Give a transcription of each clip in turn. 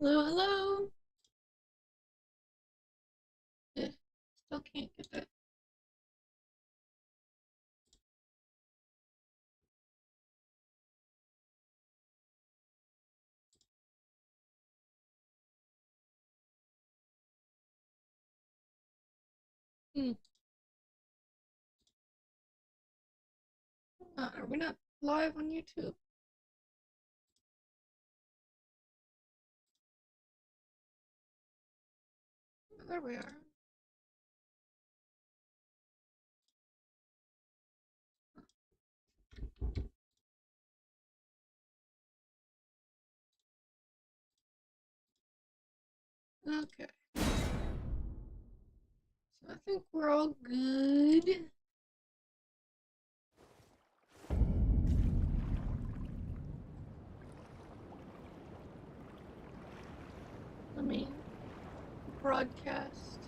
Hello, hello. Still can't get that. Hmm. Are we not live on YouTube? Oh, there we are. Okay. So I think we're all good. Let me broadcast.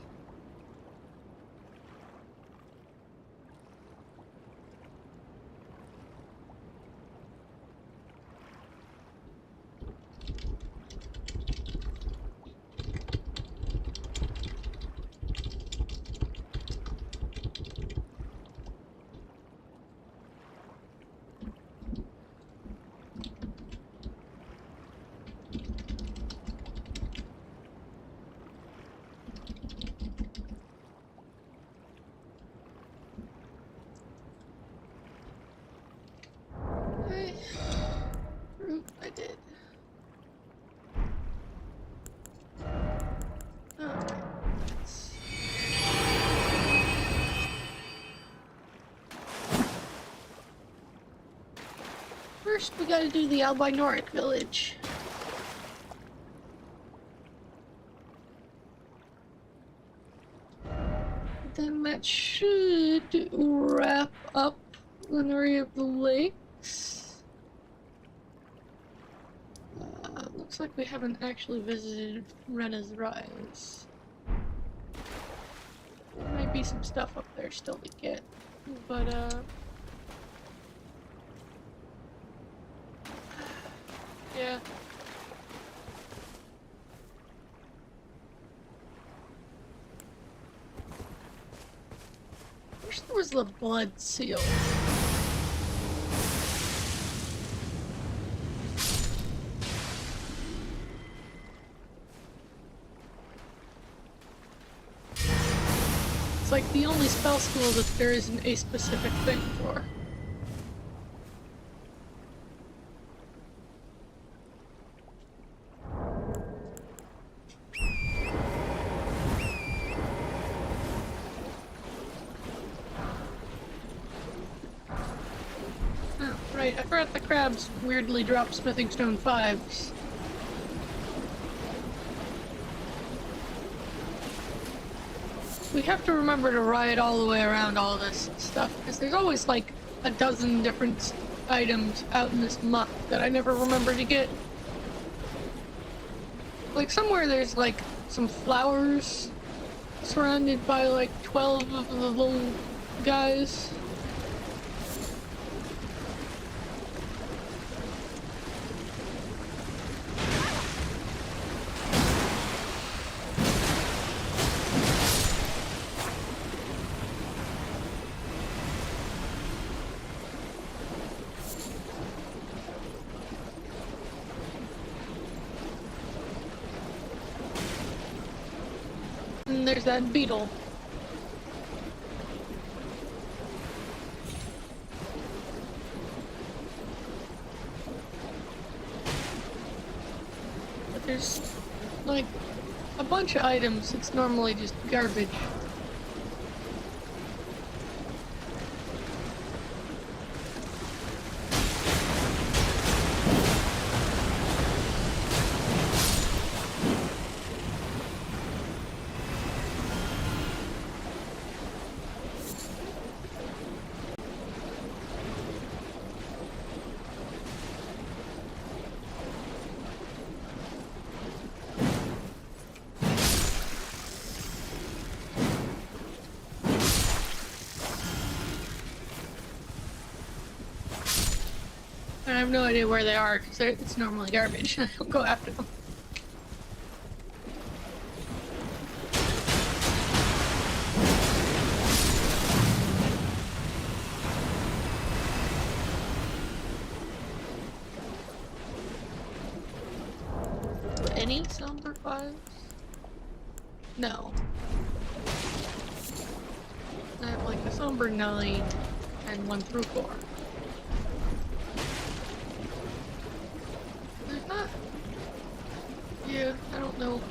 I I did. Alright. First, we gotta do the Albinoric village. Then that should wrap up an area of the lakes. Looks like we haven't actually visited Rena's Rise. There might be some stuff up there still to get, but yeah. Wish there was the blood seal. It's like the only spell school that there isn't a specific thing for. Oh, right, I forgot the crabs weirdly drop smithing stone 5s. We have to remember to ride all the way around all this stuff, because there's always like a dozen different items out in this muck that I never remember to get. Like somewhere there's like some flowers surrounded by like 12 of the little guys. And there's that beetle. But there's like a bunch of items. It's normally just garbage. I have no idea where they are because it's normally garbage. I don't go after them. any somber files? No. I have like a somber 9 and 1 through 4. There's not. Yeah, I don't know.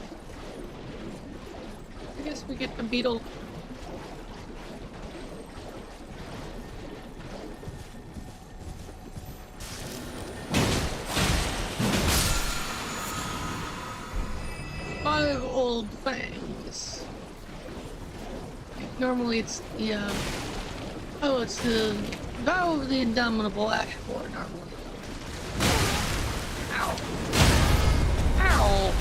I guess we get the beetle. Five old fangs. Normally it's the, oh, it's the Vow of the Indomitable Ash Boar, normally. Ow. Ow.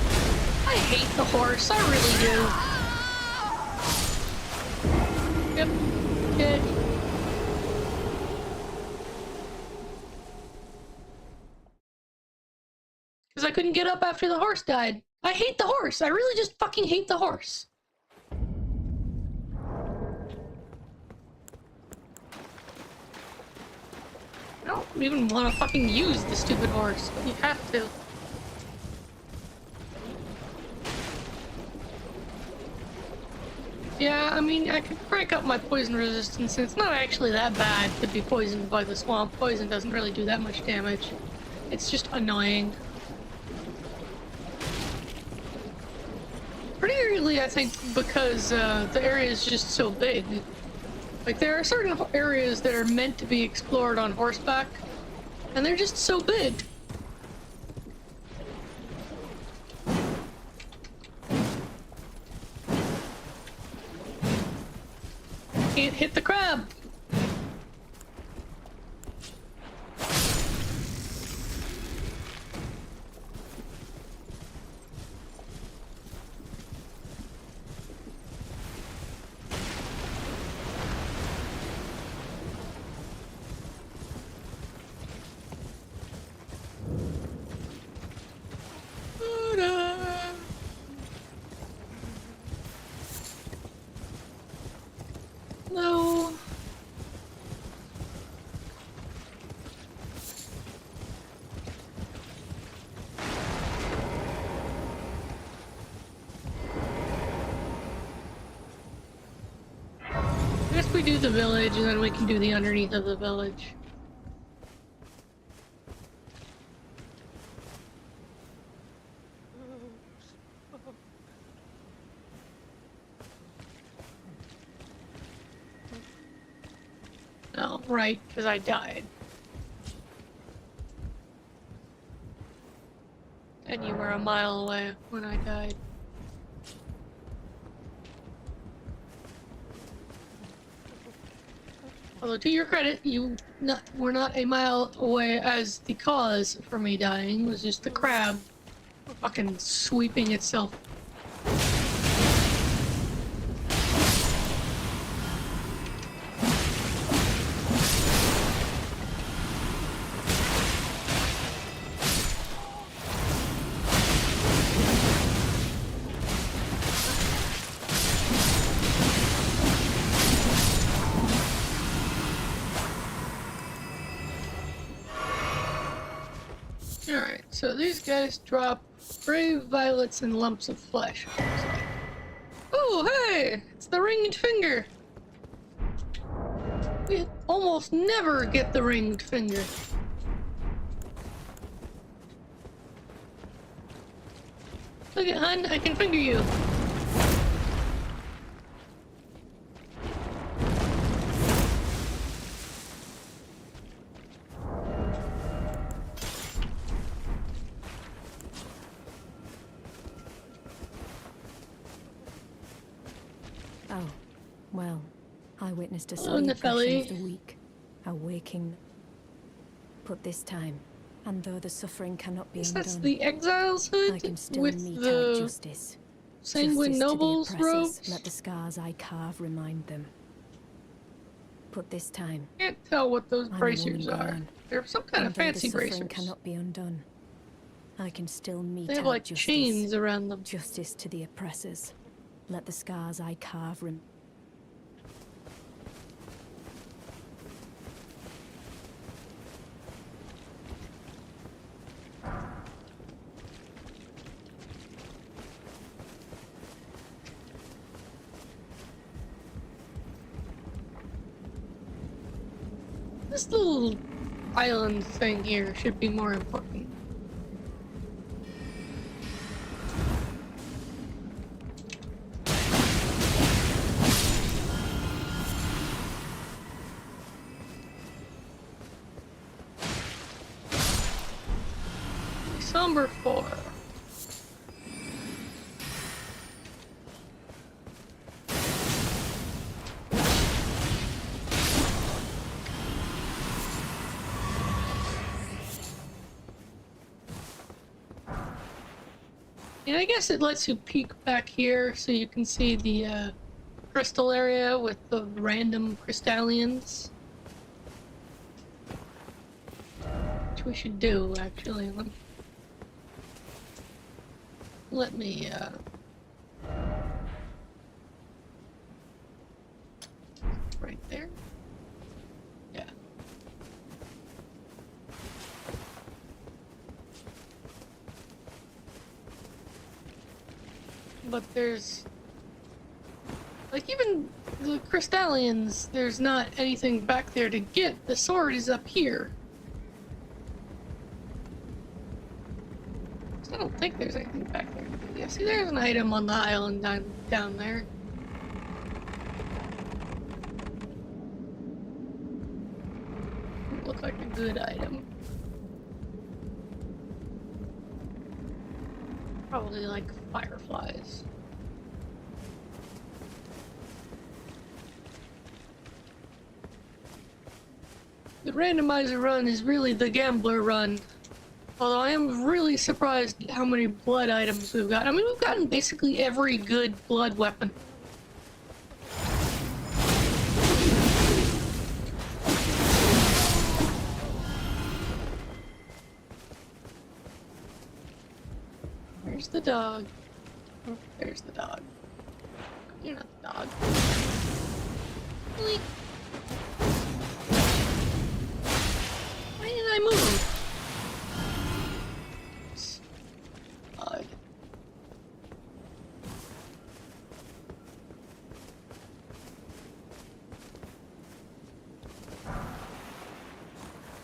I hate the horse, I really do. Yep. Okay. Because I couldn't get up after the horse died. I hate the horse. I really just fucking hate the horse. I don't even want to fucking use the stupid horse, but you have to. Yeah, I mean, I could crank up my poison resistance, and it's not actually that bad to be poisoned by the swamp. Poison doesn't really do that much damage. It's just annoying. Particularly, I think, because the area is just so big. Like, there are certain areas that are meant to be explored on horseback, and they're just so big. Can't hit the crab. No. I guess we do the village and then we can do the underneath of the village. Oh, right, because I died. And you were a mile away when I died. Although, to your credit, you were not a mile away as the cause for me dying. It was just the crab fucking sweeping itself. Alright, so these guys drop brave violets and lumps of flesh. Oh, hey! It's the ringed finger! We almost never get the ringed finger. Look at, hun, I can finger you. Oh, well, I witnessed a Hello, sleep Nepheli. of the weak, a waking. Put this time, and though the suffering cannot be undone, That's the Exile's hood I can still with mete the out justice. Sanguine Justice Noble's to the oppressors. robes. Let the scars I carve remind them. Put this time. Can't tell what those I'm a bracers woman are. grown, They're some kind of and though fancy the suffering bracers. cannot be undone, I can still mete They have out like justice. chains around them. Justice to the oppressors. Let the scars I carve This little island thing here should be more important. Number 4. And I guess it lets you peek back here so you can see the crystal area with the random crystallians. Which we should do, actually. Let me, right there? Yeah. But there's... like, even the crystallians, there's not anything back there to get. The sword is up here. I don't think there's anything back there. Yeah, see, there's an item on the island down there. Look like a good item. Probably like fireflies. The randomizer run is really the gambler run. Although I am really surprised how many blood items we've got. I mean, we've gotten basically every good blood weapon. Where's the dog? Oh, there's the dog. You're not the dog. Really? Why didn't I move?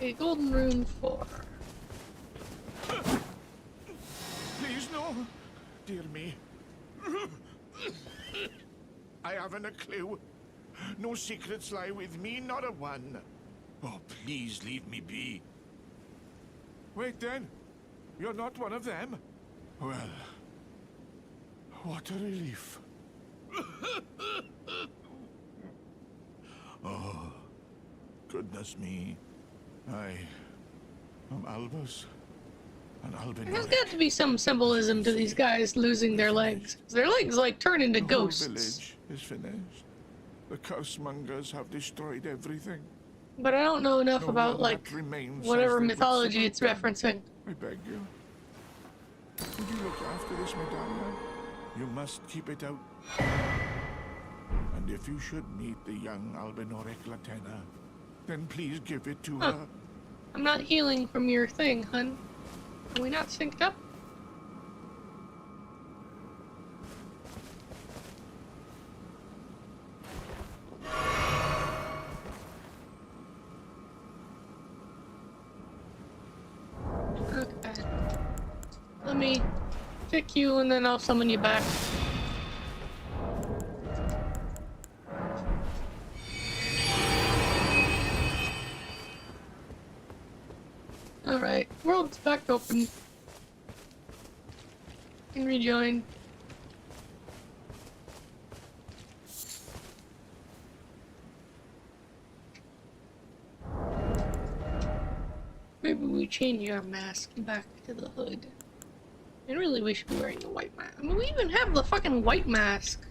A golden rune 4. Please no, dear me. I haven't a clue. No secrets lie with me, not a one. Oh, please leave me be. Wait then, you're not one of them? Well, what a relief. Oh, goodness me. I am Albus, an Albin. There's got to be some symbolism to these guys losing their legs. Their legs, like, turn into ghosts. The village is finished. The curse-mongers have destroyed everything. But I don't know enough No about, one like, that remains whatever says they mythology would it's support them. referencing. I beg you. Would you look after this medallion? You must keep it out. And if you should meet the young Albinoric Latena, then please give it to her. I'm not healing from your thing, hun. Are we not synced up? Okay. Let me pick you and then I'll summon you back. Alright, world's back open. Can rejoin. Maybe we change our mask back to the hood. And really we should be wearing the white mask. I mean, we even have the fucking white mask.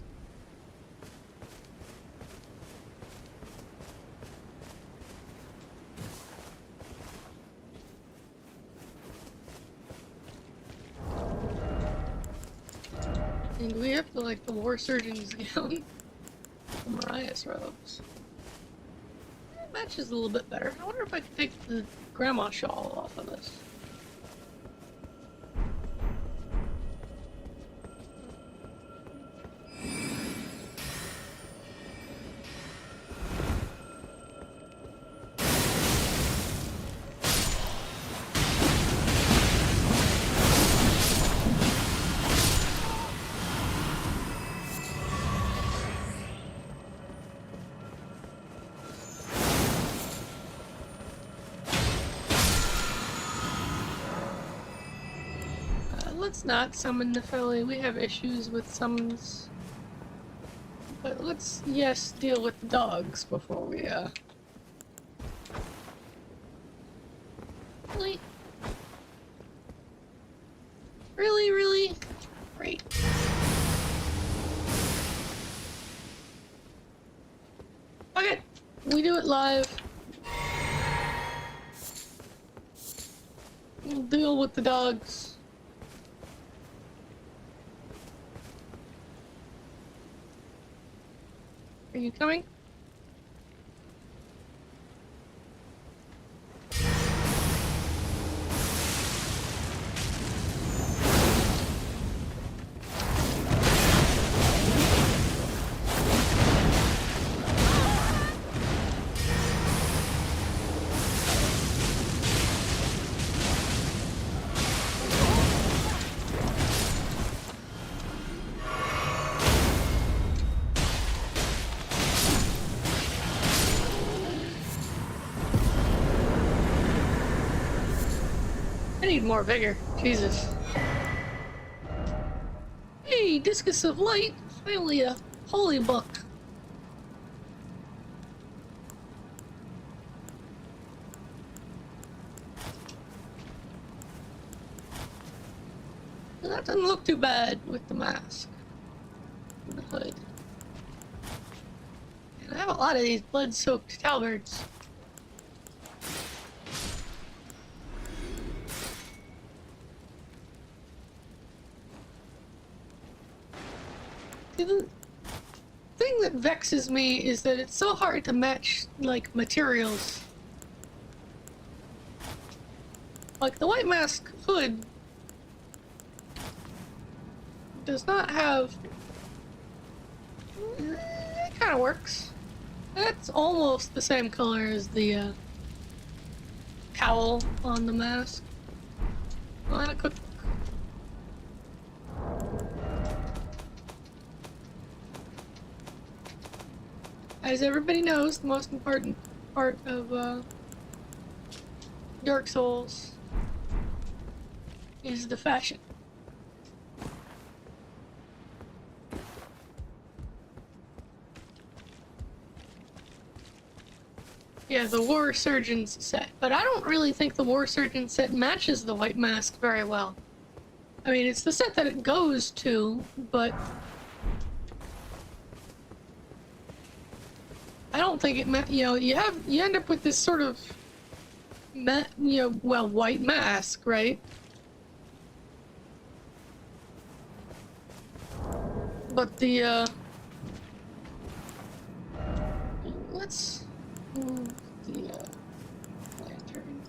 And we have to, like, the war surgeon's gown. The Mariah's robes. It matches a little bit better. I wonder if I could take the grandma shawl off of this. let's not summon Nepheli. We have issues with summons. But let's, yes, deal with the dogs before we, Really? Really, really? Great. Okay, we do it live. We'll deal with the dogs. Are you coming? I need more vigor. Jesus. Hey, Discus of Light! Finally a holy book. Well, that doesn't look too bad with the mask. And the hood. And I have a lot of these blood-soaked halberds. The thing that vexes me is that it's so hard to match, like, materials. Like, the white mask hood does not have... It kinda works. That's almost the same color as the, cowl on the mask. Well, and a cookbook. As everybody knows, the most important part of Dark Souls is the fashion. Yeah, the War Surgeon's set. But I don't really think the War Surgeon set matches the White Mask very well. I mean, it's the set that it goes to, but... I don't think it you know, you end up with this sort of white mask, right? But the let's move the lantern.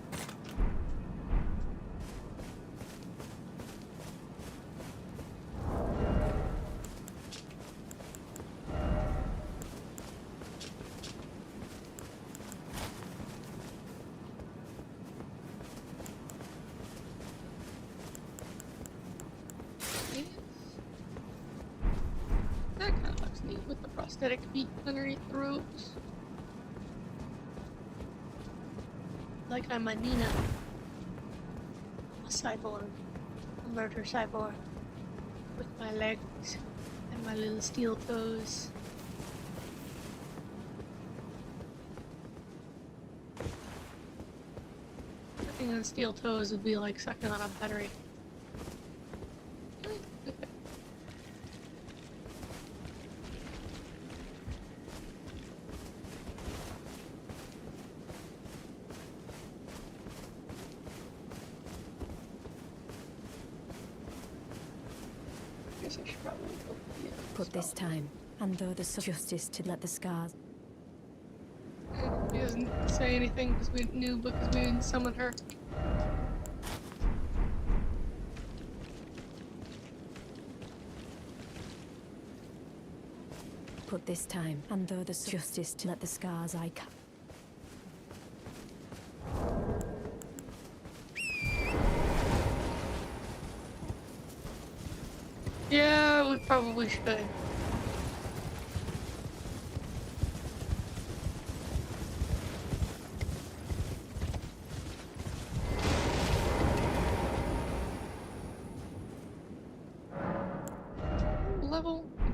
That kind of looks neat with the prosthetic feet underneath the robes. Like I'm a Nina. A cyborg. A murder cyborg. With my legs and my little steel toes. Sucking on steel toes would be like sucking on a battery. I should probably go Put this time, and though the justice to let the scars. He doesn't say anything because we knew because we didn't summon her. Put this time, and though the justice to let the scars I cut. Yeah, we probably should.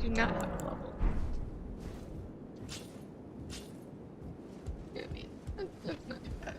do not have a level. I mean, that's not too bad.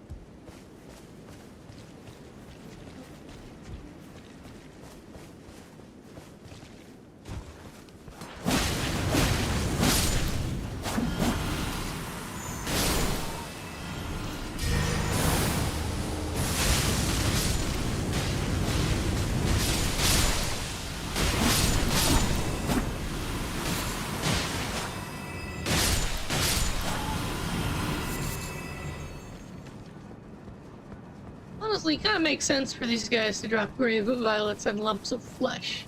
Honestly, it kind of makes sense for these guys to drop grave violets and lumps of flesh.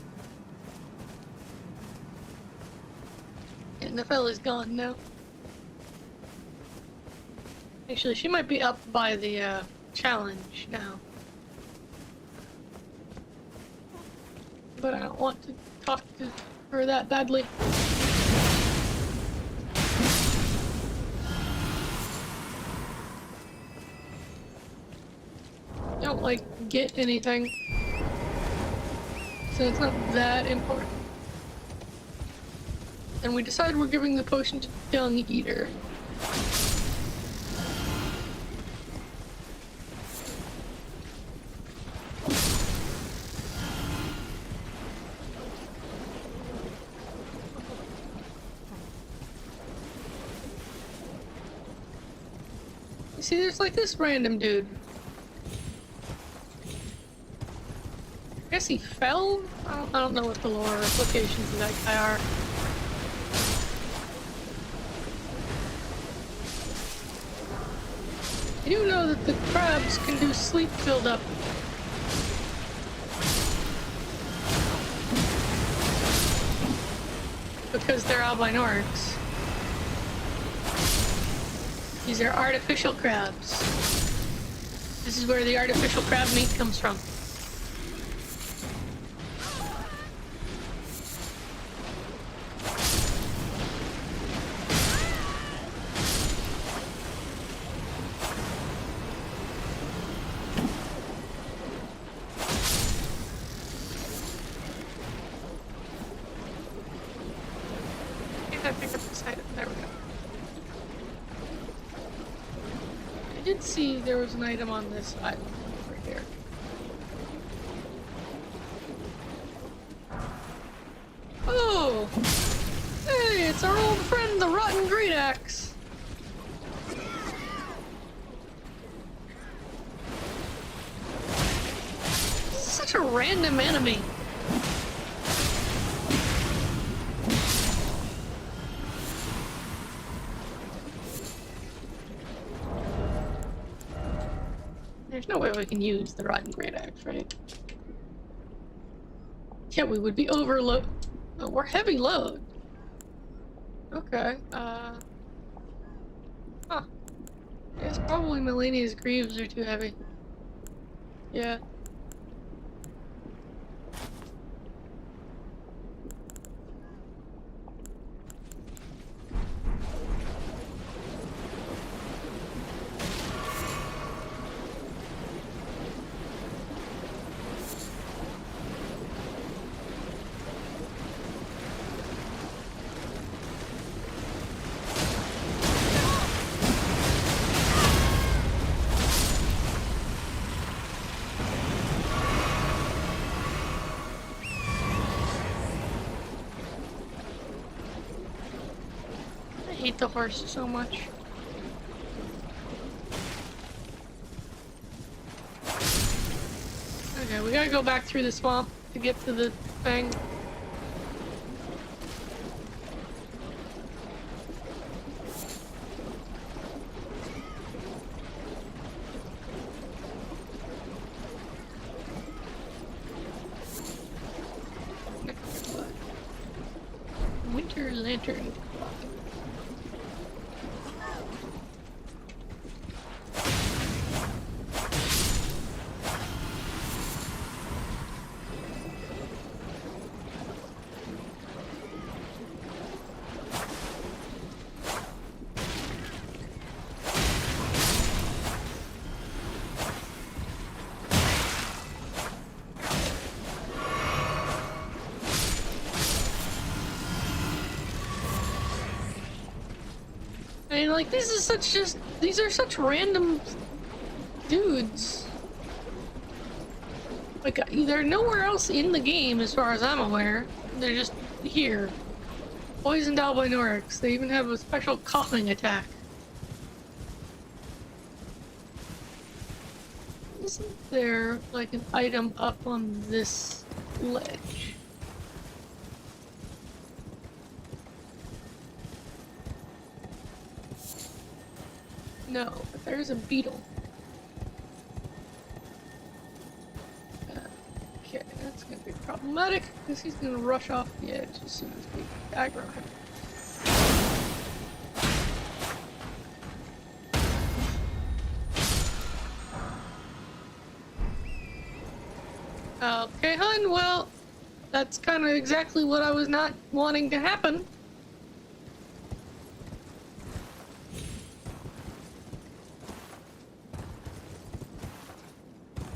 And the fella's gone now. Actually, she might be up by the challenge now. But I don't want to talk to her that badly. Don't like get anything, so it's not that important. And we decide we're giving the potion to Dung Eater. You see, there's like this random dude. I guess he fell? I don't know what the lore implications of that guy are. I do know that the crabs can do sleep buildup. Because they're albinorics. These are artificial crabs. This is where the artificial crab meat comes from. I pick up this item. There we go. I did see there was an item on this island over here. Oh! Hey, it's our old friend, the Rotten Great Axe! Such a random enemy. There's no way we can use the Rotten Great Axe, right? Yeah, we would be overload. Oh, we're heavy load. Okay, Huh. I guess probably Melania's Greaves are too heavy. Yeah. I hate the horse so much. Okay, we gotta go back through the swamp to get to the thing. Winter Lantern. mean, like, these are such random dudes. Like, they're nowhere else in the game as far as I'm aware. They're just here. Poisoned albinorics. They even have a special coughing attack. Isn't there, like, an item up on this ledge? No, but there's a beetle. Okay, that's gonna be problematic, because he's gonna rush off the edge as soon as we aggro him. Okay, hun, well, that's kind of exactly what I was not wanting to happen.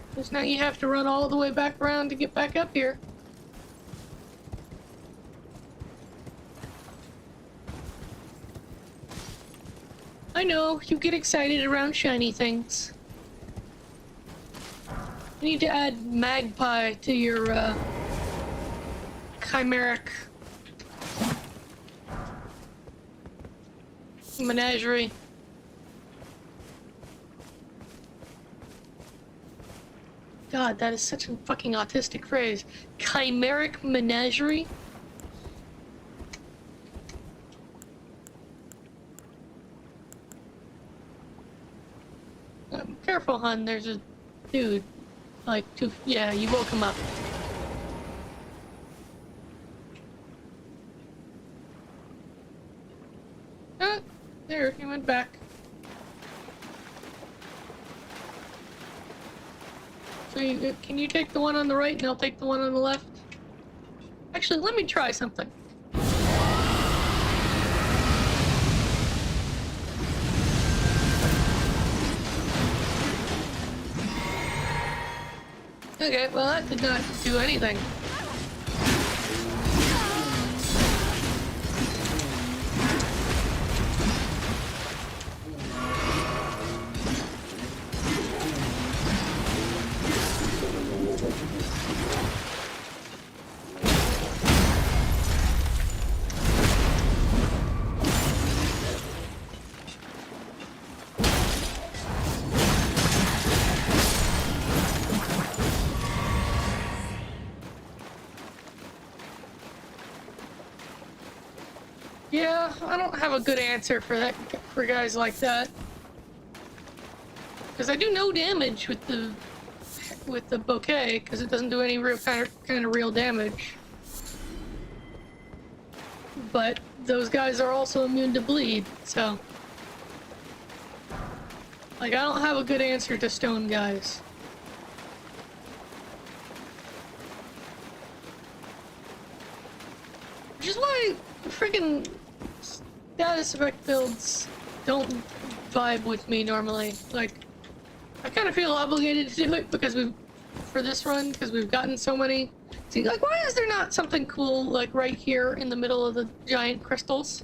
Because now you have to run all the way back around to get back up here. I know, you get excited around shiny things. You need to add magpie to your, chimeric menagerie. God, that is such a fucking autistic phrase. Chimeric menagerie? Careful, hun, there's a dude. Like, yeah, you woke him up. There, he went back. So can you take the one on the right and I'll take the one on the left? Actually, let me try something. Okay, well that did not do anything. Yeah, I don't have a good answer for that, for guys like that. Because I do no damage with the bouquet, because it doesn't do any real kind of real damage. But those guys are also immune to bleed, so like I don't have a good answer to stone guys. Which is why freaking status effect builds don't vibe with me normally. Like, I kind of feel obligated to do it because for this run, because we've gotten so many. See, like, why is there not something cool, like, right here in the middle of the giant crystals?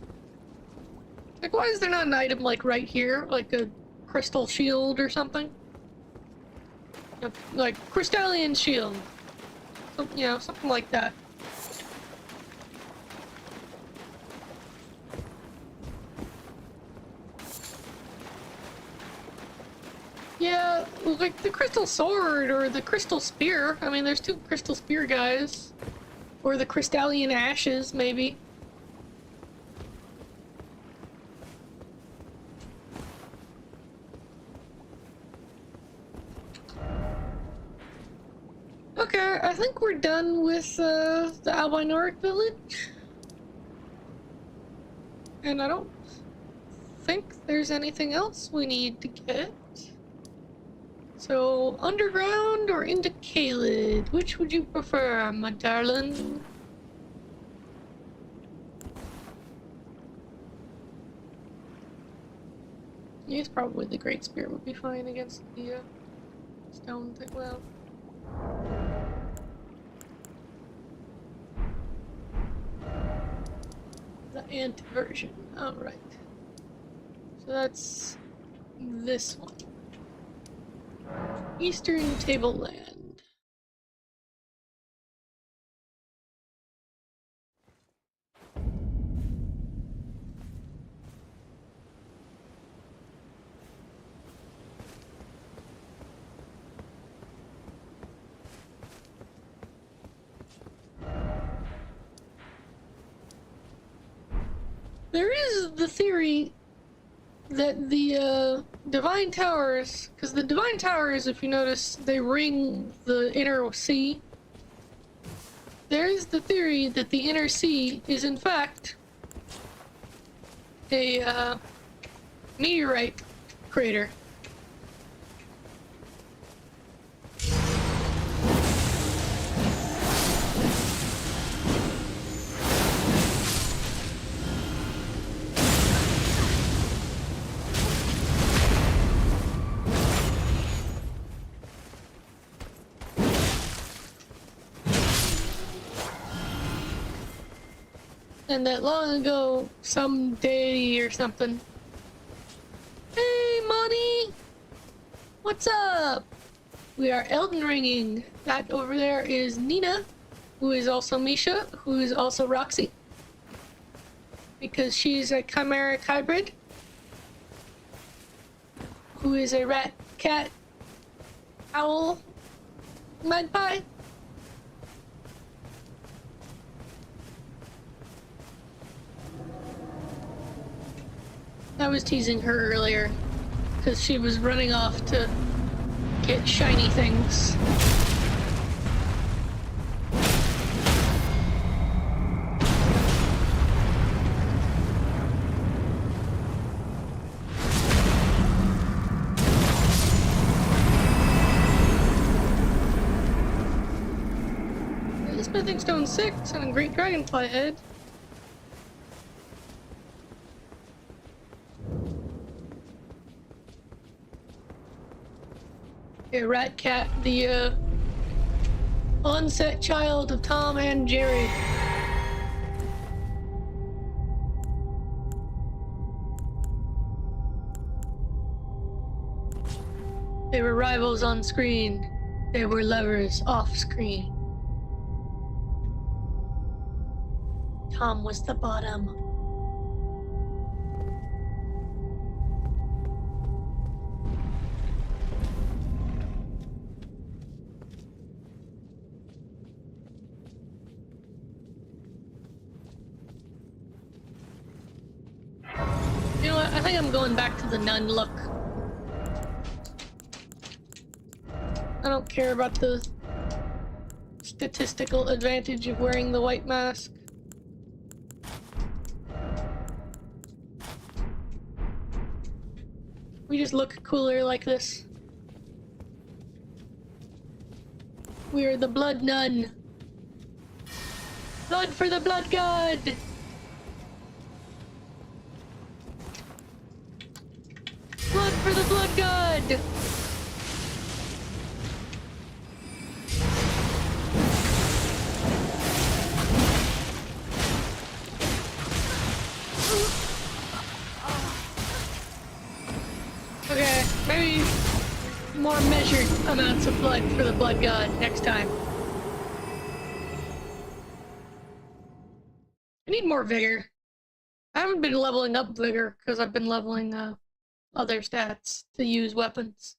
Like, why is there not an item, like, right here? Like a crystal shield or something? Like, crystalline shield. You know, something like that. Yeah, like the crystal sword or the crystal spear. I mean, there's two crystal spear guys. Or the crystalline ashes, maybe. Okay, I think we're done with the Albinoric village. And I don't think there's anything else we need to get. So, underground or into Caelid? Which would you prefer, my darling? Yes, probably the Great Spear would be fine against the stone thing. Well, the ant version. Alright. So that's this one. Eastern Tableland. There is the theory that the Divine Towers, because the Divine Towers, if you notice, they ring the inner sea. There is the theory that the inner sea is in fact a meteorite crater. And that long ago, some deity or something. Hey, money! What's up? We are Elden ringing. That over there is Nina, who is also Misha, who is also Roxy. Because she's a chimeric hybrid. Who is a rat, cat, owl, magpie. I was teasing her earlier, because she was running off to get shiny things. Smithing Stone 6 and a Great Dragonfly Head. A rat cat, the onset child of Tom and Jerry. They were rivals on screen. They were lovers off screen. Tom was the bottom. You know what? I think I'm going back to the nun look. I don't care about the statistical advantage of wearing the white mask. We just look cooler like this. We are the Blood Nun. Blood for the Blood God! Blood for the Blood God! Okay, maybe more measured amounts of blood for the Blood God next time. I need more vigor. I haven't been leveling up vigor because I've been leveling other stats to use weapons.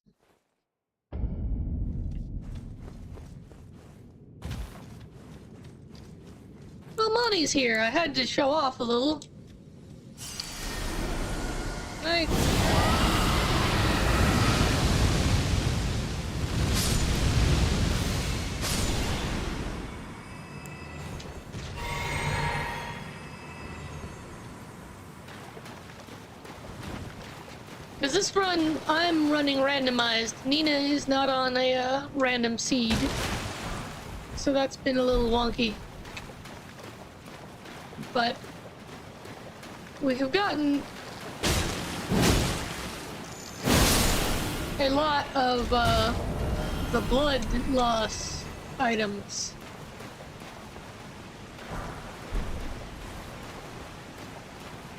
Well, Monty's here. I had to show off a little. Nice. Because this run, I'm running randomized. Nina is not on a random seed. So that's been a little wonky. But we have gotten a lot of the blood loss items.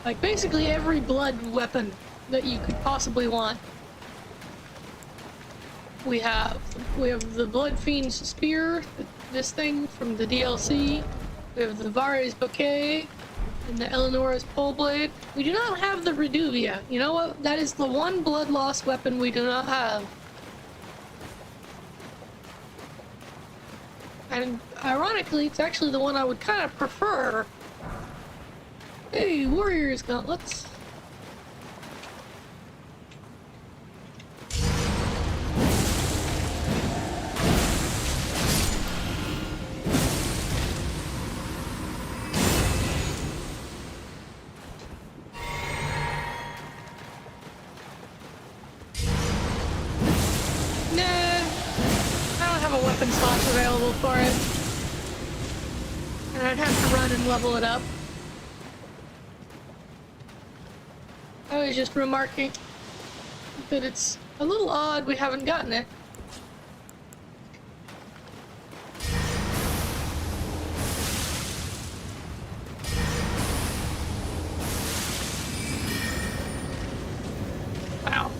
Like basically every blood weapon that you could possibly want. We have the Blood Fiend's Spear, this thing from the DLC. We have the Vare's Bouquet and the Eleanor's Pole Blade. We do not have the Reduvia. You know what? That is the one blood loss weapon we do not have. And ironically, it's actually the one I would kind of prefer. Hey, Warrior's Gauntlets. Slots available for it, and I'd have to run and level it up. I was just remarking that it's a little odd we haven't gotten it. Wow.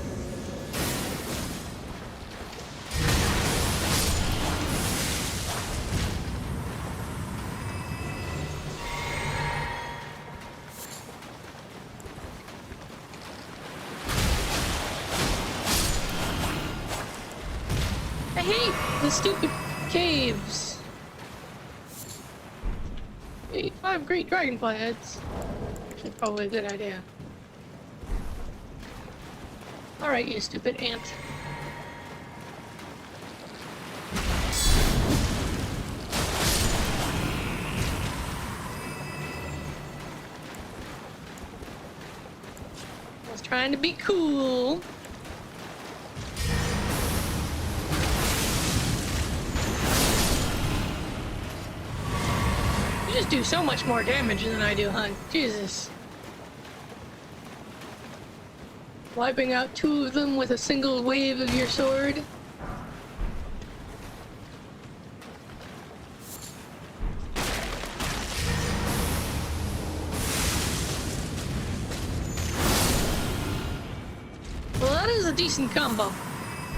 I hate the stupid caves. 5 great dragonfly heads. Actually, probably a good idea. Alright, you stupid ant. I was trying to be cool. You just do so much more damage than I do, hun. Jesus. Wiping out 2 of them with a single wave of your sword. Well, that is a decent combo.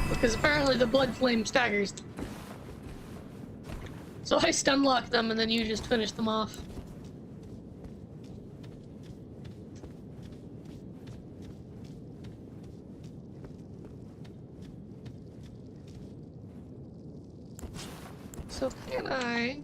Because apparently the blood flame staggers. So I stunlock them and then you just finish them off. So can I...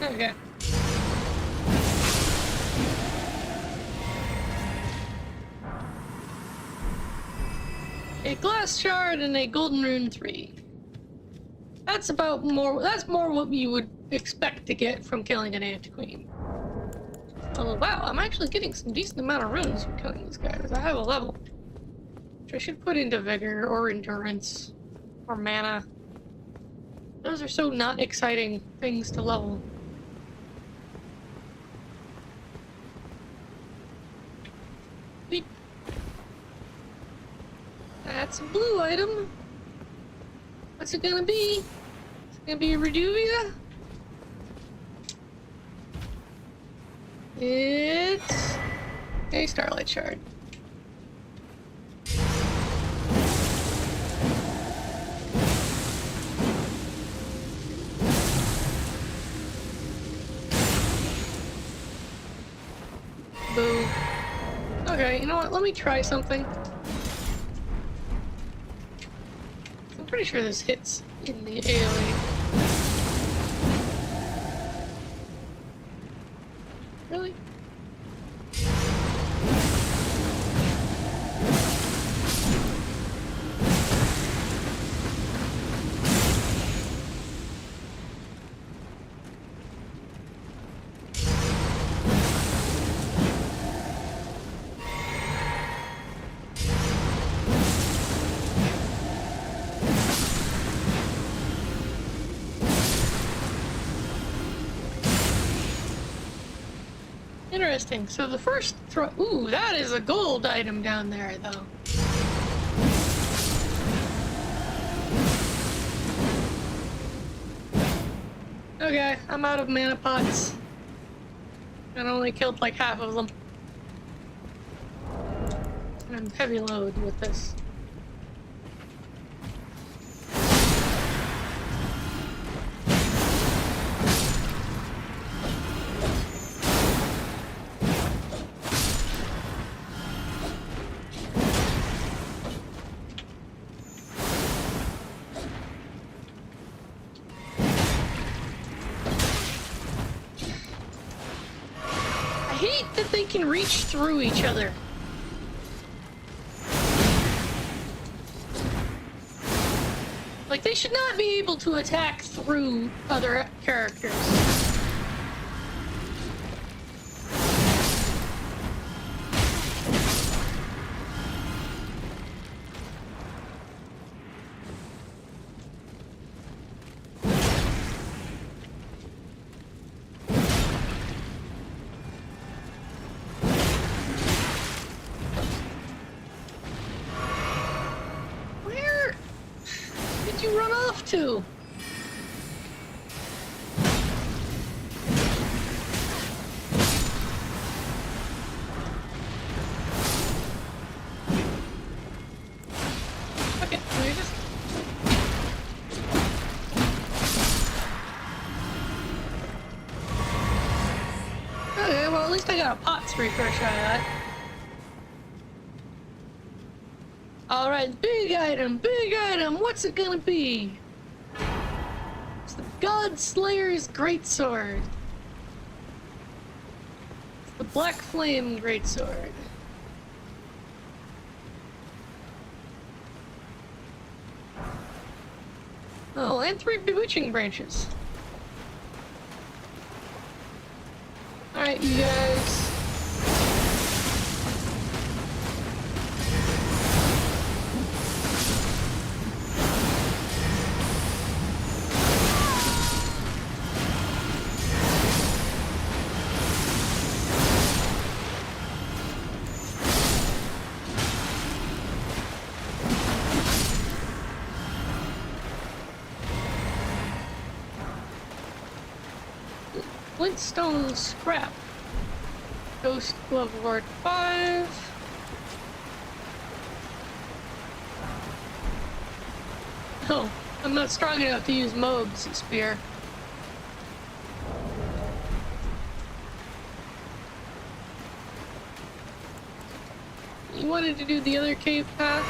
Okay. A glass shard and a golden rune 3. That's more what you would expect to get from killing an ant queen. Oh wow, I'm actually getting some decent amount of runes from killing these guys. I have a level. Which I should put into vigor or endurance or mana. Those are so not exciting things to level. Beep. That's a blue item. What's it gonna be? It's gonna be a Reduvia? It's a Starlight Shard. Boo. Okay, you know what? Let me try something. I'm pretty sure this hits in the AoE. Really? Interesting. So the first throw. Ooh, that is a gold item down there, though. Okay, I'm out of mana pots. And I only killed like half of them. I'm heavy load with this. I hate that they can reach through each other. Like, they should not be able to attack through other characters. Too. Okay, let me just... Okay, well at least I got a pots refresh out of that. Alright, big item, what's it gonna be? It's the God Slayer's Greatsword. It's the Black Flame Greatsword. Oh, and 3 bewitching branches. Alright, you guys. Flintstone scrap. Ghost Glove Ward 5. Oh, I'm not strong enough to use Moog's spear. You wanted to do the other cave path?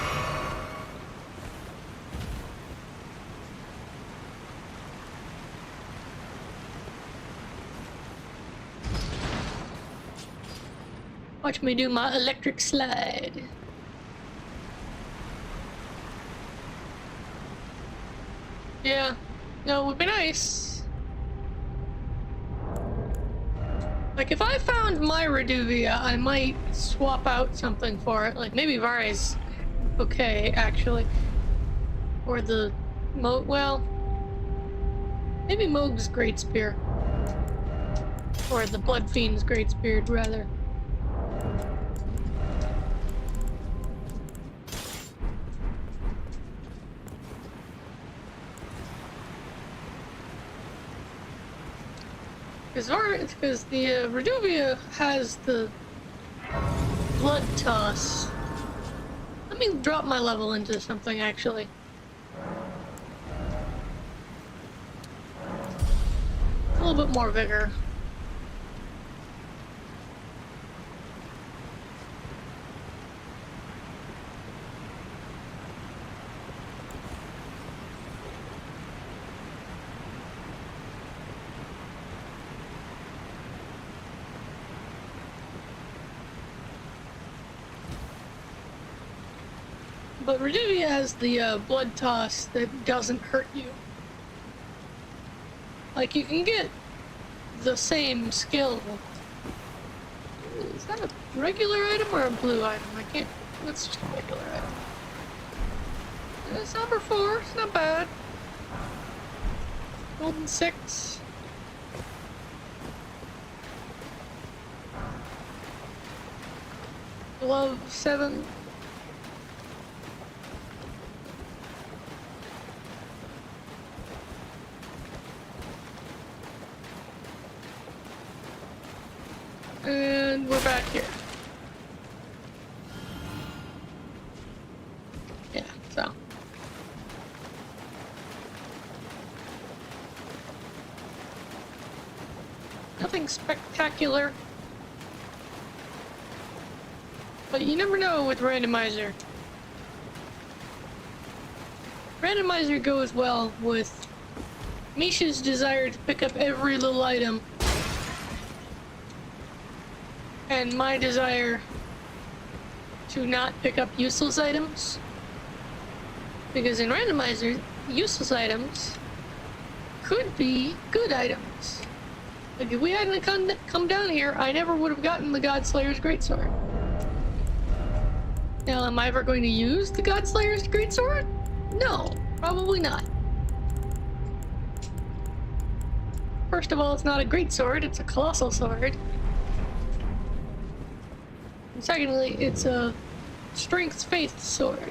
Watch me do my electric slide. Yeah, no, it would be nice. Like, if I found my Reduvia, I might swap out something for it. Like, maybe Vari's okay, actually. Or the well, maybe Moog's Great Spear. Or the Blood Fiend's Great Spear, rather. Because the Reduvia has the Blood Toss. Let me drop my level into something, actually. A little bit more vigor. But Reduvia has the blood toss that doesn't hurt you. Like, you can get the same skill. Is that a regular item or a blue item? I can't. That's just a regular item. It's number 4. It's not bad. Golden 6. glove 7. And we're back here. Yeah, so. Nothing spectacular. But you never know with Randomizer. Randomizer goes well with Misha's desire to pick up every little item and my desire to not pick up useless items. Because in Randomizer, useless items could be good items. Like if we hadn't come down here, I never would have gotten the Godslayer's Greatsword. Now, am I ever going to use the Godslayer's Greatsword? No, probably not. First of all, it's not a greatsword, it's a colossal sword. And secondly, it's a strength-faith sword.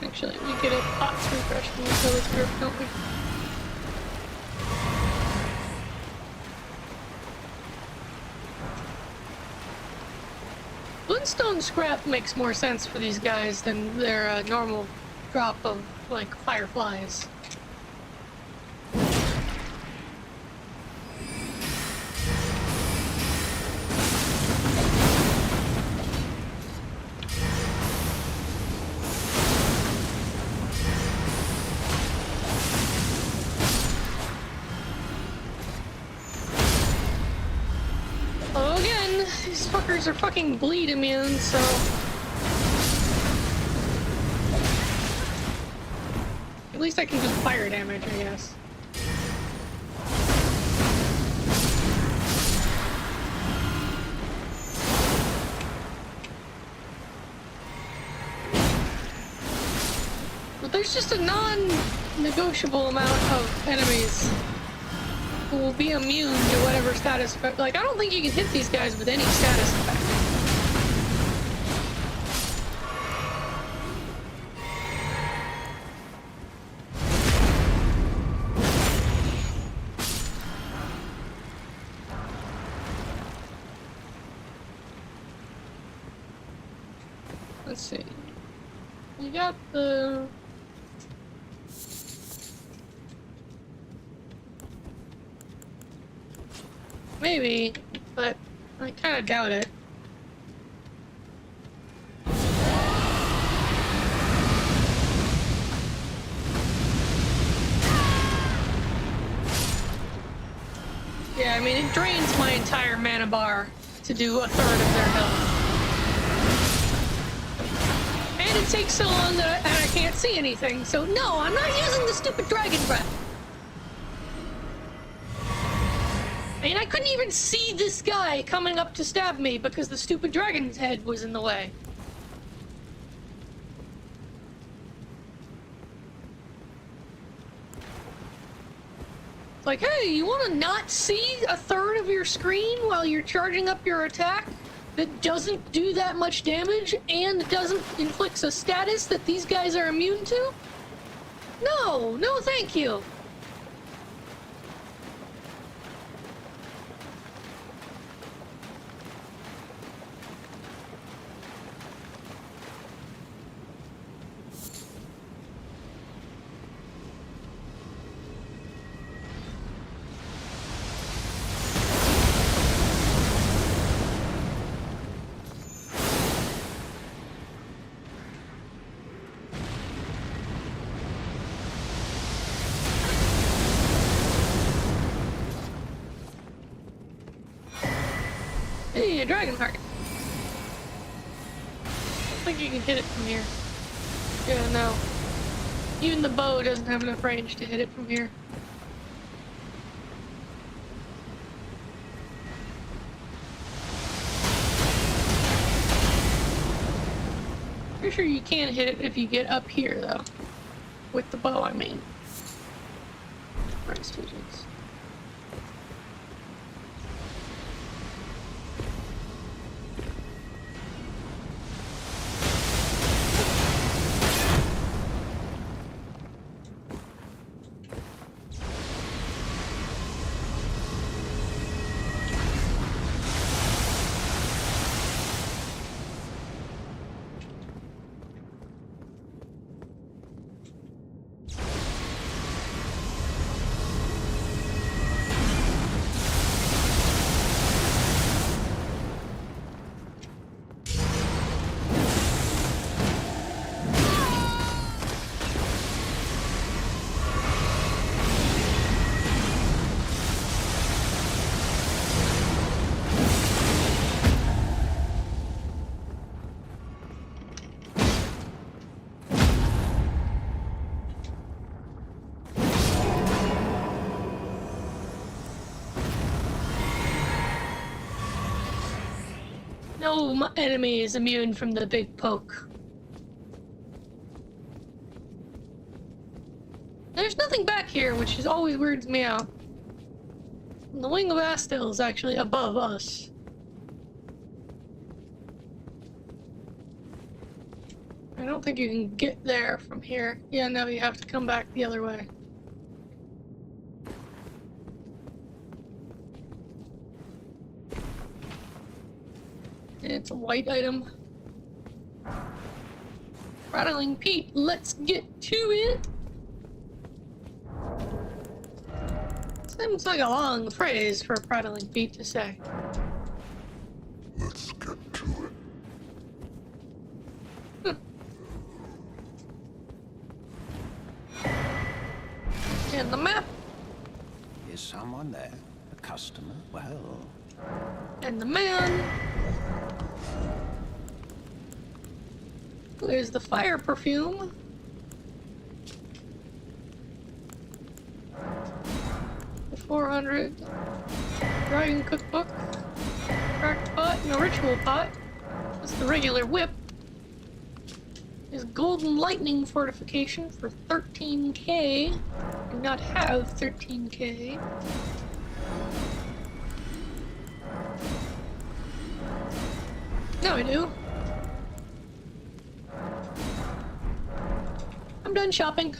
Actually, we get a hot refresh from the Caelid group, don't we? Bloodstone scrap makes more sense for these guys than their normal drop of, like, fireflies. These fuckers are fucking bleed immune, so... At least I can do fire damage, I guess. But there's just a non-negotiable amount of enemies who will be immune to whatever status effect. Like, I don't think you can hit these guys with any status effect. Let's see. We got the... Maybe, but I kind of doubt it. Yeah, I mean, it drains my entire mana bar to do a third of their health. And it takes so long that I can't see anything, so no, I'm not using the stupid dragon breath. I mean, I couldn't even see this guy coming up to stab me because the stupid dragon's head was in the way. Like, hey, you want to not see a third of your screen while you're charging up your attack that doesn't do that much damage and doesn't inflict a status that these guys are immune to? No, no thank you. Hey, a dragon heart. I don't think you can hit it from here. Yeah, no. Even the bow doesn't have enough range to hit it from here. Pretty sure you can hit it if you get up here, though. With the bow, I mean. Right, students. No, my enemy is immune from the big poke. There's nothing back here, which is always weirds me out. And the Wing of Astil is actually above us. I don't think you can get there from here. Yeah, no, you have to come back the other way. It's a white item. Rattling Pete, let's get to it! Seems like a long phrase for a Prattling Pete to say. Let's get to it. And the map. Is someone there? A customer? Well... And the man. There's the fire perfume. The 400 dragon cookbook. Cracked pot and a ritual pot. That's the regular whip. Is golden lightning fortification for 13k. Do not have 13k. No, I do. I'm done shopping.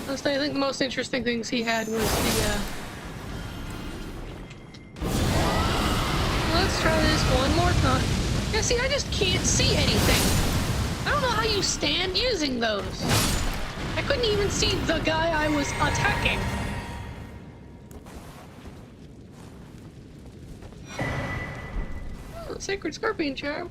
Honestly, I think the most interesting things he had was the, Let's try this one more time. Yeah, see, I just can't see anything. I don't know how you stand using those. I couldn't even see the guy I was attacking. Oh, Sacred Scorpion Charm.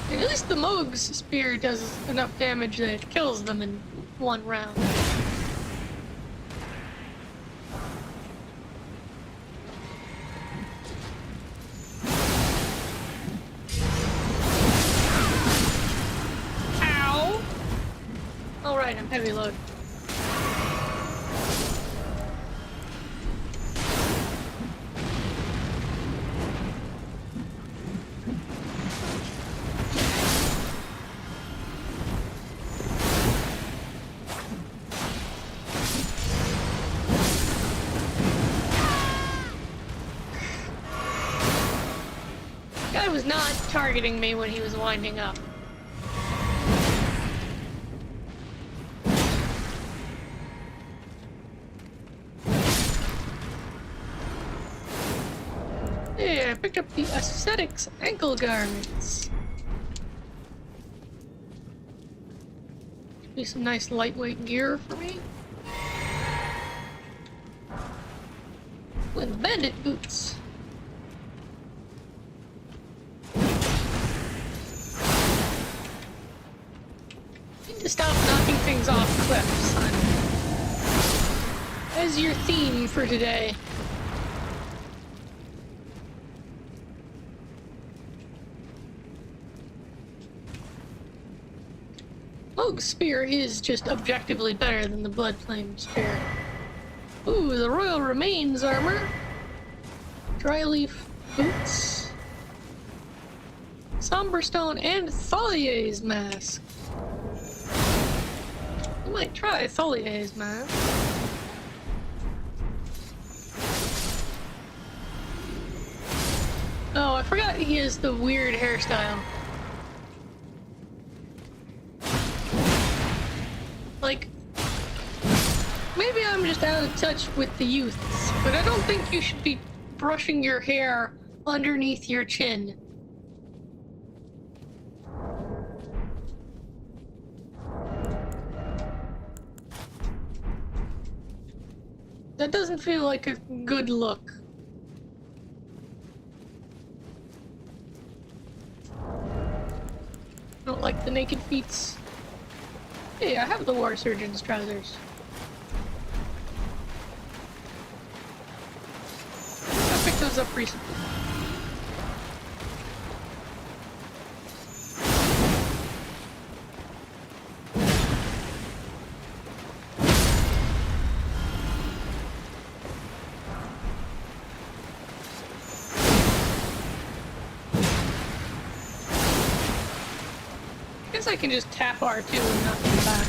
At least the Moog's spear does enough damage that it kills them in one round. Ow! Alright, I'm heavy load. Guy was not targeting me when he was winding up. Yeah, I picked up the Aesthetics ankle garments. Be some nice lightweight gear for me. With bandit boots. Need to stop knocking things off cliffs, son. As your theme for today. Rogue Spear is just objectively better than the Bloodflame Spear. Ooh, the Royal Remains armor. Dry leaf boots. Somber Stone and Tholier's mask. I might try Tholier's mask. Oh, I forgot he has the weird hairstyle. Like, maybe I'm just out of touch with the youths, but I don't think you should be brushing your hair underneath your chin. That doesn't feel like a good look. I don't like the naked feet. Hey, I have the War Surgeon's trousers. I picked those up recently. I can just tap R2 and knock them back.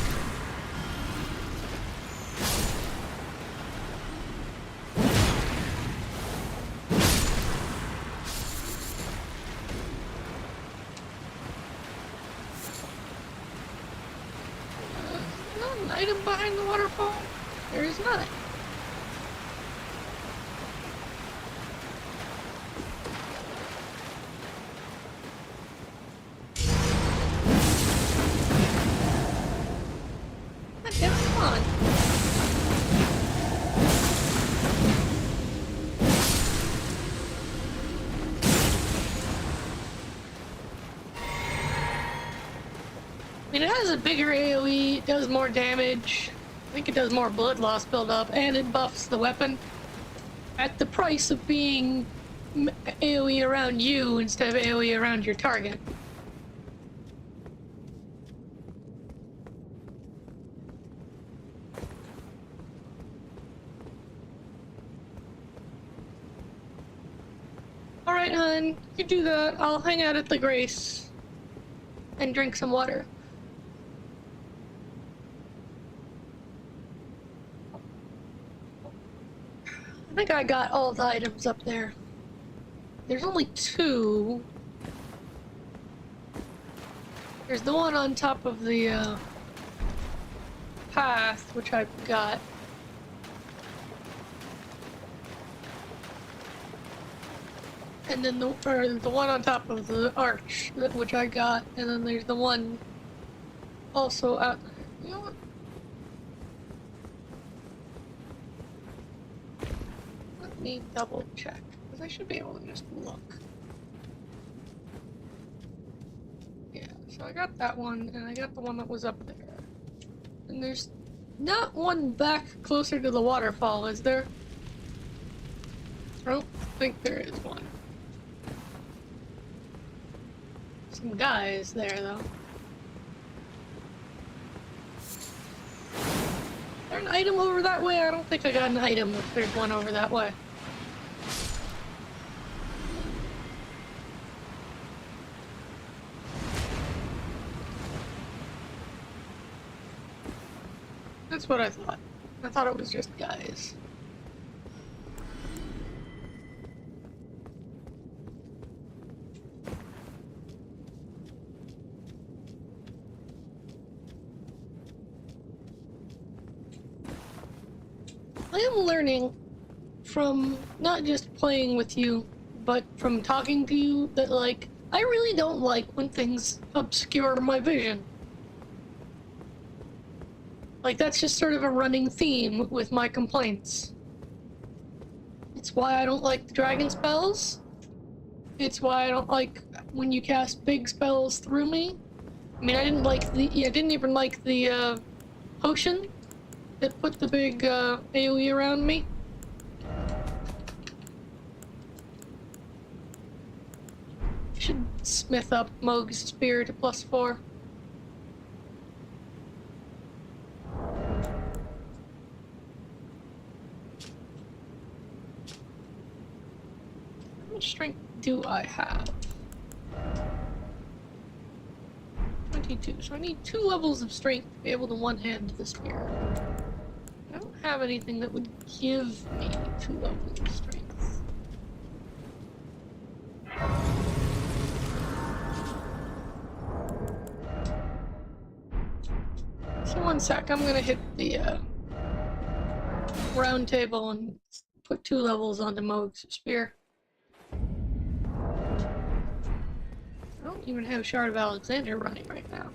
Not an item behind the waterfall? There is not. It has a bigger AoE, it does more damage. I think it does more blood loss buildup, and it buffs the weapon. At the price of being AoE around you instead of AoE around your target. Alright, hun, you do that. I'll hang out at the Grace and drink some water. I think I got all the items up there. There's only two. There's the one on top of the path, which I got. And then the one on top of the arch, which I got. And then there's the one also out there. You know what? Let me double check, because I should be able to just look. Yeah, so I got that one, and I got the one that was up there. And there's not one back closer to the waterfall, is there? I don't think there is one. Some guys there, though. Is there an item over that way? I don't think I got an item if there's one over that way. That's what I thought. I thought it was just guys. I am learning from not just playing with you, but from talking to you that, like, I really don't like when things obscure my vision. Like, that's just sort of a running theme with my complaints. It's why I don't like the dragon spells. It's why I don't like when you cast big spells through me. I mean, I didn't even like the, potion that put the big, AoE around me. Should smith up Moog's spear to +4. How much strength do I have? 22. So I need 2 levels of strength to be able to one-hand the spear. I don't have anything that would give me 2 levels of strength. So one sec, I'm gonna hit the round table and put 2 levels onto Moog's spear. I don't even have Shard of Alexander running right now.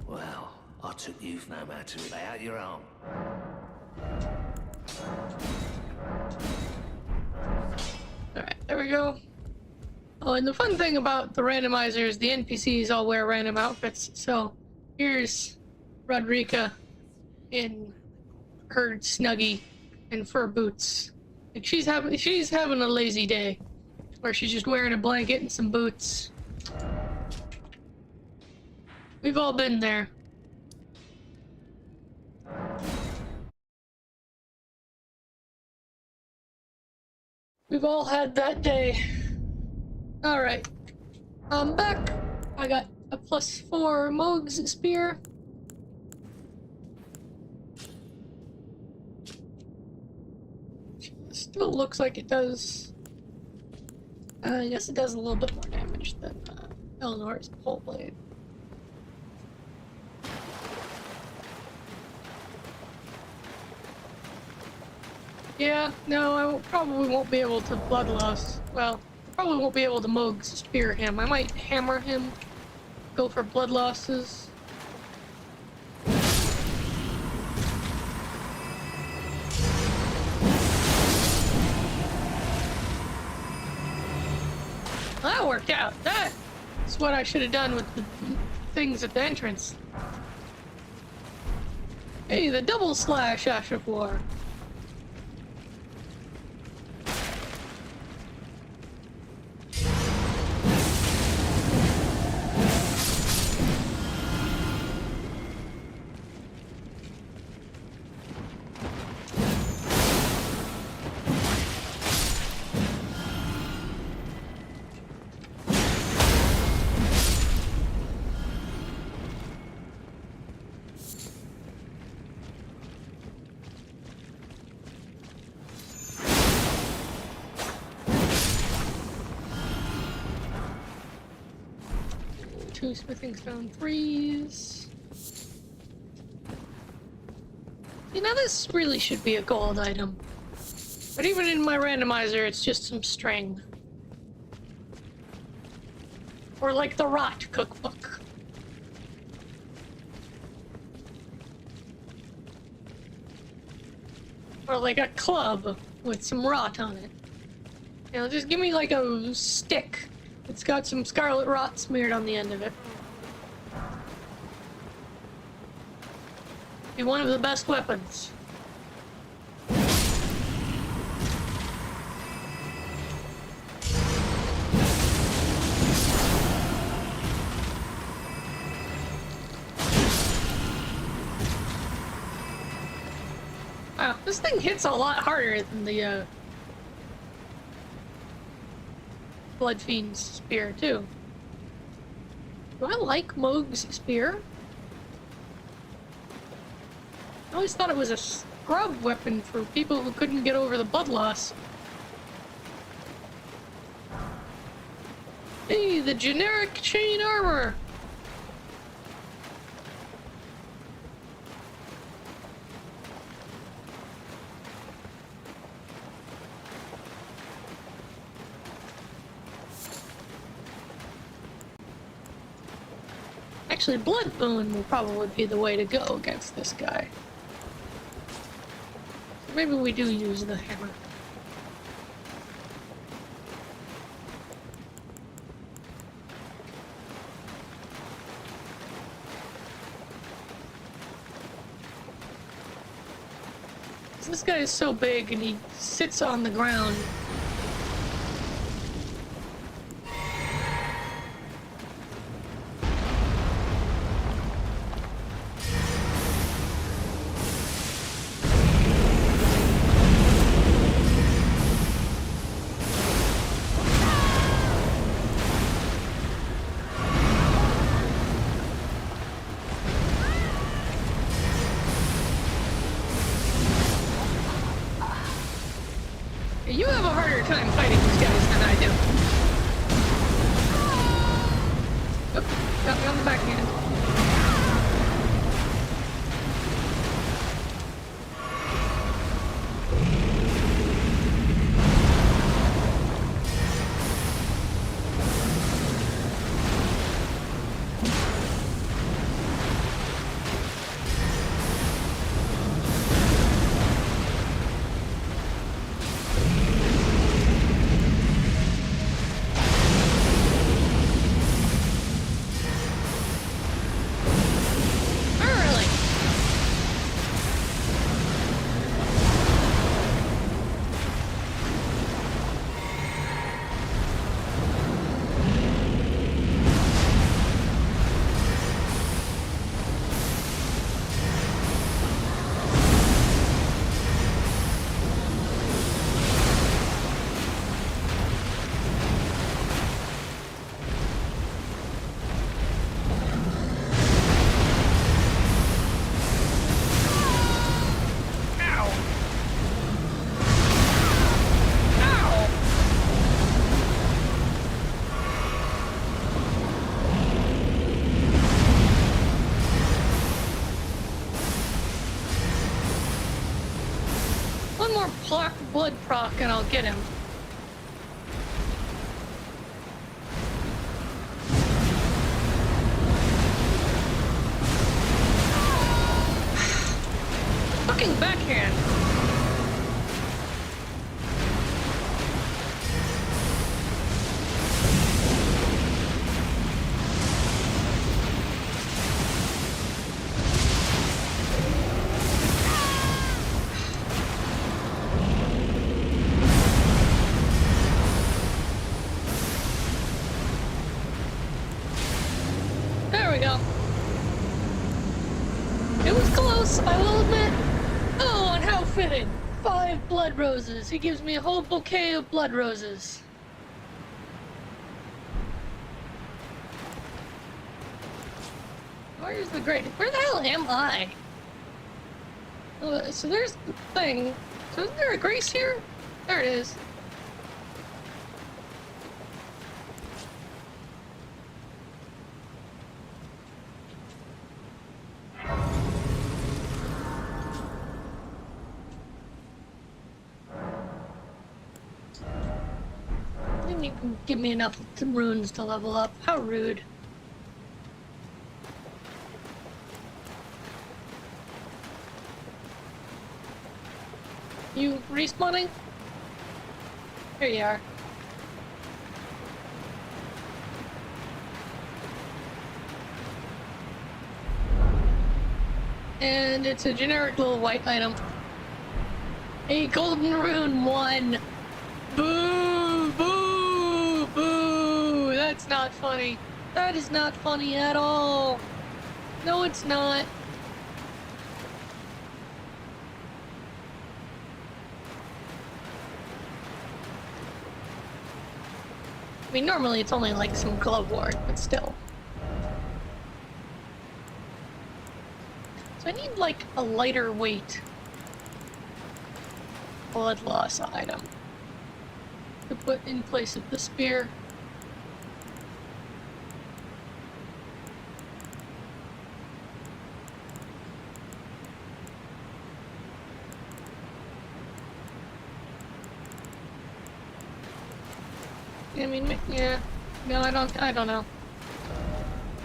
Well, I took you've no matter to lay out your own. Alright, there we go. Oh, and the fun thing about the randomizer is the NPCs all wear random outfits. So here's Rodrika in her snuggie and fur boots. Like she's having a lazy day where she's just wearing a blanket and some boots. We've all been there. We've all had that day. Alright. I'm back. I got a +4 Moog's spear. Still looks like it does. I guess it does a little bit more damage than Eleanor's pole blade. Yeah, no, probably won't be able to bloodlust. Well, probably won't be able to Moog's spear him. I might hammer him, go for blood losses. That worked out. That's what I should have done with the things at the entrance. Hey, the double slash Ash of War. Two smithing stone 3s. You know, this really should be a gold item. But even in my randomizer, it's just some string. Or like the Rot cookbook. Or like a club with some rot on it. You know, just give me like a stick. It's got some scarlet rot smeared on the end of it. Be one of the best weapons. Wow, this thing hits a lot harder than the Blood Fiend's spear, too. Do I like Moog's spear? I always thought it was a scrub weapon for people who couldn't get over the blood loss. Hey, the generic chain armor! Actually, Blood Boon will probably be the way to go against this guy. Maybe we do use the hammer. This guy is so big and he sits on the ground. You have a harder time fighting these guys than I do. Oh, got me on the backhand. Blood proc and I'll get him. Fucking backhand. I will admit. Oh, and how fitting. 5 blood roses. He gives me a whole bouquet of blood roses. Where's the grate? Where the hell am I? So there's the thing. So isn't there a grace here? There it is. Didn't even give me enough runes to level up. How rude. You respawning? Here you are. And it's a generic little white item. A golden rune 1. Boo! Boo! Boo! That's not funny. That is not funny at all. No, it's not. I mean, normally it's only like some glove ward, but still. So I need like a lighter weight blood loss item to put in place of the spear. I mean, yeah. No, I don't know.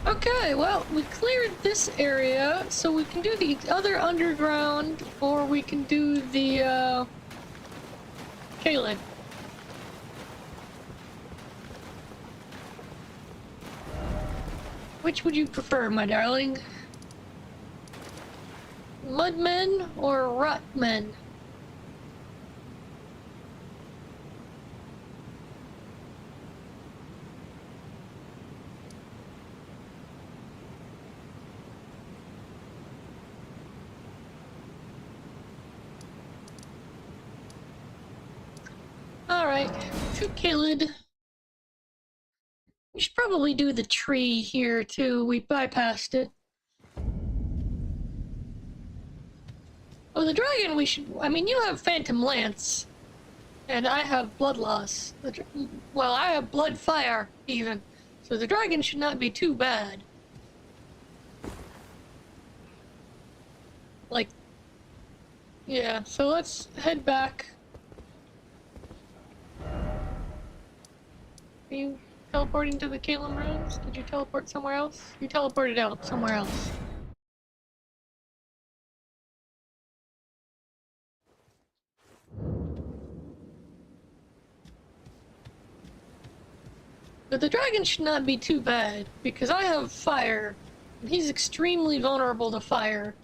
Okay, well, we cleared this area, so we can do the other underground, or we can do the, Caelid. Which would you prefer, my darling? Mudmen or rotmen? Alright, to Caelid. We should probably do the tree here too. We bypassed it. Oh, the dragon we should... I mean, you have Phantom Lance. And I have Blood Loss. Well, I have Blood Fire, even. So the dragon should not be too bad. Like... Yeah, so let's head back. Are you teleporting to the Caelid ruins? Did you teleport somewhere else? You teleported out somewhere else. But the dragon should not be too bad, because I have fire, and he's extremely vulnerable to fire.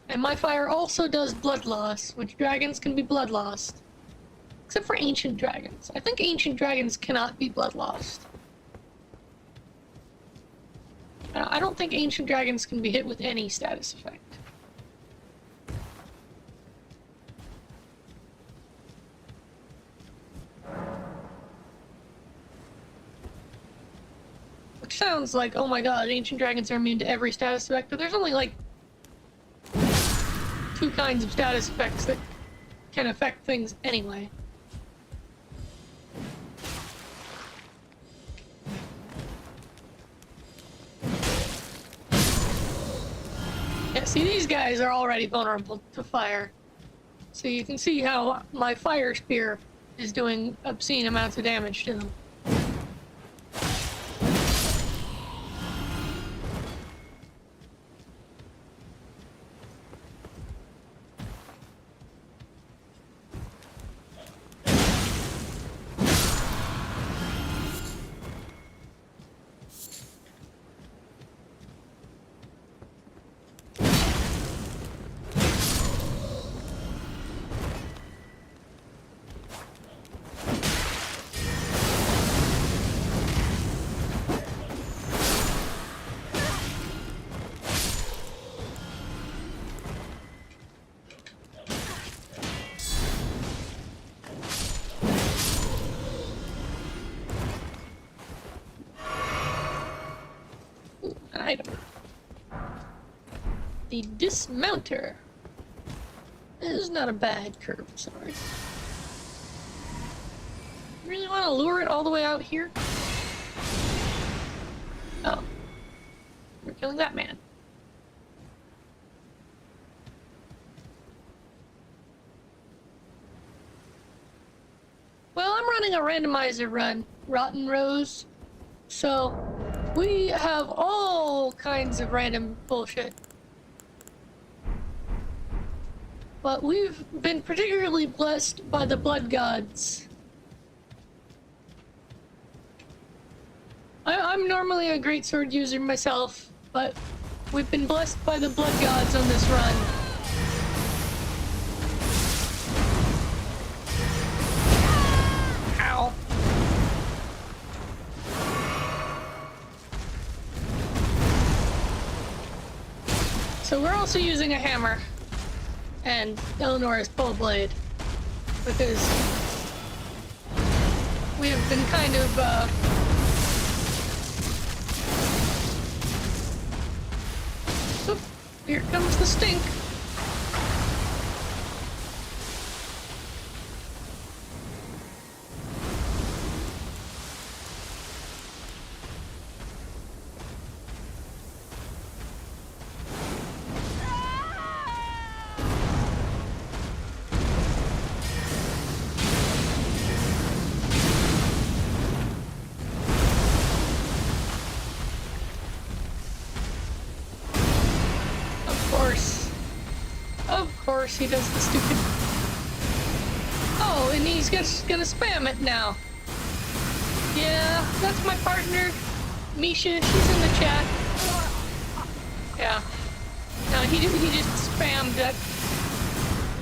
And my fire also does blood loss, which dragons can be blood lost. Except for ancient dragons. I think ancient dragons cannot be blood lost. I don't think ancient dragons can be hit with any status effect. Which sounds like, oh my god, ancient dragons are immune to every status effect, but there's only like 2 kinds of status effects that can affect things anyway. Yeah, see, these guys are already vulnerable to fire. So you can see how my fire spear is doing obscene amounts of damage to them. Item. The dismounter. This is not a bad curve, sorry. Really want to lure it all the way out here? Oh. We're killing that man. Well, I'm running a randomizer run, Rotten Rose, so we have all kinds of random bullshit. But we've been particularly blessed by the blood gods. I'm normally a greatsword user myself, but we've been blessed by the blood gods on this run. Ow. So we're also using a hammer, and Eleanor's bow blade, because we have been kind of, Oop, here comes the stink. course, he does the stupid... Oh, and he's just gonna spam it now. Yeah, that's my partner, Misha. She's in the chat. Yeah. No, he just spammed that.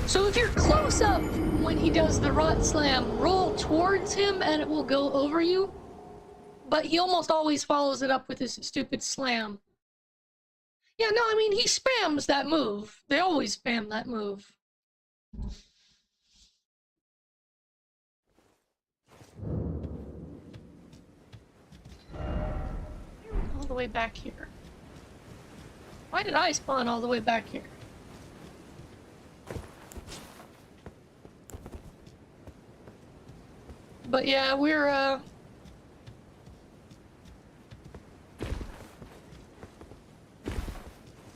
So if you're close up when he does the rot slam, roll towards him and it will go over you. But he almost always follows it up with his stupid slam. Yeah, no, I mean, he spams that move. They always spam that move. All the way back here. Why did I spawn all the way back here? But yeah, we're,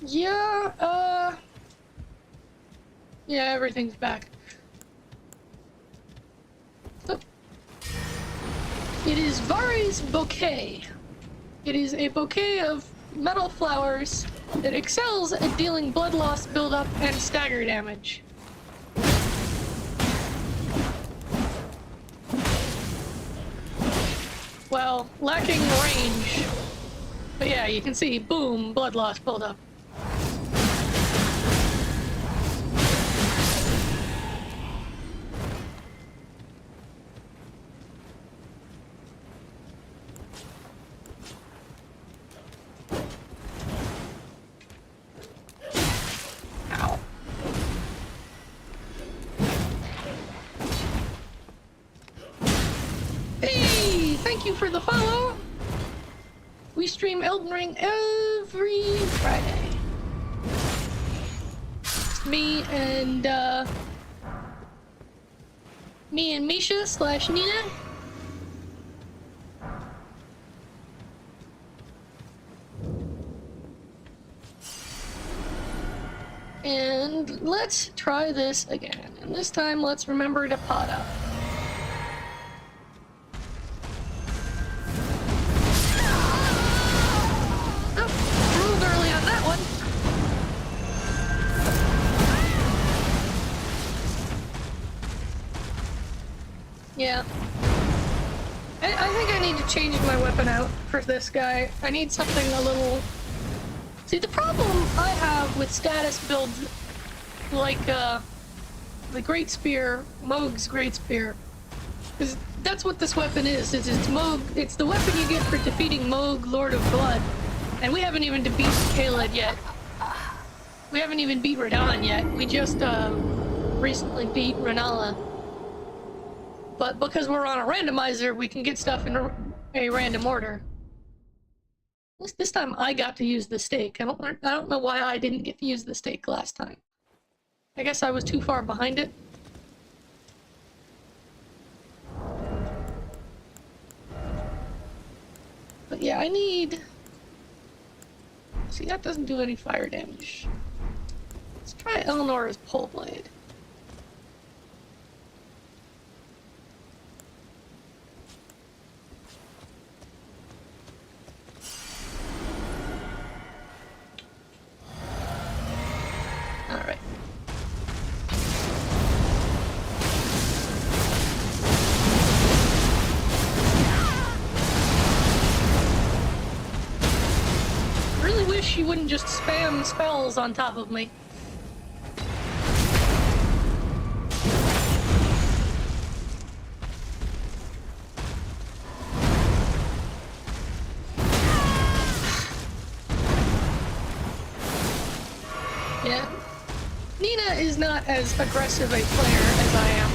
yeah, yeah, everything's back. So, it is Vari's bouquet. It is a bouquet of metal flowers that excels at dealing blood loss, buildup, and stagger damage. Well, lacking range. But yeah, you can see, boom, blood loss buildup. Ow. Hey, thank you for the follow. We stream Elden Ring every Friday. Me and Misha / Nina. And let's try this again. And this time, let's remember to pot up. Oh, ruled early on that one. Yeah. I think I need to change my weapon out for this guy. I need something a little... See, the problem I have with status builds like the Great Spear, Mohg's Great Spear, is that's what this weapon is. It's Mohg. It's the weapon you get for defeating Mohg, Lord of Blood, and we haven't even beat Caelid yet. We haven't even beat Radahn yet. We just recently beat Rennala. But because we're on a randomizer, we can get stuff in a random order. At least this time I got to use the stake. I don't know why I didn't get to use the stake last time. I guess I was too far behind it. But yeah, I need... See, that doesn't do any fire damage. Let's try Eleanor's pole blade. Alright. Really wish you wouldn't just spam spells on top of me. Yeah. Nina is not as aggressive a player as I am.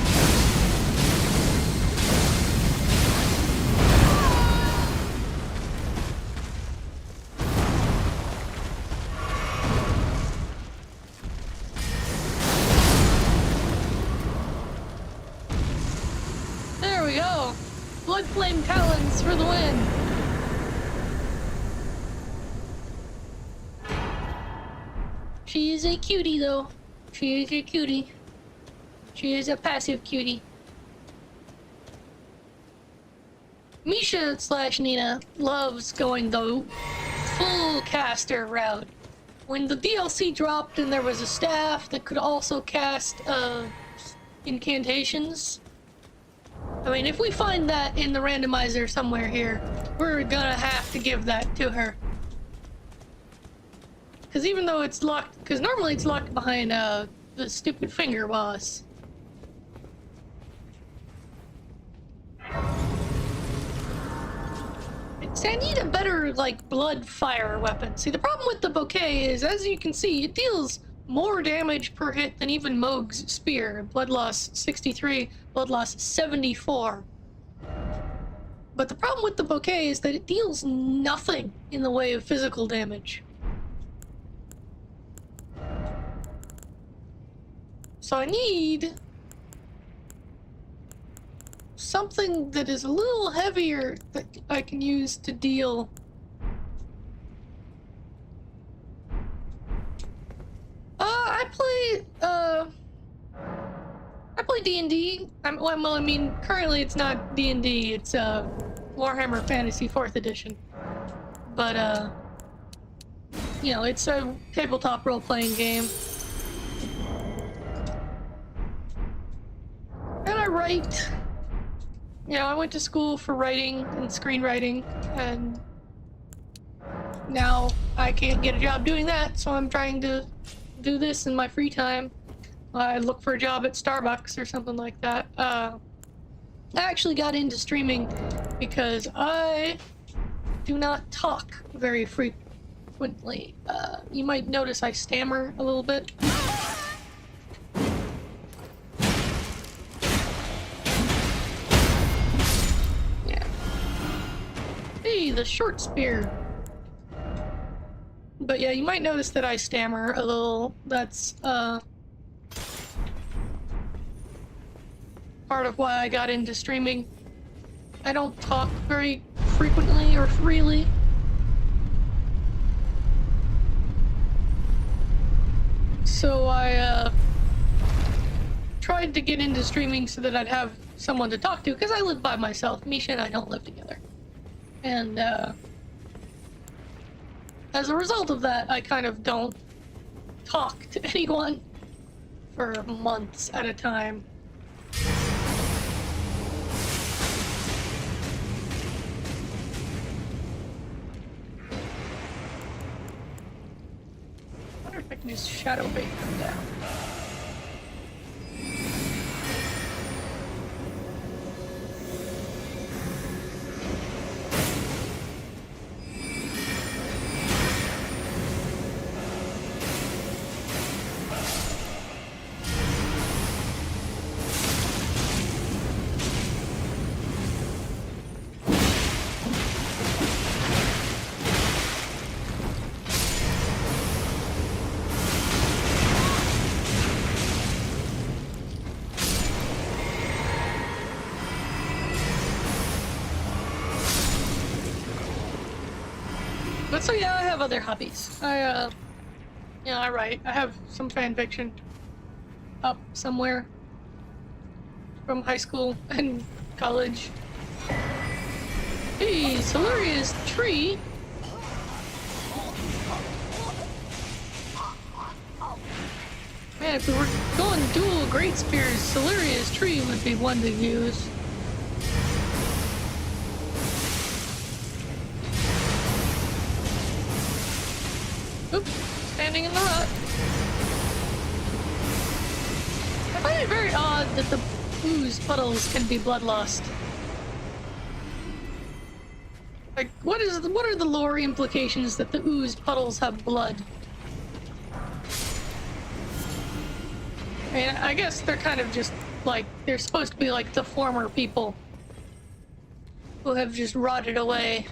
There we go. Blood Flame Talons for the win. She is a cutie, though. She is a cutie. She is a passive cutie. Misha / Nina loves going the full caster route. when the DLC dropped and there was a staff that could also cast incantations. I mean, if we find that in the randomizer somewhere here, we're gonna have to give that to her. Because even though it's locked, because normally it's locked behind the stupid finger boss. See, I need a better, like, blood fire weapon. See, the problem with the bouquet is, as you can see, it deals more damage per hit than even Moog's spear. Blood loss 63, blood loss 74. But the problem with the bouquet is that it deals nothing in the way of physical damage. So I need something that is a little heavier that I can use to deal. I play D&D. Well, I mean, currently it's not D&D, it's Warhammer Fantasy 4th Edition. But you know, it's a tabletop role-playing game. And I write. You know, I went to school for writing and screenwriting, and now I can't get a job doing that, so I'm trying to do this in my free time. I look for a job at Starbucks or something like that. I actually got into streaming because I do not talk very frequently. You might notice I stammer a little bit. Hey, the short spear. But yeah, you might notice that I stammer a little. That's part of why I got into streaming. I don't talk very frequently or freely. So I tried to get into streaming so that I'd have someone to talk to, because I live by myself. Misha and I don't live together. And as a result of that, I kind of don't talk to anyone for months at a time. I wonder if I can just shadow bait them down. But so yeah, I have other hobbies. I write. I have some fan fiction up somewhere from high school and college. Hey, Solaria's tree. Man, if we were going dual great spears, Solaria's tree would be one to use. Oops, standing in the rut. I find it very odd that the ooze puddles can be bloodlust. Like, what are the lore implications that the ooze puddles have blood? I mean, I guess they're kind of just like, they're supposed to be like the former people who have just rotted away.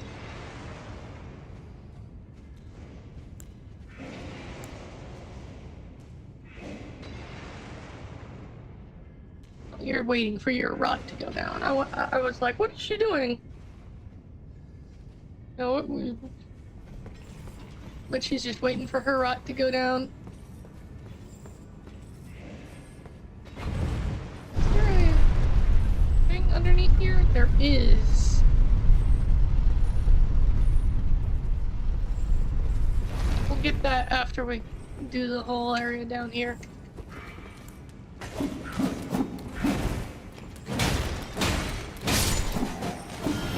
You're waiting for your rot to go down. I was like, what is she doing? No, but she's just waiting for her rot to go down. Is there a thing underneath here? There is. Well, get that after we do the whole area down here.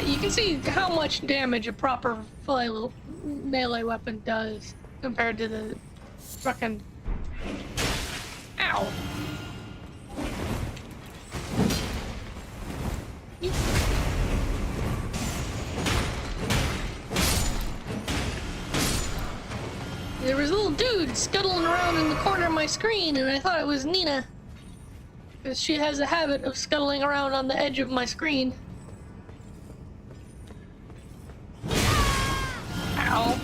You can see how much damage a proper flail melee weapon does compared to the fucking... Ow! There was a little dude scuttling around in the corner of my screen, and I thought it was Nina. Because she has a habit of scuttling around on the edge of my screen. Ow.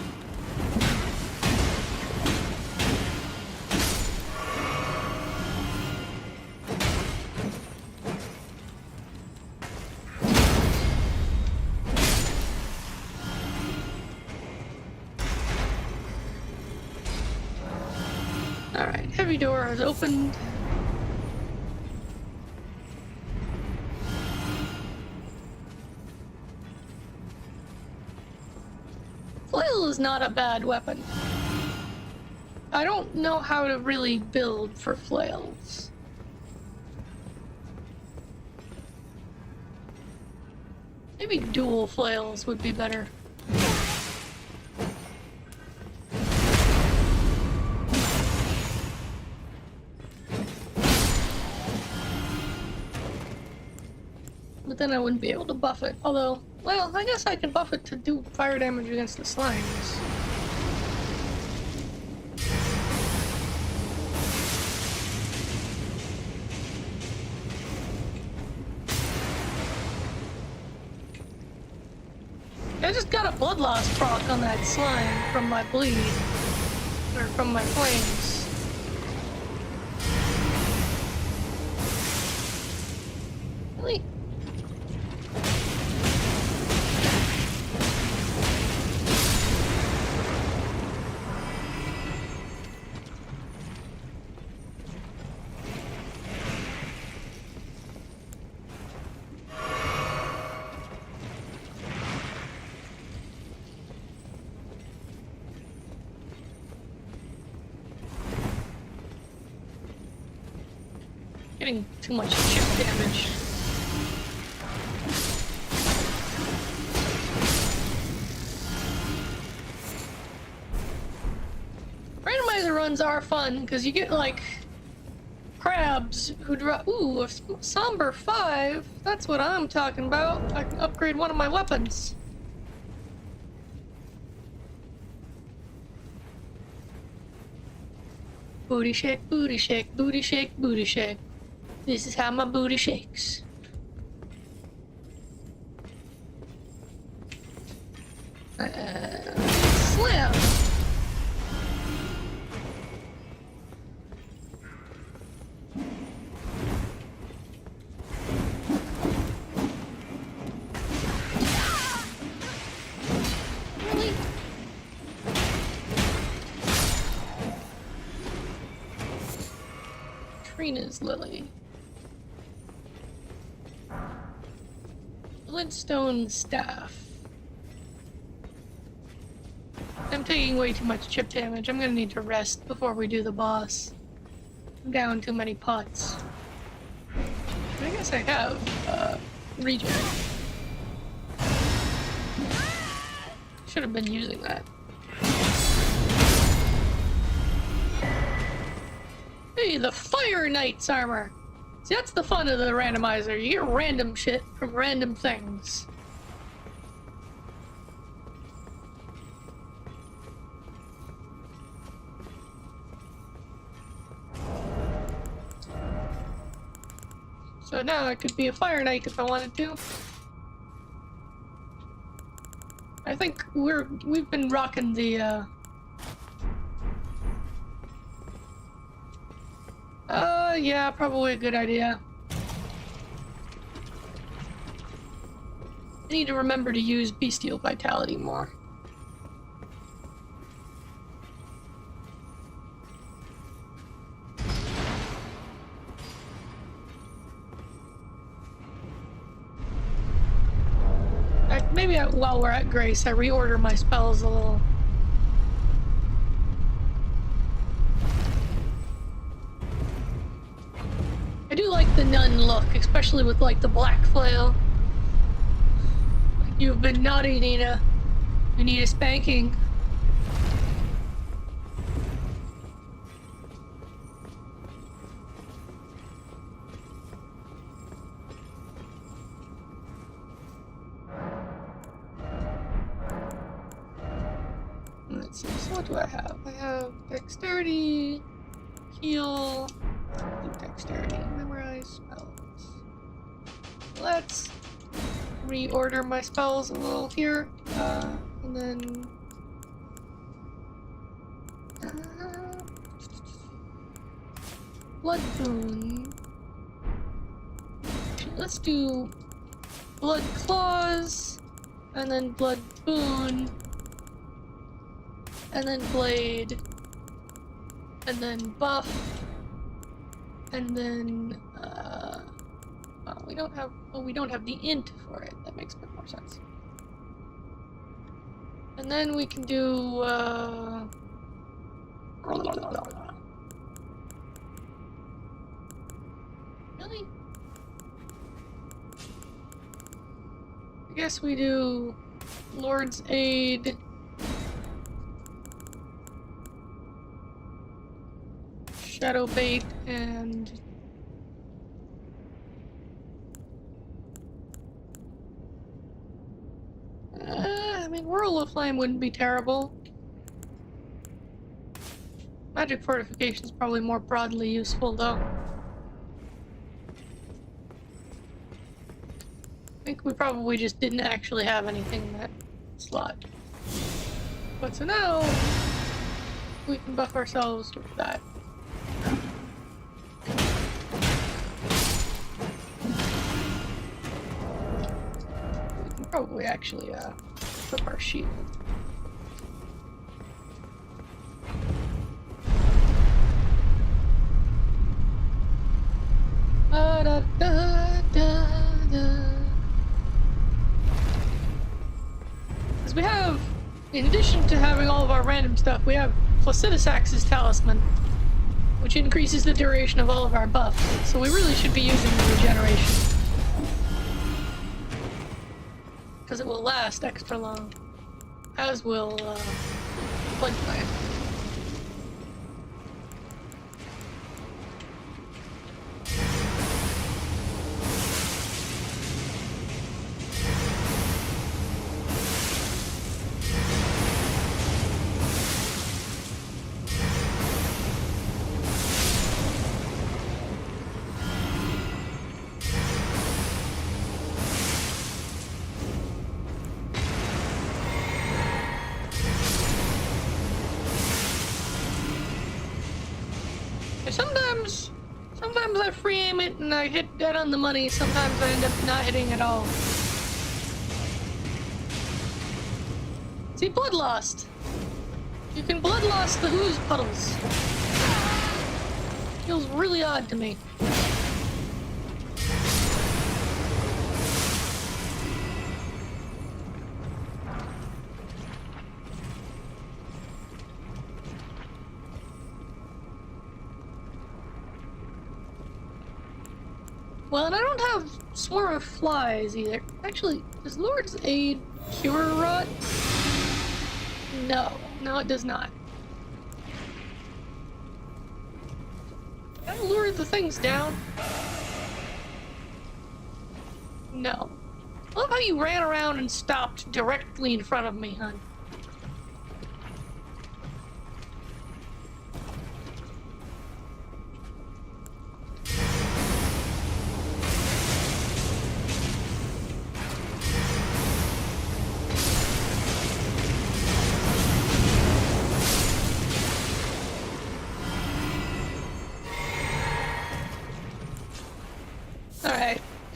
Alright, heavy door is opened. Flail is not a bad weapon. I don't know how to really build for flails. Maybe dual flails would be better. But then I wouldn't be able to buff it. Although, well, I guess I can buff it to do fire damage against the slimes. I just got a blood loss proc on that slime from my bleed. Or from my flames. Really? Getting too much chip damage. Randomizer runs are fun because you get like crabs who drop. Ooh, a somber 5. That's what I'm talking about. I can upgrade one of my weapons. Booty shake, booty shake, booty shake, booty shake. This is how my booty shakes. Slam! Really? Trina's Lily. Glintstone staff. I'm taking way too much chip damage. I'm gonna need to rest before we do the boss. I'm down too many pots. I guess I have regen. Should have been using that. Hey, the Fire Knight's armor! See, that's the fun of the randomizer. You get random shit from random things. So now I could be a Fire Knight if I wanted to. I think we've been rocking the yeah, probably a good idea. I need to remember to use Bestial Vitality more. Maybe while we're at Grace, I reorder my spells a little. the nun look, especially with like the black flail. You've been naughty, Nina. You need a spanking. Let's see, so what do I have? I have dexterity, heal, dexterity, memorize spells. Let's reorder my spells a little here, and then blood boon. Let's do blood claws, and then blood boon, and then blade, and then buff, and then we don't have the int for it. That makes a bit more sense. And then we can do really? I guess we do Lord's Aid, Shadow Bait, and I mean, Whirl of Flame wouldn't be terrible. Magic Fortification is probably more broadly useful, though. I think we probably just didn't actually have anything in that slot. But so now, we can buff ourselves with that. We can probably actually equip our shield. Because we have, in addition to having all of our random stuff, we have Placidus Axe's Talisman, which increases the duration of all of our buffs. So we really should be using the regeneration, because it will last extra long, as will Blood Plant. Sometimes I free aim it and I hit dead on the money. Sometimes I end up not hitting at all. See, Bloodlust. You can Bloodlust the ooze puddles. Feels really odd to me. Well, and I don't have Swarm of Flies either. Actually, does Lord's Aid cure rot? No, it does not. Can I lure the things down? No. I love how you ran around and stopped directly in front of me, hon.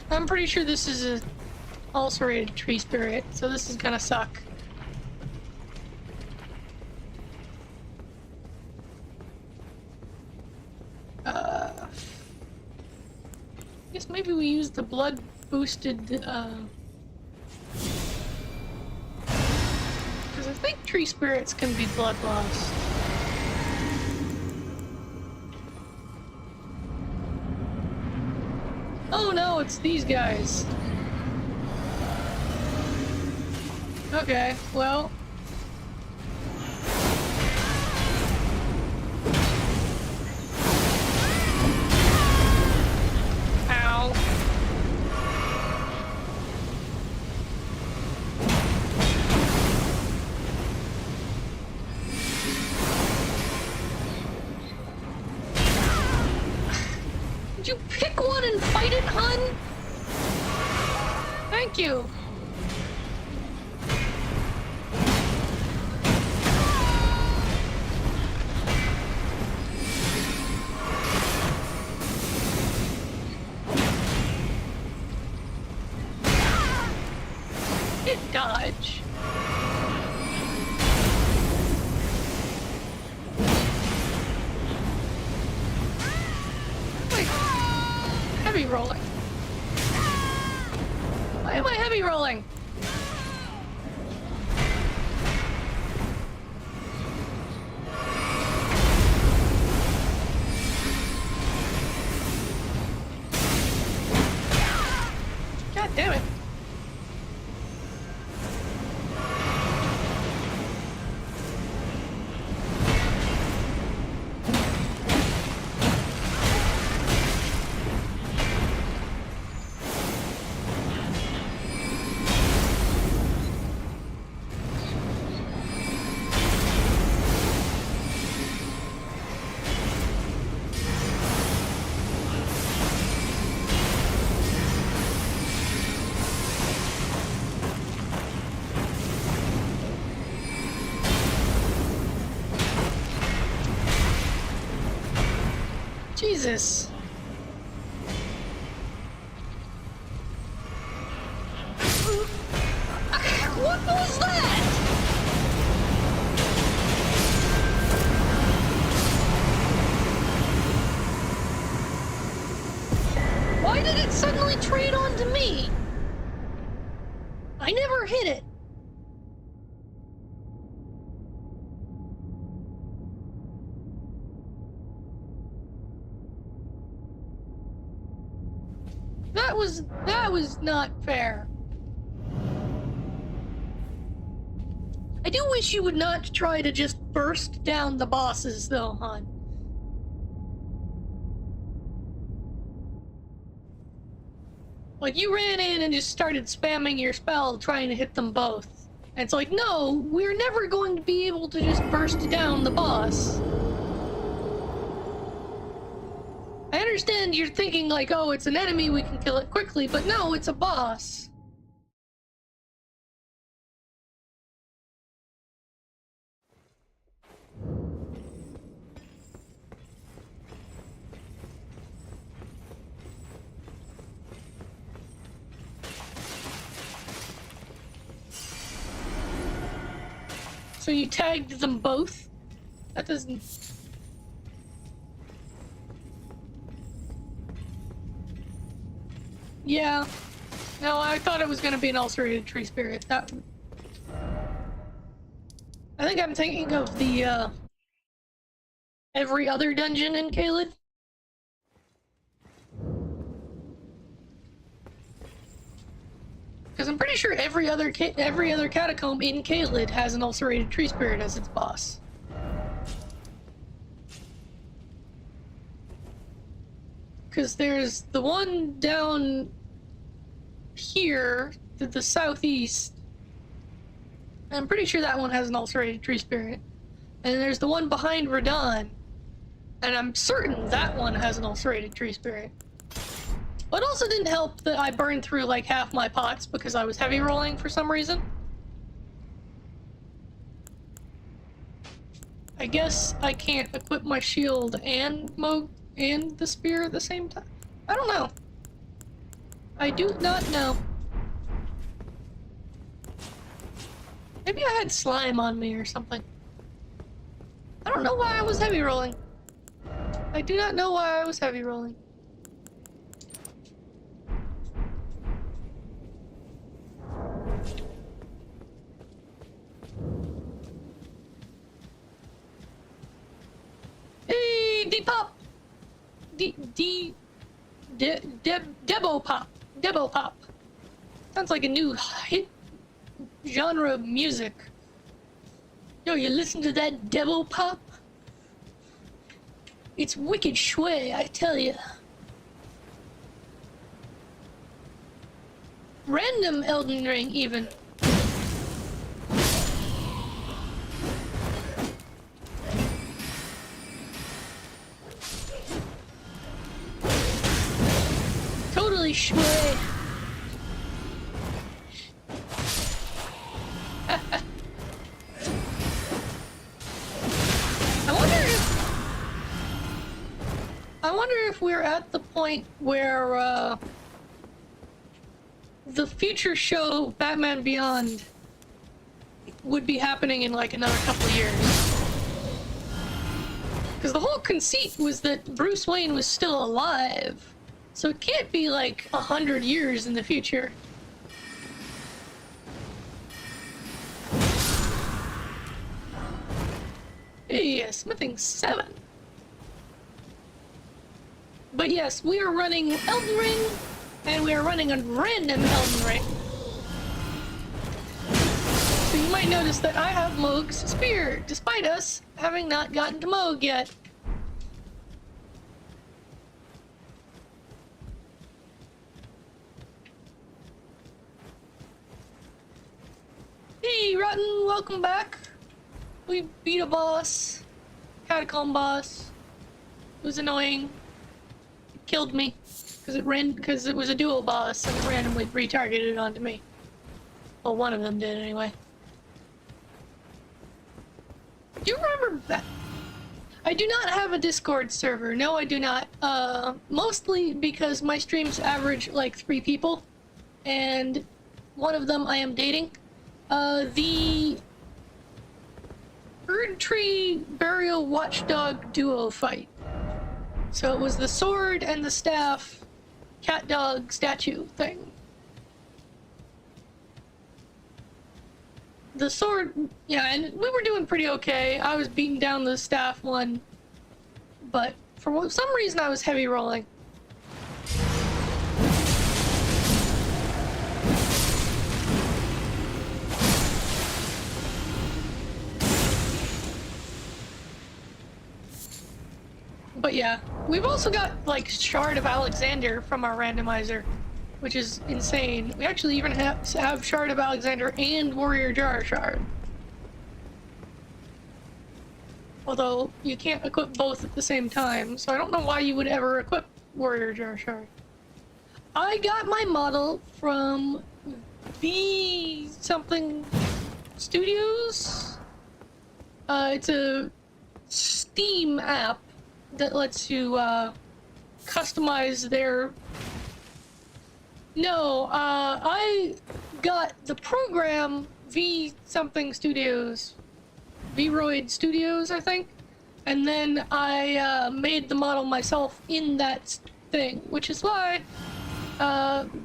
I'm pretty sure this is a ulcerated tree spirit, so this is gonna suck. I guess maybe we use the blood boosted, because I think tree spirits can be blood lost. Oh, it's these guys. Okay, well. Ow. Did you pick one and fight it, hun? Thank you. Dodge. Wait. Heavy rolling. Why am I heavy rolling? God damn it. Jesus. What was that? Why did it suddenly trade on to me? I never hit it. That was not fair. I do wish you would not try to just burst down the bosses though, hon. Like, you ran in and just started spamming your spell trying to hit them both. And it's like, no, we're never going to be able to just burst down the boss. I understand you're thinking like, oh, it's an enemy, we can kill it quickly, but no, it's a boss. So you tagged them both? That doesn't... Yeah. No, I thought it was gonna be an ulcerated tree spirit. That... I think I'm thinking of the, every other dungeon in Caelid. Because I'm pretty sure every other catacomb in Caelid has an ulcerated tree spirit as its boss. Because there's the one down here to the southeast. I'm pretty sure that one has an ulcerated tree spirit. And there's the one behind Radon. And I'm certain that one has an ulcerated tree spirit. But it also didn't help that I burned through like half my pots because I was heavy rolling for some reason. I guess I can't equip my shield and the spear at the same time. I don't know. I do not know. Maybe I had slime on me or something. I don't know why I was heavy rolling. I do not know why I was heavy rolling. Hey, Depop! Debo Pop. Debo Pop. Sounds like a new hit genre of music. Yo, you listen to that Debo Pop? It's wicked shway, I tell ya. Random Elden Ring, even. Totally shway. I wonder if we're at the point where the future show Batman Beyond would be happening in like another couple of years. Because the whole conceit was that Bruce Wayne was still alive. So it can't be like 100 years in the future. Hey, smithing 7. But yes, we are running Elden Ring, and we are running a random Elden Ring. So you might notice that I have Moog's spear, despite us having not gotten to Moog yet. Hey, Rotten, welcome back. We beat a boss, catacomb boss. It was annoying. Killed me because it was a dual boss and it randomly retargeted onto me. Well, one of them did anyway. Do you remember that? I do not have a Discord server. No, I do not. Mostly because my streams average like 3 people, and one of them I am dating. The Erd Tree Burial Watchdog duo fight. So it was the sword and the staff, cat dog statue thing. The sword, yeah, and we were doing pretty okay. I was beating down the staff one, but for some reason I was heavy rolling. But yeah, we've also got like Shard of Alexander from our randomizer, which is insane. We actually even have Shard of Alexander and Warrior Jar Shard. Although you can't equip both at the same time, so I don't know why you would ever equip Warrior Jar Shard. I got my model from V something Studios. It's a Steam app that lets you customize their... No, I got the program V something Studios, Vroid Studios, I think, and then I made the model myself in that thing, which is why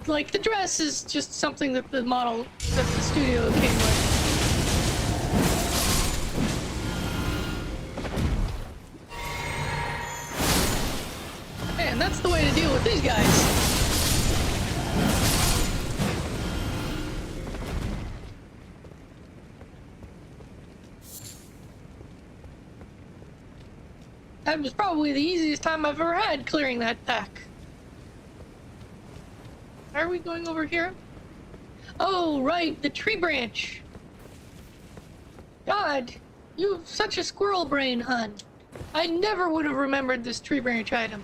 like the dress is just something that the model that the studio came with. And that's the way to deal with these guys. That was probably the easiest time I've ever had clearing that pack. Are we going over here? Oh, right, the tree branch. God, you have such a squirrel brain, hun. I never would have remembered this tree branch item.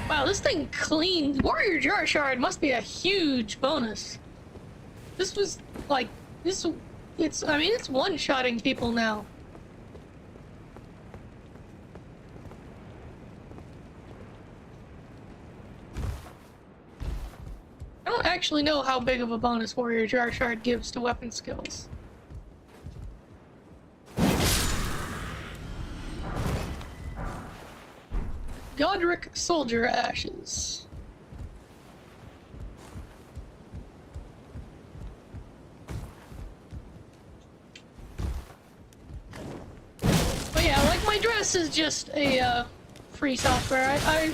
Wow, this thing clean. Warrior Jar Shard must be a huge bonus. This was like, I mean, it's one-shotting people now. I don't actually know how big of a bonus Warrior Jar Shard gives to weapon skills. Godric Soldier Ashes. this is just a free software. I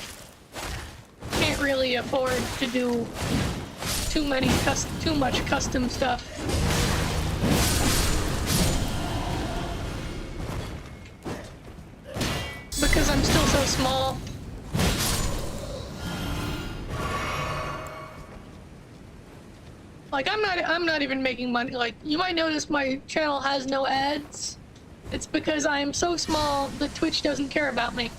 can't really afford to do too much custom stuff. Because I'm still so small. Like, I'm not even making money. Like, you might notice my channel has no ads. It's because I am so small that Twitch doesn't care about me.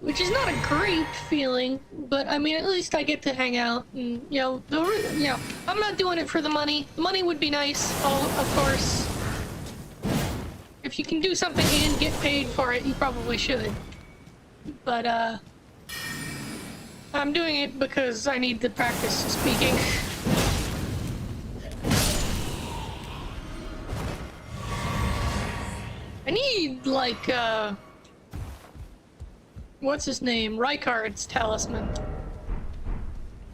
Which is not a great feeling, but I mean, at least I get to hang out and, you know, I'm not doing it for the money. The money would be nice, of course. If you can do something and get paid for it, you probably should. But, I'm doing it because I need to practice speaking. I need, like, what's his name? Rykard's talisman.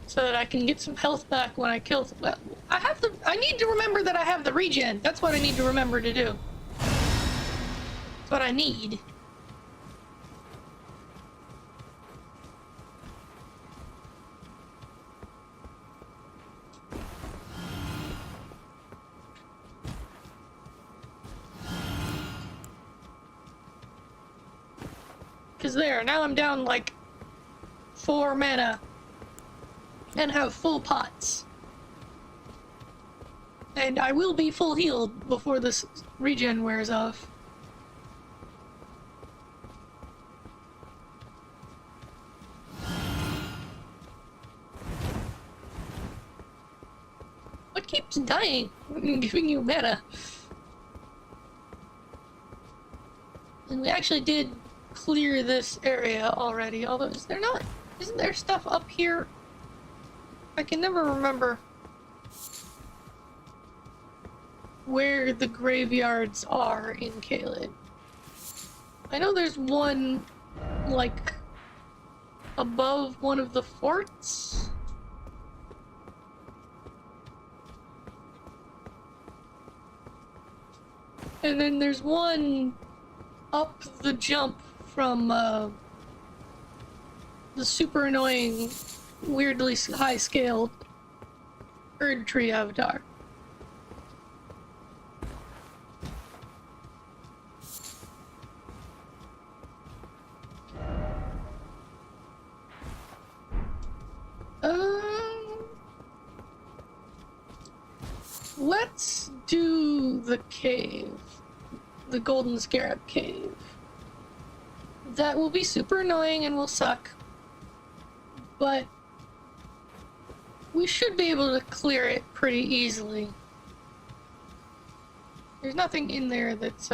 So that I can get some health back when I kill... Well, I need to remember that I have the regen. That's what I need to remember to do. That's what I need. Because there, now I'm down like 4 mana and have full pots. And I will be full healed before this regen wears off. What keeps dying and giving you mana? And we actually did clear this area already, although isn't there stuff up here? I can never remember where the graveyards are in Caelid. I know there's one, like, above one of the forts. And then there's one up the jump from the super annoying, weirdly high-scaled Erd Tree avatar. Let's do the cave. The Golden Scarab Cave. That will be super annoying and will suck. But we should be able to clear it pretty easily. There's nothing in there that's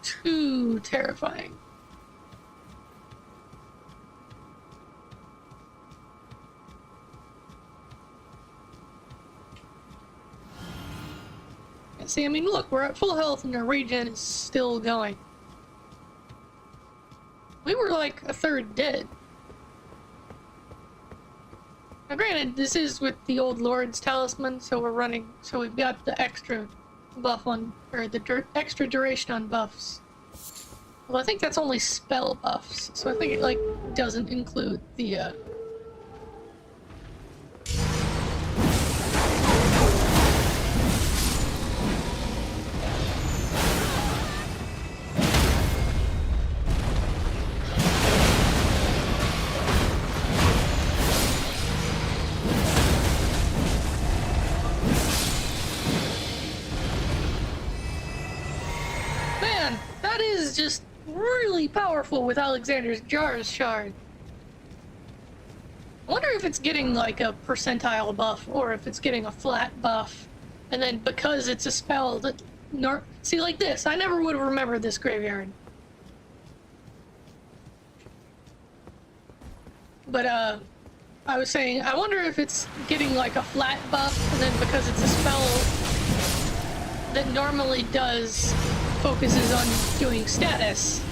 too terrifying. See, I mean, look, we're at full health and our regen is still going. We were like a third dead. Now granted, this is with the old Lord's talisman, so we've got the extra buff on, or the extra duration on buffs. Well, I think that's only spell buffs, so I think it, like, doesn't include the, just really powerful with Alexander's Jar's Shard. I wonder if it's getting like a percentile buff or if it's getting a flat buff. And then because it's a spell that... See, like this, I never would have remembered this graveyard. But, I was saying, I wonder if it's getting like a flat buff, and then because it's a spell that normally focuses on doing status.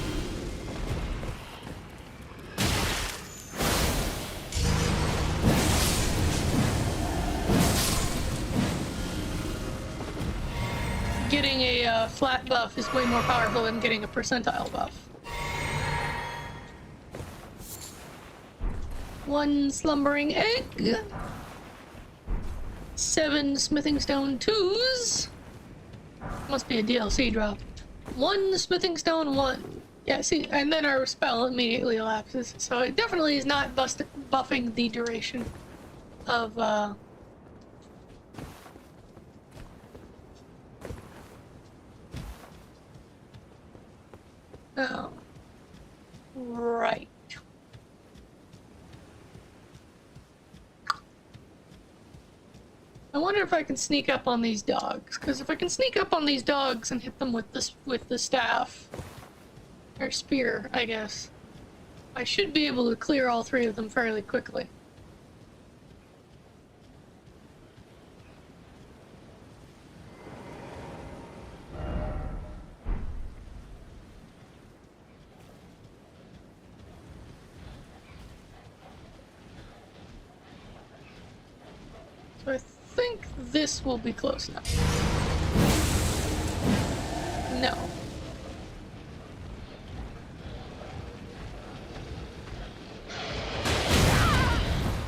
getting a flat buff is way more powerful than getting a percentile buff. 1 slumbering egg. 7 smithing stone 2s. Must be a DLC drop. 1 smithing stone 1. Yeah, see, and then our spell immediately elapses. So it definitely is not buffing the duration of, Oh. Right. I wonder if I can sneak up on these dogs, because if I can sneak up on these dogs and hit them with the staff, or spear, I guess, I should be able to clear all 3 of them fairly quickly. So I think this will be close enough. No.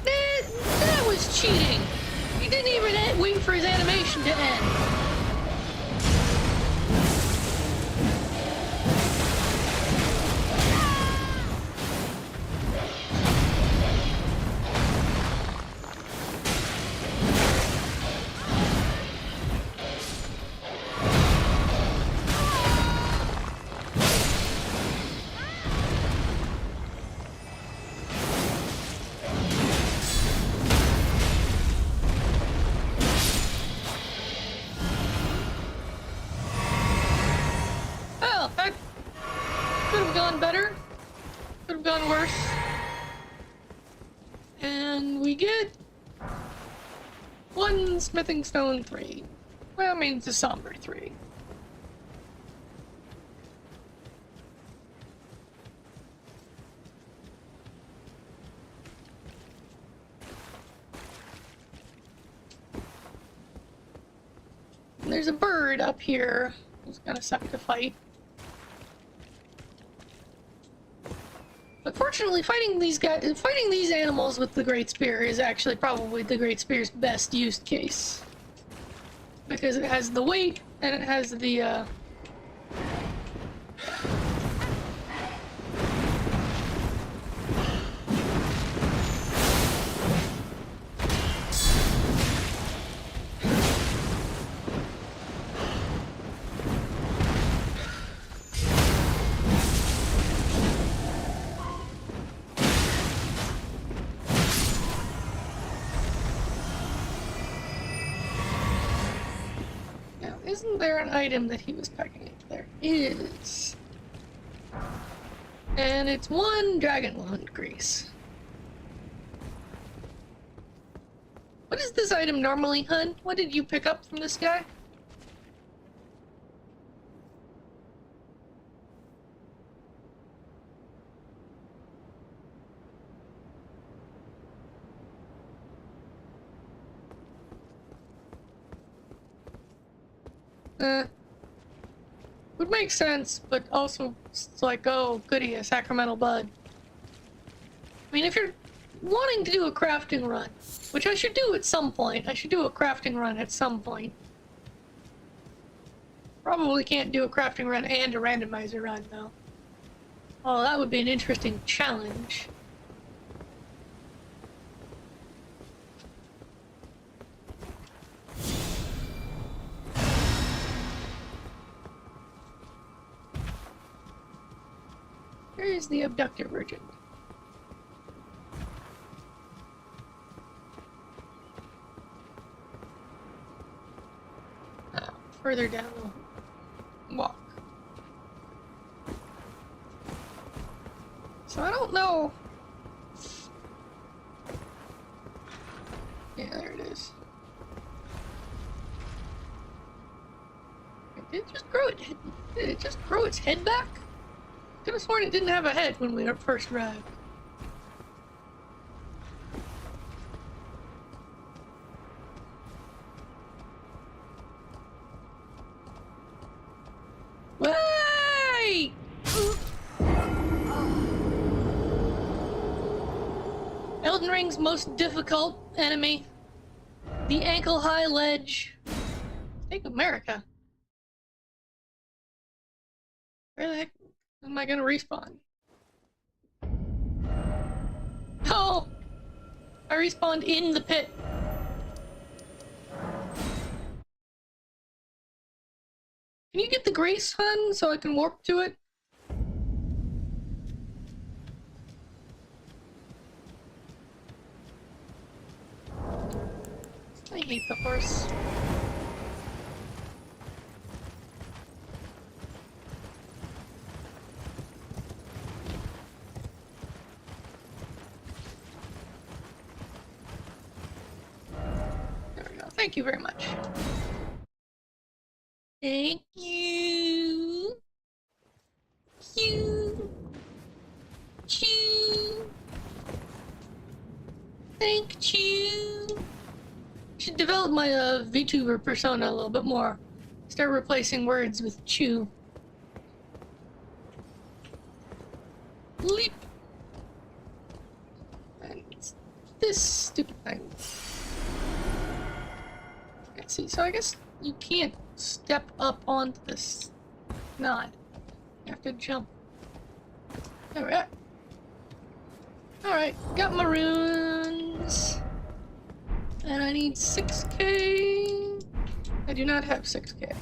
That was cheating! He didn't even wait for his animation to end. Smithing stone 3. Well, I mean, it's a somber 3. And there's a bird up here who's gonna suck to fight. But fortunately, fighting these animals with the Great Spear is actually probably the Great Spear's best used case. Because it has the weight, and it has the, Isn't there an item that he was packing up? There is. And it's 1 dragon wand grease. What is this item normally, hun? What did you pick up from this guy? Would make sense, but also it's like, oh, goody, a sacramental bud. I mean, if you're wanting to do a crafting run, which I should do at some point, I should do a crafting run at some point. Probably can't do a crafting run and a randomizer run, though. Oh, that would be an interesting challenge. Where is the abductor virgin? Further down the walk. So I don't know. Yeah, there it is. Did it just grow it? Did it just grow its head back? Could have sworn it didn't have a head when we first arrived. Elden Ring's most difficult enemy. The ankle-high ledge. Take America. Where the heck am I gonna respawn? Oh! I respawned in the pit. Can you get the Grace Hun so I can warp to it? I hate the horse. There we go. Thank you very much. Thank you. Chew. Chew. Thank you. Should develop my VTuber persona a little bit more. Start replacing words with chew. Leap. And this stupid thing. Let's see, so I guess you can't step up onto this knot. You have to jump. There we are. Alright, got my runes. And I need 6k. I do not have 6k.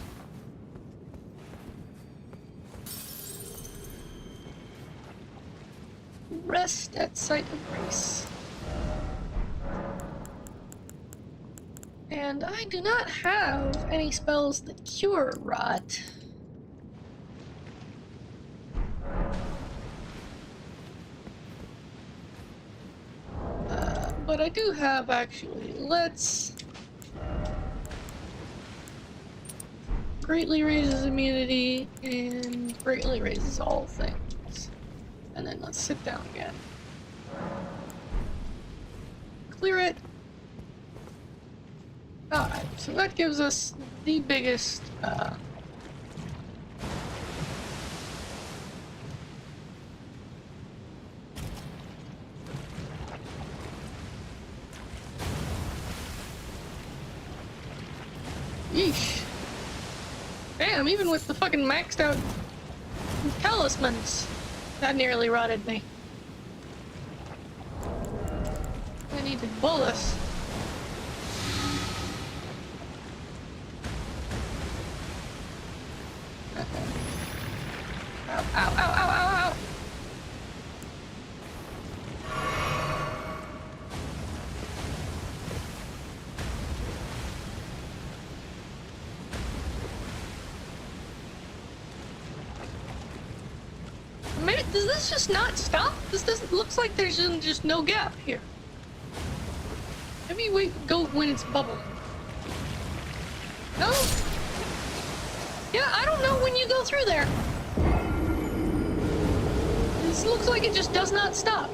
Rest at site of grace. And I do not have any spells that cure rot. But I do have, actually. Let's... Greatly raises immunity and greatly raises all things. And then let's sit down again. Clear it. Alright, so that gives us the biggest, Yeesh. Damn, even with the fucking maxed out talismans, that nearly rotted me. I need to bolus. Ow, ow, ow, ow, ow, ow! Maybe, does this just not stop? This doesn't, looks like there's just no gap here. Maybe we go when it's bubbling. No? Yeah, I don't know when you go through there. This looks like it just does not stop.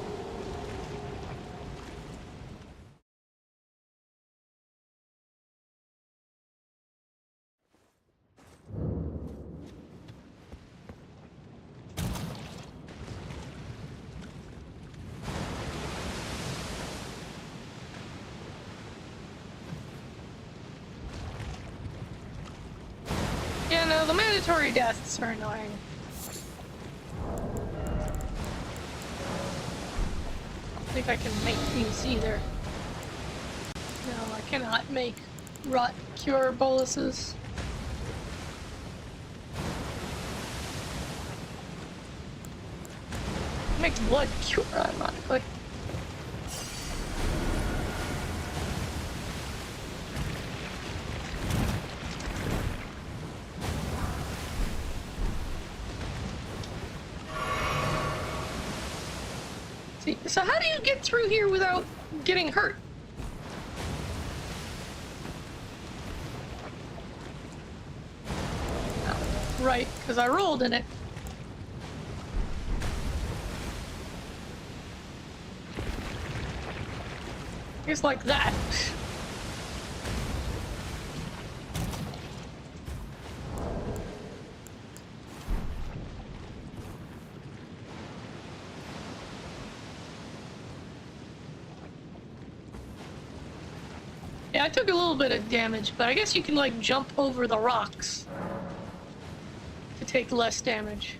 Yeah, no, the mandatory deaths are annoying. I don't think I can make these either. No, I cannot make rot cure boluses. It makes blood cure, ironically. See, so how do you get through here without getting hurt? Oh, right, because I rolled in it. Just like that. Yeah, I took a little bit of damage, but I guess you can, like, jump over the rocks to take less damage.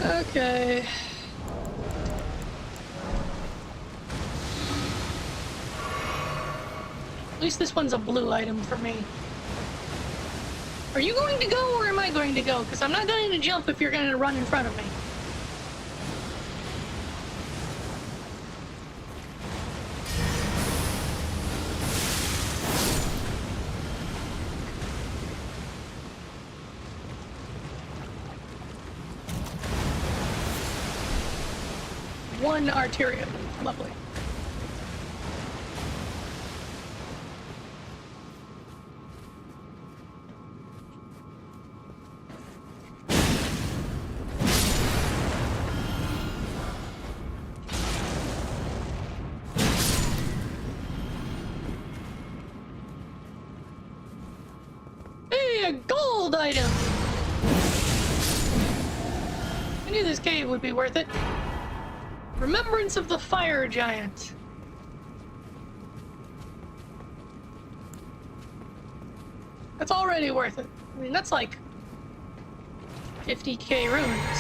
Okay. At least this one's a blue item for me. Are you going to go or am I going to go? Because I'm not going to jump if you're going to run in front of me. One arterial. Lovely. Hey, a gold item! I knew this cave would be worth it. Remembrance of the Fire Giant. That's already worth it. I mean, that's like 50k runes.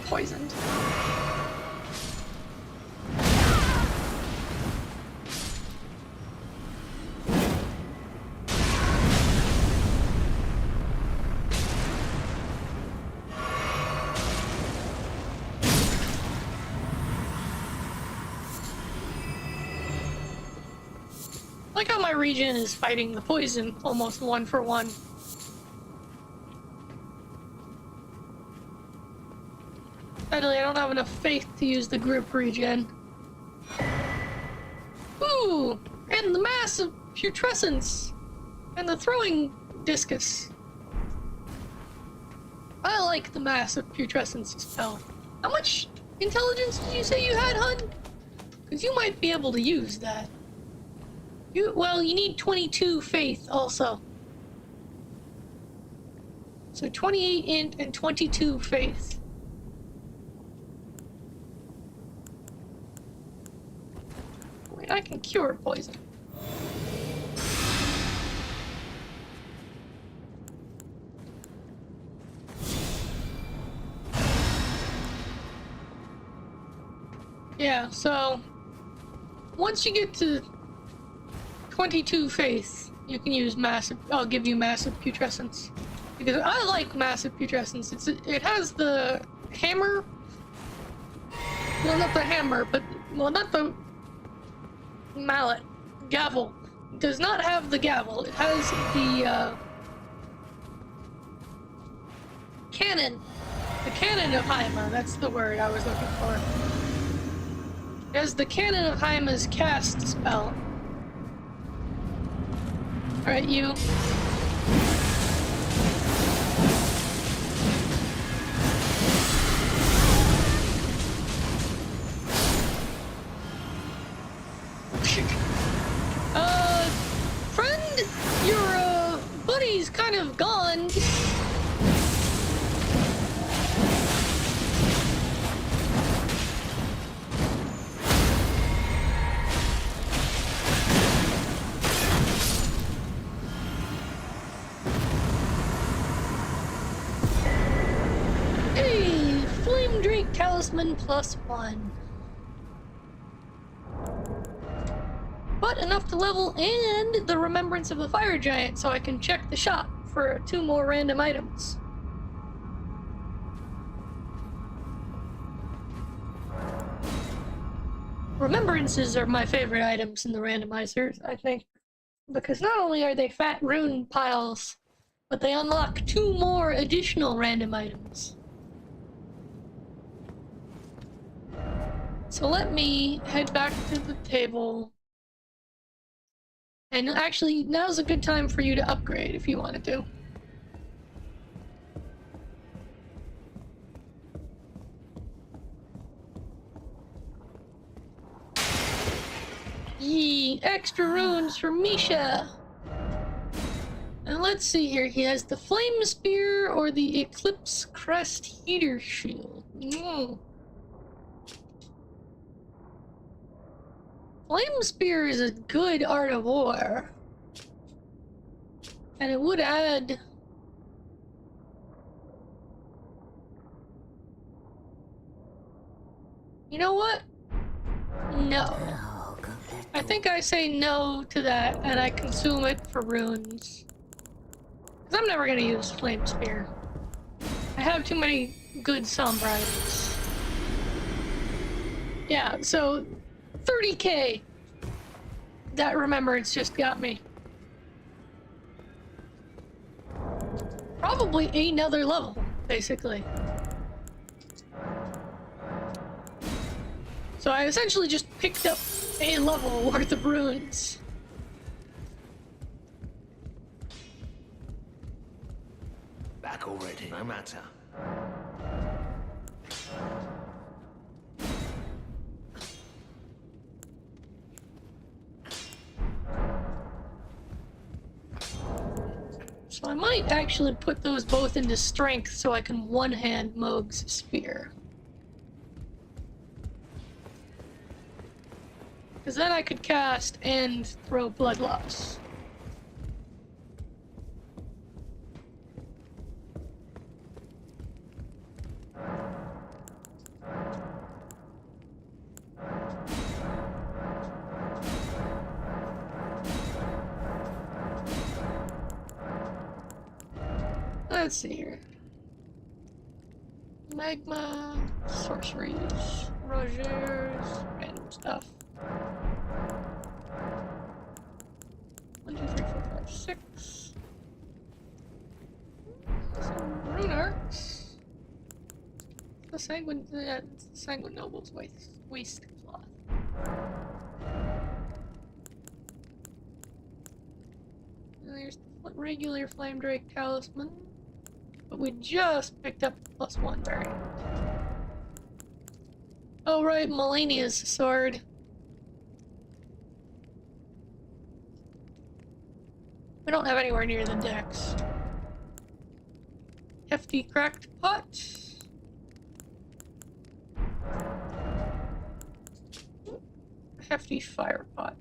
Poisoned. I like how my regen is fighting the poison almost one for one. Sadly, I don't have enough faith to use the group regen. Ooh! And the mass of putrescence! And the throwing discus. I like the mass of putrescence spell. How much intelligence did you say you had, hun? Because you might be able to use that. Well, you need 22 faith also. So 28 int and 22 faith. I can cure poison. Yeah, so once you get to 22 faith, you can use massive. I'll give you massive putrescence because I like massive putrescence. It has the hammer. Well, not the hammer, but not the mallet. Gavel. It does not have the gavel. It has the cannon. The cannon of Haima. That's the word I was looking for. It has the cannon of Haima's cast spell. Alright, you. Friend, your buddy's kind of gone. Hey, Flame Drake Talisman +1. But enough to level and the Remembrance of the Fire Giant, so I can check the shop for 2 more random items. Remembrances are my favorite items in the randomizers, I think, because not only are they fat rune piles, but they unlock 2 more additional random items. So let me head back to the table. And actually, now's a good time for you to upgrade if you wanted to. Yee, extra runes for Misha. And let's see here, he has the Flame Spear or the Eclipse Crest Heater Shield. Flame Spear is a good art of war. And it would add... You know what? No. I think I say no to that, and I consume it for runes. Because I'm never gonna use Flame Spear. I have too many good Sombra items. Yeah, so 30k. That remembrance just got me. Probably another level, basically. So I essentially just picked up a level worth of runes. Back already, no matter. So I might actually put those both into strength so I can one-hand Moog's spear. Because then I could cast and throw blood loss. Let's see here. Magma, sorceries, Rogers, random stuff. 1, 2, 3, 4, 5, 6. Some rune arcs. The Sanguine Noble's waist cloth. And there's the regular Flame Drake Talisman. But we just picked up the +1 variant. Oh right, Melania's sword. We don't have anywhere near the decks. Hefty cracked pot. Hefty fire pot.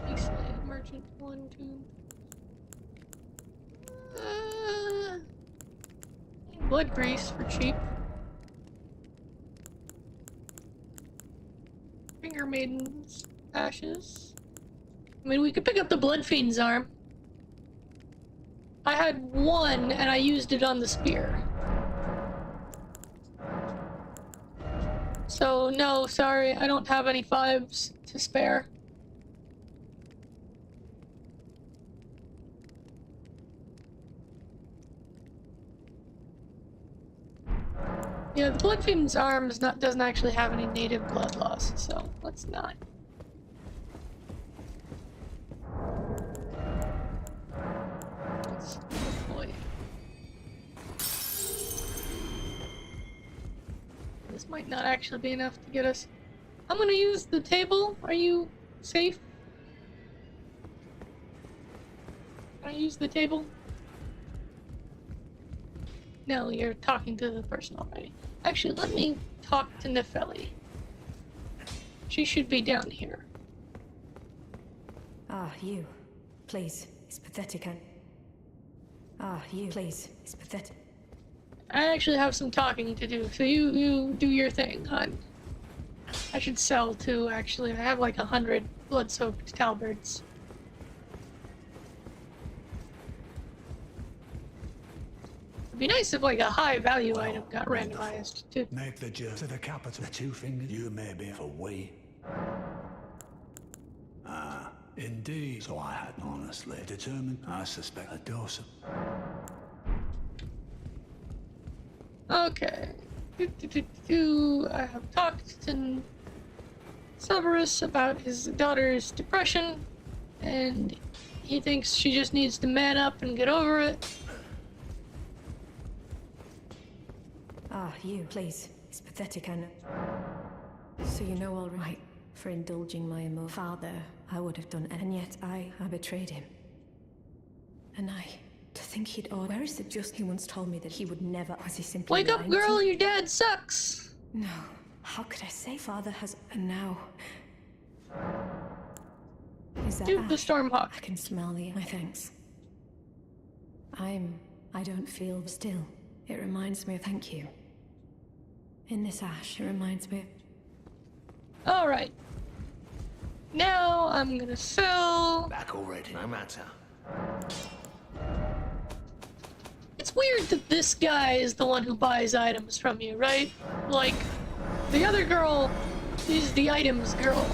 Isolated merchant 1, 2. Blood grease for cheap. Finger Maiden's ashes. I mean, we could pick up the Blood Fiend's arm. I had 1 and I used it on the spear. So no, sorry, I don't have any 5s to spare. Yeah, the Blood Fiend's arm doesn't actually have any native blood loss, so let's not. Let's deploy. This might not actually be enough to get us. I'm gonna use the table. Are you safe? Can I use the table? No, you're talking to the person already. Actually, let me talk to Nefeli. She should be down here. Ah, you. Please, it's pathetic. Ah, you. Please, it's pathetic. I actually have some talking to do, so you do your thing, hon. I should sell too, actually. I have like 100 blood-soaked halberds. It'd be nice if like a high-value item got randomized too. Make the journey to the capital. The 2 fingers. You may be for we. Ah, Indeed. So I had honestly determined. I suspect a dose of... Okay. I have talked to Severus about his daughter's depression, and he thinks she just needs to man up and get over it. Ah, you, please. It's pathetic, I know. So you know all right. For indulging my father, I would have done it, and yet I betrayed him. And to think he'd where is the just he once told me that he would never, was he simply Wake up, lying to girl, me? your dad sucks! No, how could I say father has, and now... Is that Dude, the ash? Stormhawk. I can smell the, my thanks. I don't feel still. It reminds me of thank you. In this ash, it reminds me of... Alright. Now I'm gonna sell... Back already, no matter. It's weird that this guy is the one who buys items from you, right? Like, the other girl is the items girl.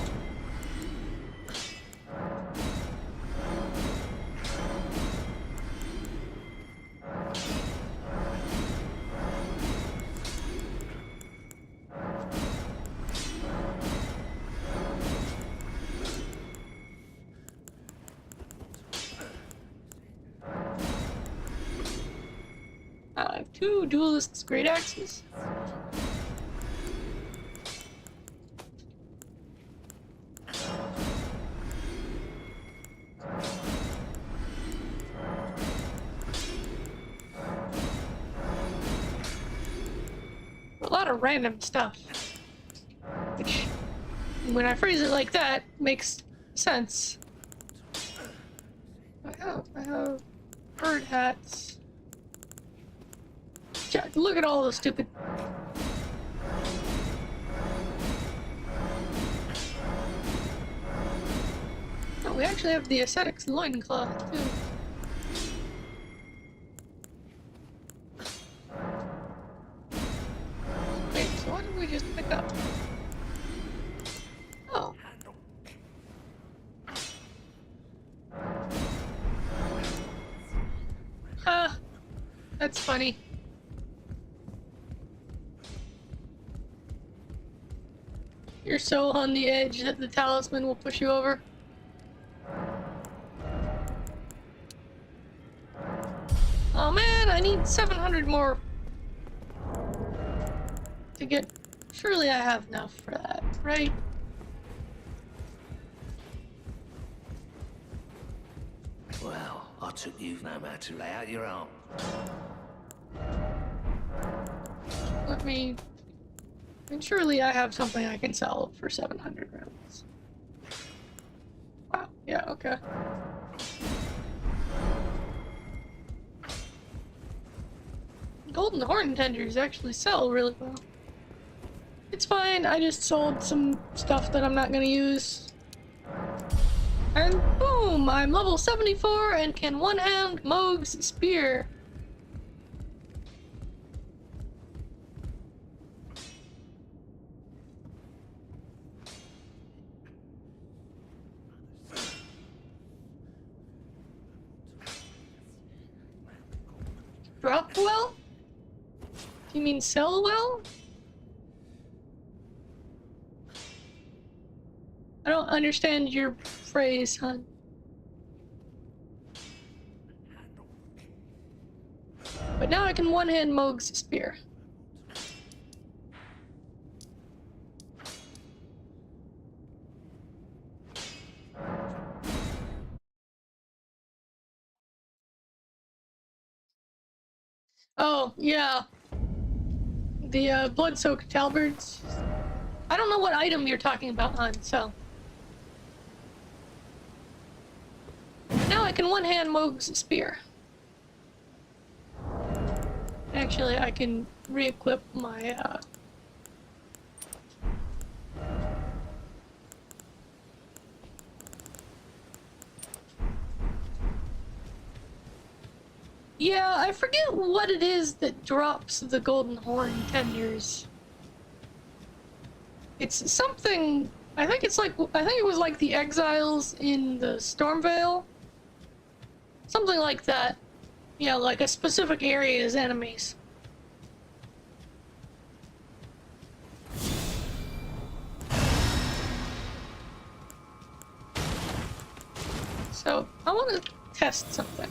I have 2 duelists great axes. A lot of random stuff. Which, when I phrase it like that, makes sense. I have bird hats. Look at all the stupid... Oh, we actually have the ascetics loincloth, too. Wait, so what did we just pick up? Oh. Huh. That's funny. You're so on the edge that the talisman will push you over. Oh man, I need 700 more to get... Surely I have enough for that, right? Well, I took you no matter to lay out your arm. Let me... And surely I have something I can sell for 700 rounds. Wow, yeah, okay. Golden horn tenders actually sell really well. It's fine, I just sold some stuff that I'm not gonna use. And boom! I'm level 74 and can one-hand Moog's spear. Drop well? Do you mean sell well? I don't understand your phrase, hon. But now I can one-hand Moog's spear. Oh, yeah. The blood-soaked halberds. I don't know what item you're talking about, hon, so... Now I can one-hand Moog's spear. Actually, I can re-equip my, Yeah, I forget what it is that drops the golden horn tenders. It's something I think it's like, I think it was like the exiles in the Stormvale. Something like that. Yeah, like a specific area is enemies. So, I want to test something.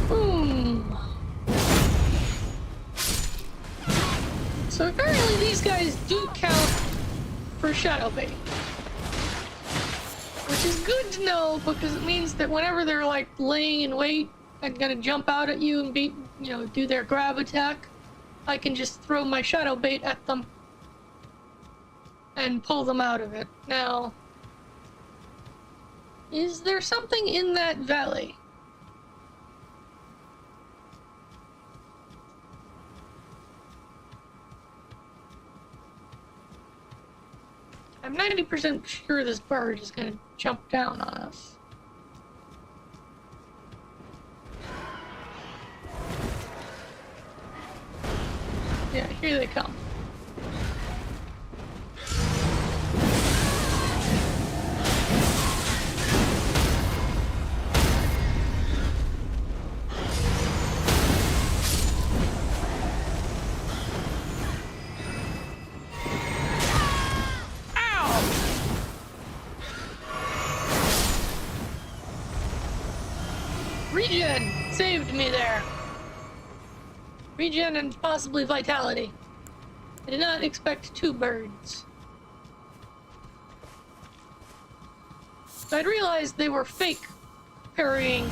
Boom. So apparently these guys do count for shadow bait. Which is good to know, because it means that whenever they're like laying in wait and gonna jump out at you and beat, you know, do their grab attack, I can just throw my shadow bait at them and pull them out of it. Now, is there something in that valley? I'm 90% sure this bird is gonna jump down on us. Yeah, here they come. Regen! Saved me there. Regen and possibly vitality. I did not expect 2 birds. If I'd realized they were fake parrying,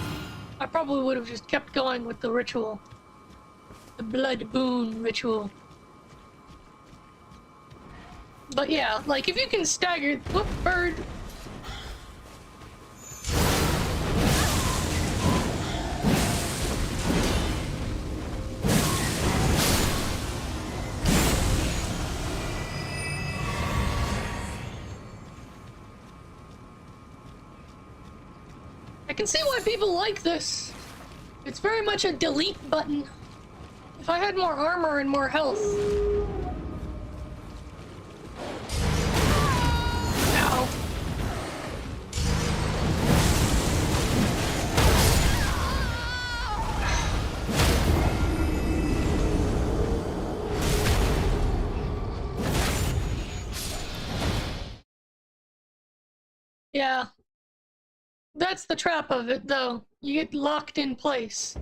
I probably would have just kept going with the ritual. The blood boon ritual. But yeah, like if you can stagger... Whoop, bird! I can see why people like this. It's very much a delete button. If I had more armor and more health. Ow. Yeah. That's the trap of it, though. You get locked in place.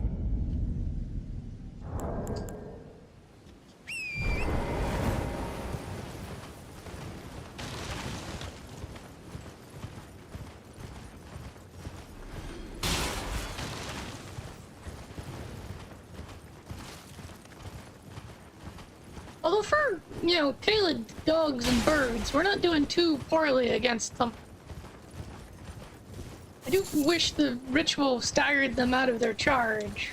Although for, you know, Caelid dogs and birds, we're not doing too poorly against them. I do wish the ritual staggered them out of their charge.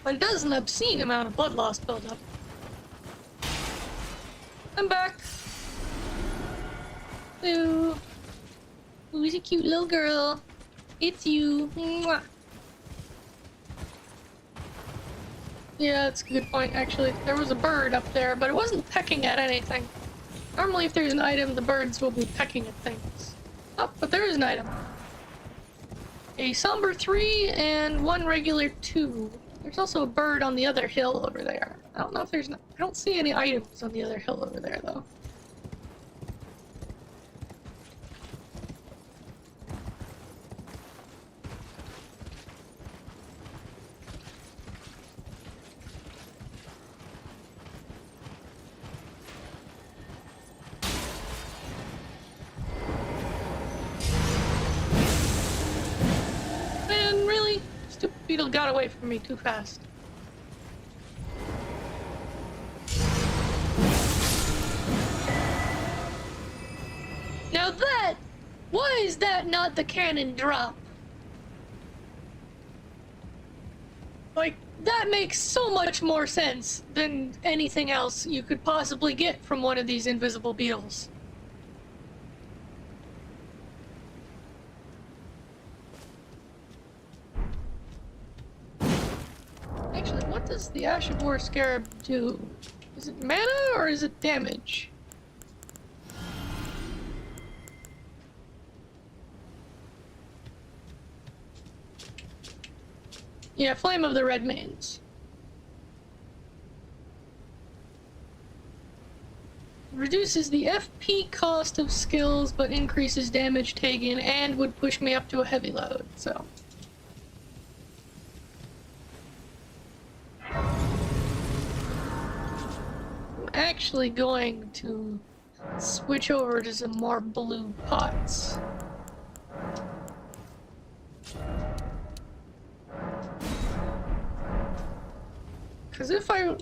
But it does an obscene amount of blood loss buildup. I'm back. Ooh. Who's a cute little girl? It's you. Mwah. Yeah, that's a good point, actually. There was a bird up there, but it wasn't pecking at anything. Normally, if there's an item, the birds will be pecking at things. Oh, but there is an item. A somber 3 and 1 regular 2. There's also a bird on the other hill over there. I don't know if there's... I don't see any items on the other hill over there, though. Beetle got away from me too fast. Now that... Why is that not the cannon drop? Like, That makes so much more sense than anything else you could possibly get from one of these invisible beetles. Actually, what does the Ash of War Scarab do? Is it mana or is it damage? Yeah, Flame of the Red Mains. Reduces the FP cost of skills, but increases damage taken and would push me up to a heavy load, so. I'm actually going to switch over to some more blue pots. Because if I...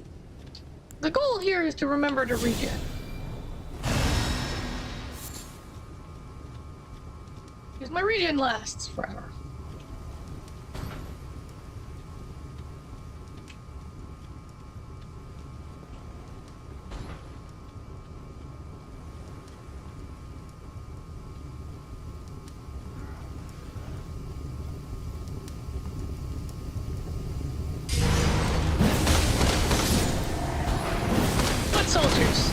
The goal here is to remember to regen. Because my regen lasts forever. Foot soldiers.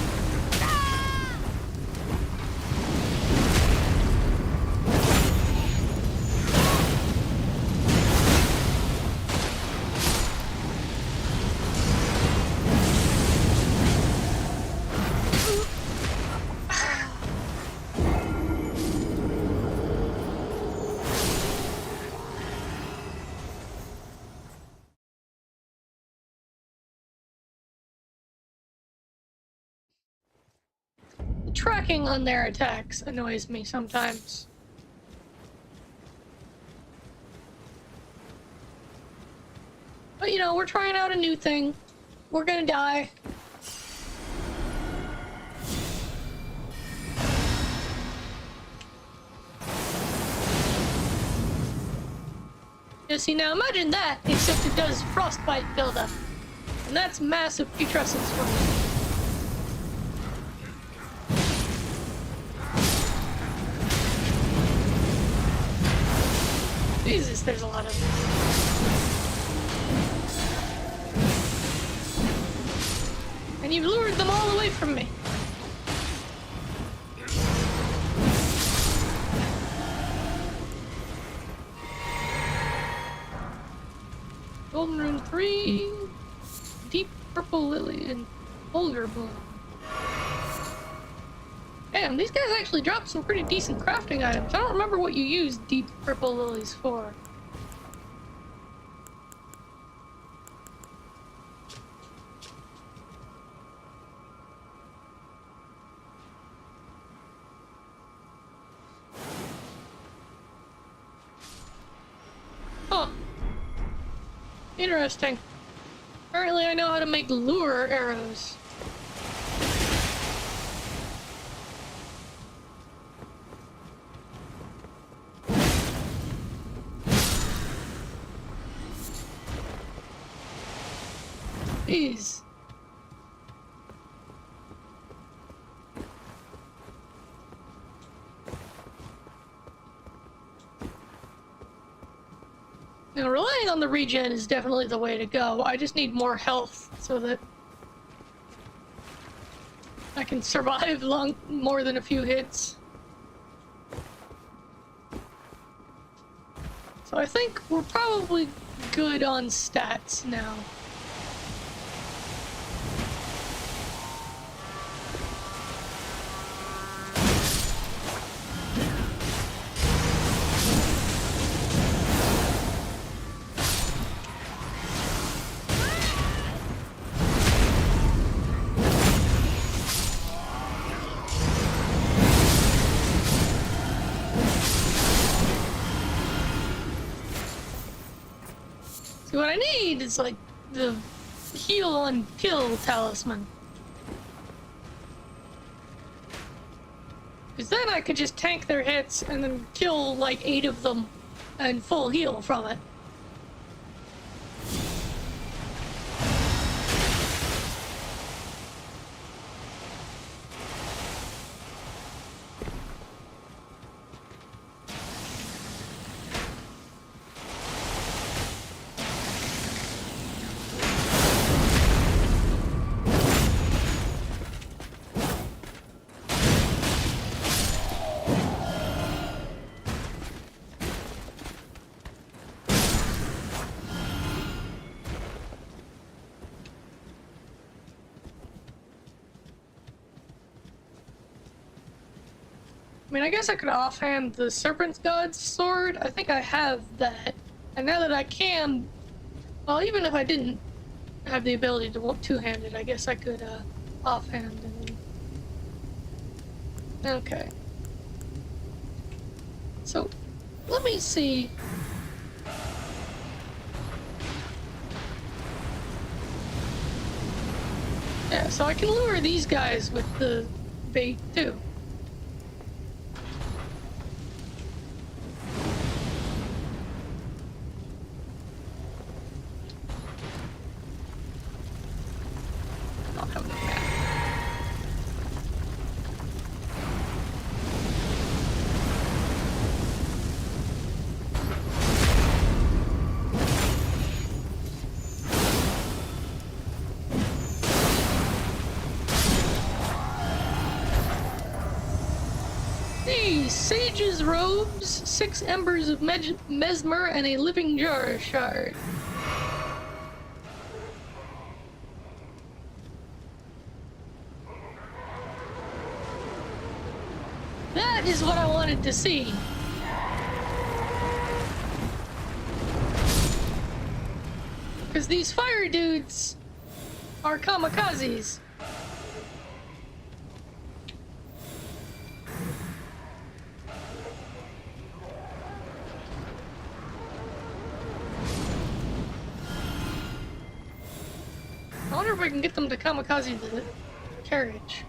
Tracking on their attacks annoys me sometimes. But you know, we're trying out a new thing. We're gonna die. You see, now imagine that, except it does frostbite buildup. And that's massive putrescence for me. Jesus, there's a lot of them. And you've lured them all away from me. Golden Rune 3, Deep Purple Lily, and Bulgur Bloom. Damn, these guys actually dropped some pretty decent crafting items. I don't remember what you used Deep Purple Lilies for. Huh. Interesting. Apparently I know how to make lure arrows. Jeez. Now, relying on the regen is definitely the way to go. I just need more health so that I can survive more than a few hits. So I think we're probably good on stats now. What I need is like the heal and kill talisman. Because then I could just tank their hits and then kill like 8 of them and full heal from it. mean, I guess I could offhand the Serpent's God's sword. I think I have that. And now that I can, well, even if I didn't have the ability to two-handed, I guess I could, offhand and... Okay. So, let me see. Yeah, so I can lure these guys with the bait, too. I'll have the map. Hey, Sage's robes, 6 embers of mesmer, and a living jar shard. That is what I wanted to see. Because these fire dudes are kamikazes. I wonder if I can get them to kamikaze the carriage.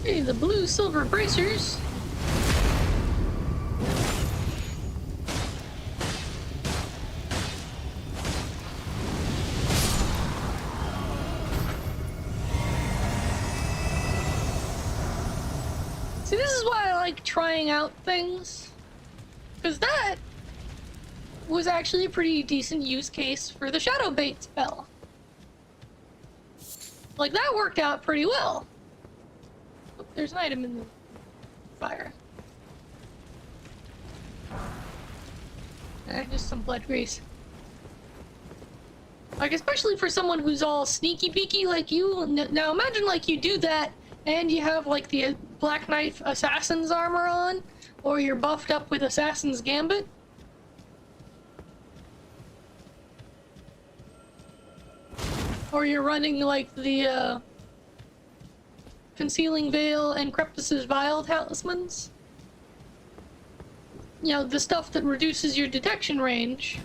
Hey, the blue silver bracers. See, this is why I like trying out things. Because that was actually a pretty decent use case for the shadow bait spell. Like, that worked out pretty well. Oh, there's an item in the fire. Just some blood grease. Like, especially for someone who's all sneaky peeky like you. Now imagine like you do that and you have like the Black Knight Assassin's armor on, or you're buffed up with Assassin's Gambit. Or you're running like the Concealing Veil and Crepus's Vial talismans. You know, the stuff that reduces your detection range.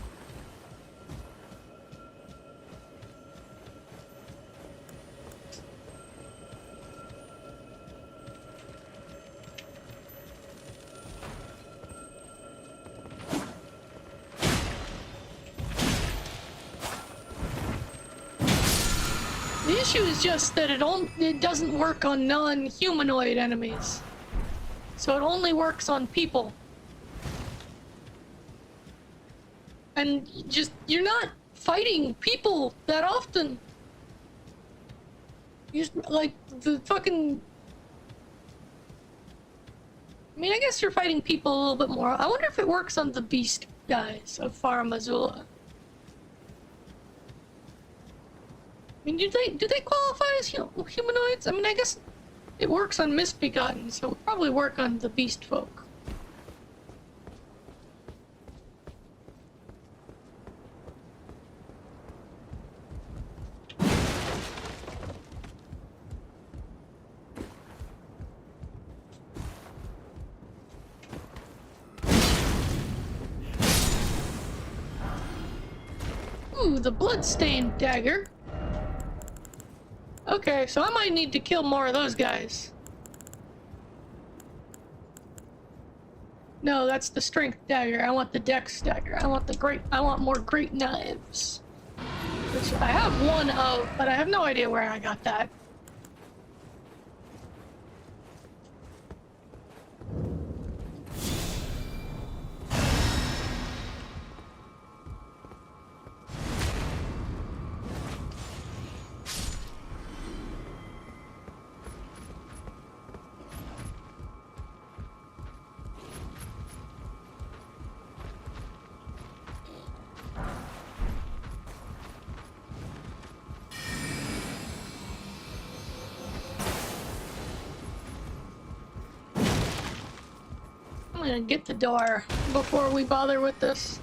The issue is just that it doesn't work on non-humanoid enemies. So it only works on people. And you're not fighting people that often. You just, like, the fucking... I mean, I guess you're fighting people a little bit more. I wonder if it works on the beast guys of Farum Azula. I mean, do they qualify as humanoids? I mean, I guess it works on Misbegotten, so it would probably work on the beast folk. Ooh, the bloodstained dagger. Okay, so I might need to kill more of those guys. No, that's the strength dagger. I want the dex dagger. I want more great knives. Which I have one of, but I have no idea where I got that. I'm gonna get the door before we bother with this.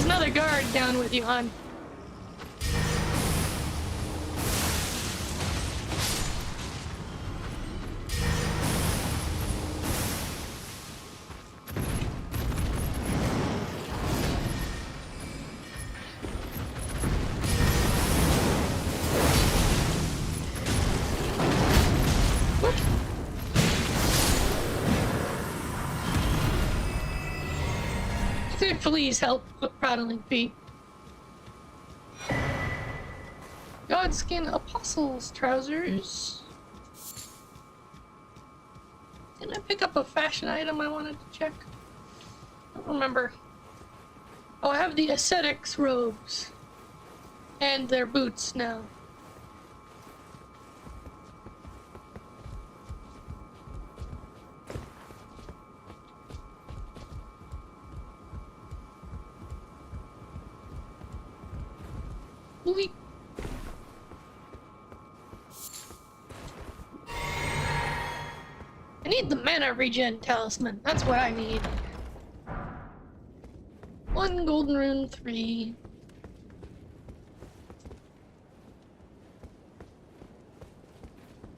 Another guard down with you, hon. Please help rattling feet. Godskin apostles trousers. Didn't I pick up a fashion item I wanted to check? I don't remember. Oh, I have the ascetics robes. And their boots now. Movie. I need the mana regen talisman. That's what I need. 1 golden rune, 3.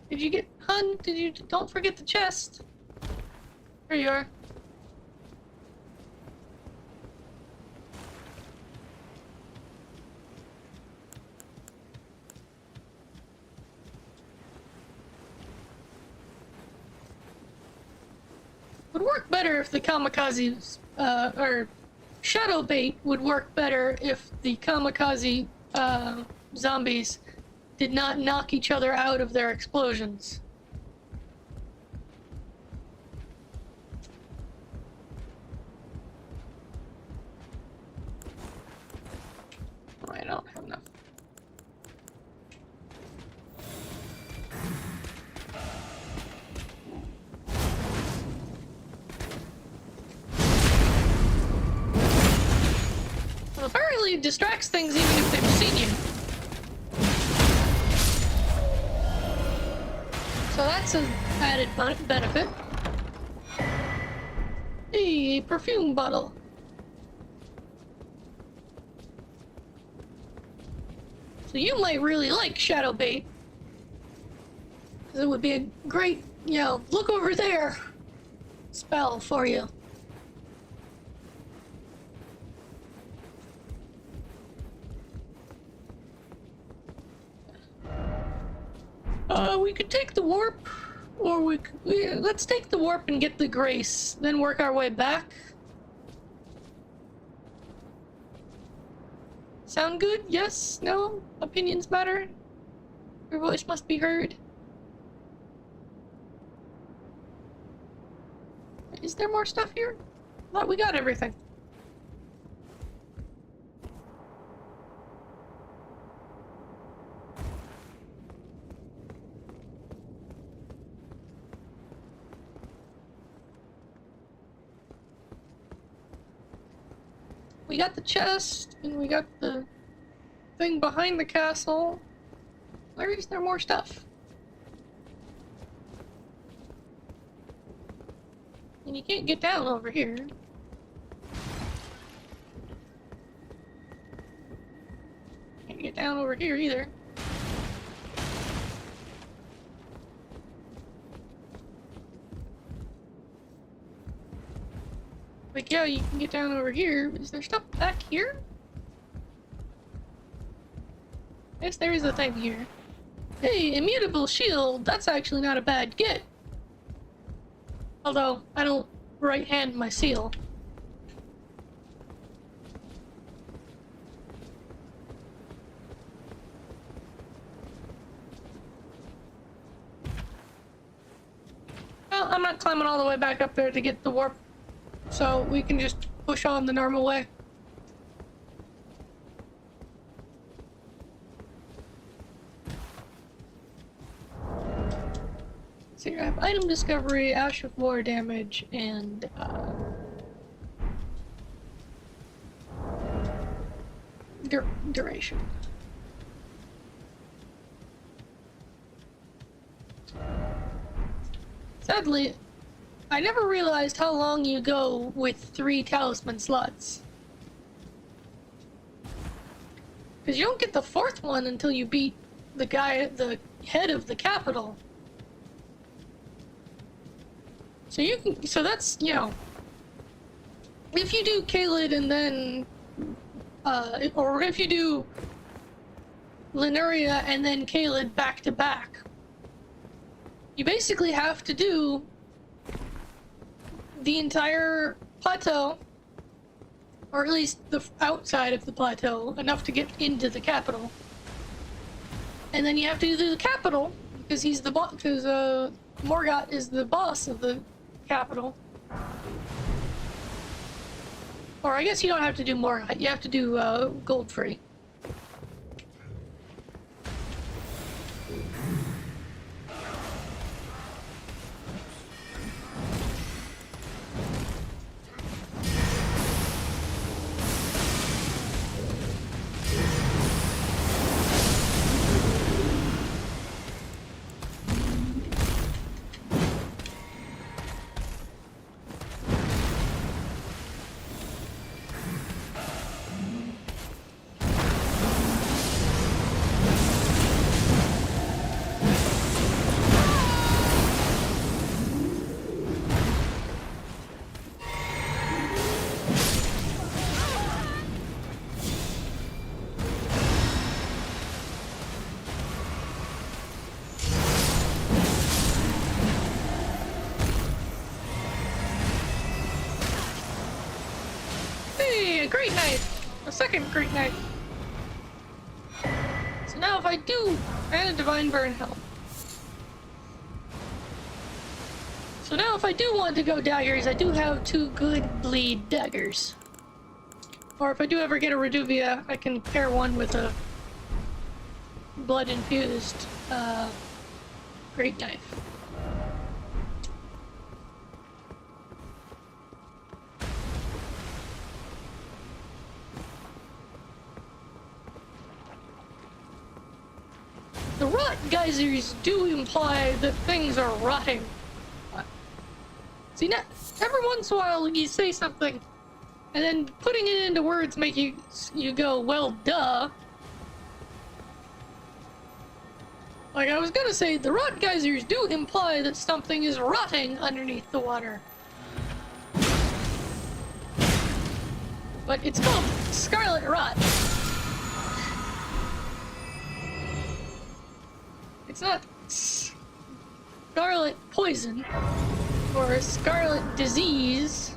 Did you get, hun? Did you? Don't forget the chest. There you are. Would work better if the kamikazes, or shadow bait would work better if the kamikaze, zombies did not knock each other out of their explosions. I don't have enough. Well, apparently it distracts things even if they've seen you. So that's an added benefit. Hey, a perfume bottle. So you might really like shadow bait. Because it would be a great, you know, look over there spell for you. We could take the warp, or let's take the warp and get the grace, then work our way back. Sound good? Yes? No? Opinions matter? Your voice must be heard. Is there more stuff here? I thought we got everything. We got the chest, and we got the thing behind the castle. Where is there more stuff? And you can't get down over here. Can't get down over here either. Like, yeah, you can get down over here. Is there stuff back here? Yes, there is a thing here. Hey, immutable shield. That's actually not a bad get. Although, I don't right-hand my seal. Well, I'm not climbing all the way back up there to get the warp. So we can just push on the normal way. So you have item discovery, ash of war damage, and duration. Sadly, I never realized how long you go with 3 talisman slots. Because you don't get the 4th one until you beat the guy at the head of the capital. So you can, so that's, you know, if you do Caelid and then, or if you do Lemuria and then Caelid back to back, you basically have to do the entire plateau, or at least the outside of the plateau, enough to get into the capital. And then you have to do the capital, because he's the boss, because Morgott is the boss of the capital. Or I guess you don't have to do Morgott, you have to do Goldfree. A great knife! A second great knife! So now if I do... and a divine burn helm. So now if I do want to go daggers, I do have 2 good bleed daggers. Or if I do ever get a Reduvia, I can pair one with a blood infused great knife. The rot geysers do imply that things are rotting. See, every once in a while you say something, and then putting it into words make you go, well, duh. Like I was gonna say, the rot geysers do imply that something is rotting underneath the water. But it's called scarlet rot. It's not scarlet poison or scarlet disease.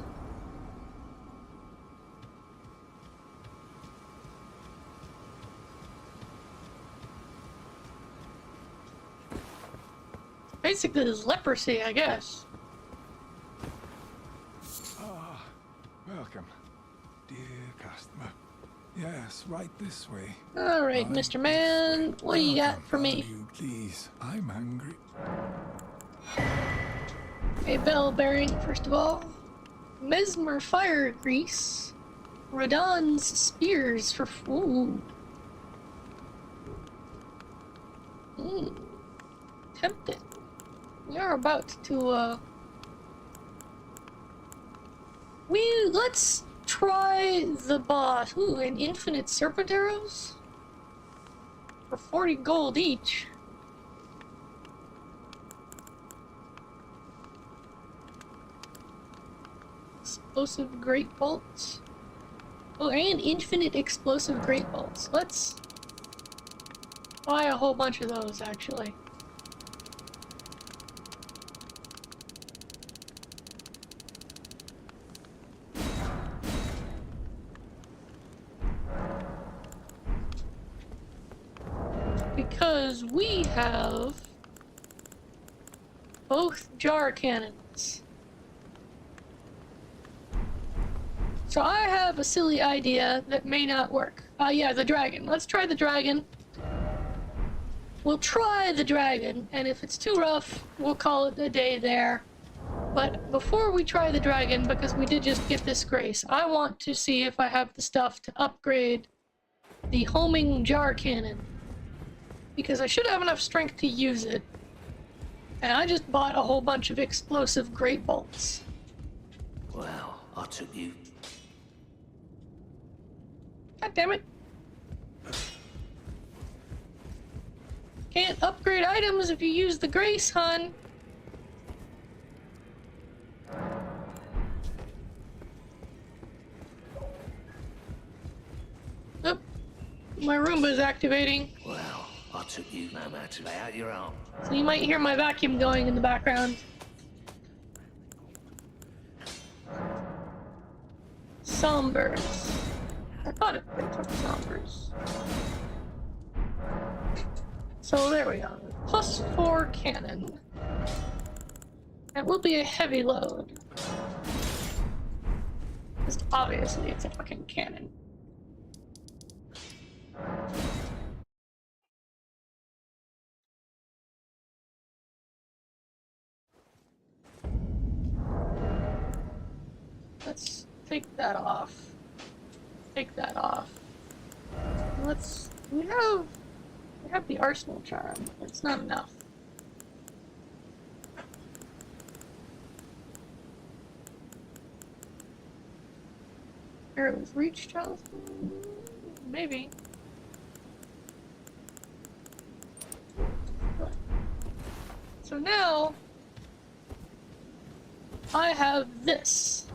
Basically, it's leprosy, I guess. Welcome, dear customer. Yes, right this way. Alright, Right Mr. this Man, way. what do you got Welcome. for me? Follow you, please. I'm hungry. A bell bearing, first of all. Mesmer fire grease. Radon's spears for food. Tempted. We are about to, let's try the boss. Ooh, and infinite serpent arrows? For 40 gold each. Explosive great bolts. Oh, and infinite explosive great bolts. Let's buy a whole bunch of those, actually. Because we have both jar cannons. So I have a silly idea that may not work. Yeah, the dragon. Let's try the dragon. We'll try the dragon, and if it's too rough, we'll call it a day there. But before we try the dragon, because we did just get this grace, I want to see if I have the stuff to upgrade the homing jar cannon. Because I should have enough strength to use it. And I just bought a whole bunch of explosive great bolts. Well, I took you. God damn it. Can't upgrade items if you use the grace, hun. Oop. My Roomba is activating. Well, I took you no matter. Lay out your arm. So you might hear my vacuum going in the background. Sombers. I thought it took Sombers. So there we go. +4 cannon. That will be a heavy load. Because obviously it's a fucking cannon. Let's take that off. Take that off. Let's... We have the arsenal charm. It's not enough. Arrows reach chalice? Maybe. So now I have this.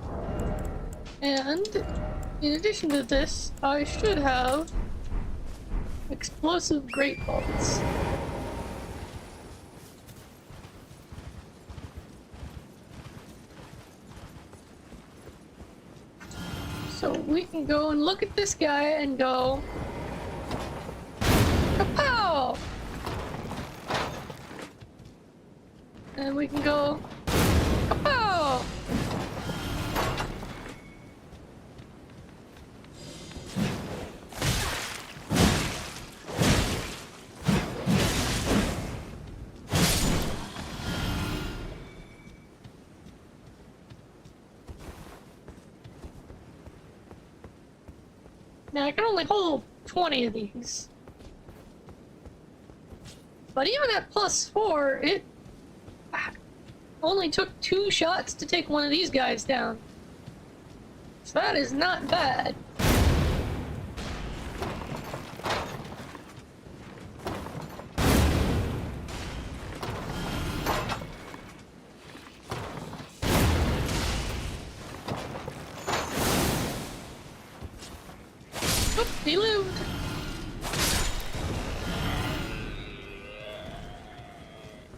And in addition to this, I should have explosive great bolts. So we can go and look at this guy and go, kapow! And we can go, kapow! Now, I can only hold 20 of these. But even at +4, it only took 2 shots to take one of these guys down. So that is not bad. Oop, he lived.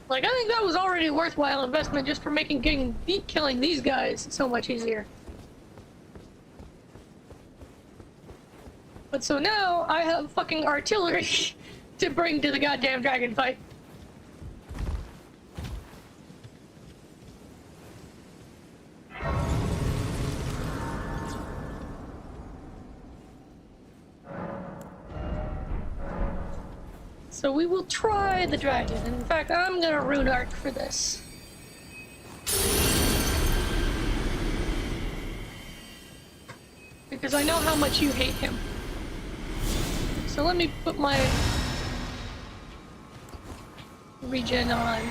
Like, I think that was already a worthwhile investment just for killing these guys so much easier. But so now, I have fucking artillery to bring to the goddamn dragon fight. So we will try the dragon. In fact, I'm gonna rune arc for this. Because I know how much you hate him. So let me put my regen on.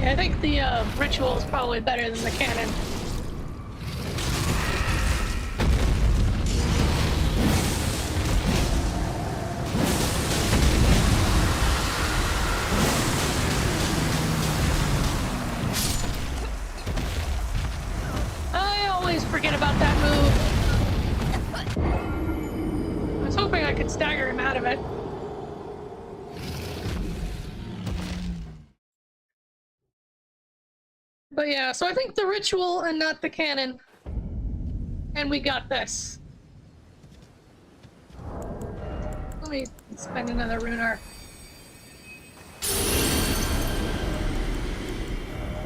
I think the ritual is probably better than the cannon. I always forget about that move. I was hoping I could stagger him out of it. But yeah, so I think the ritual and not the cannon. And we got this. Let me spend another rune arc.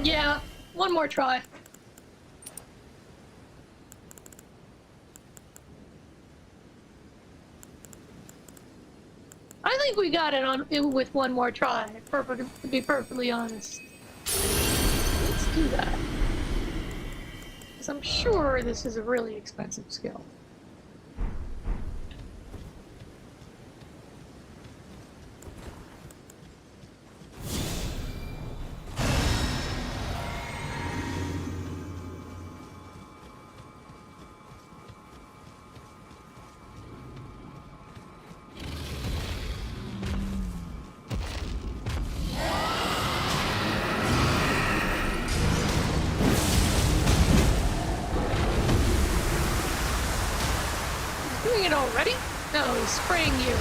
Yeah, one more try. I think we got it on with one more try, to be perfectly honest. Let's do that. Because I'm sure this is a really expensive skill. Already? No, he's spraying you.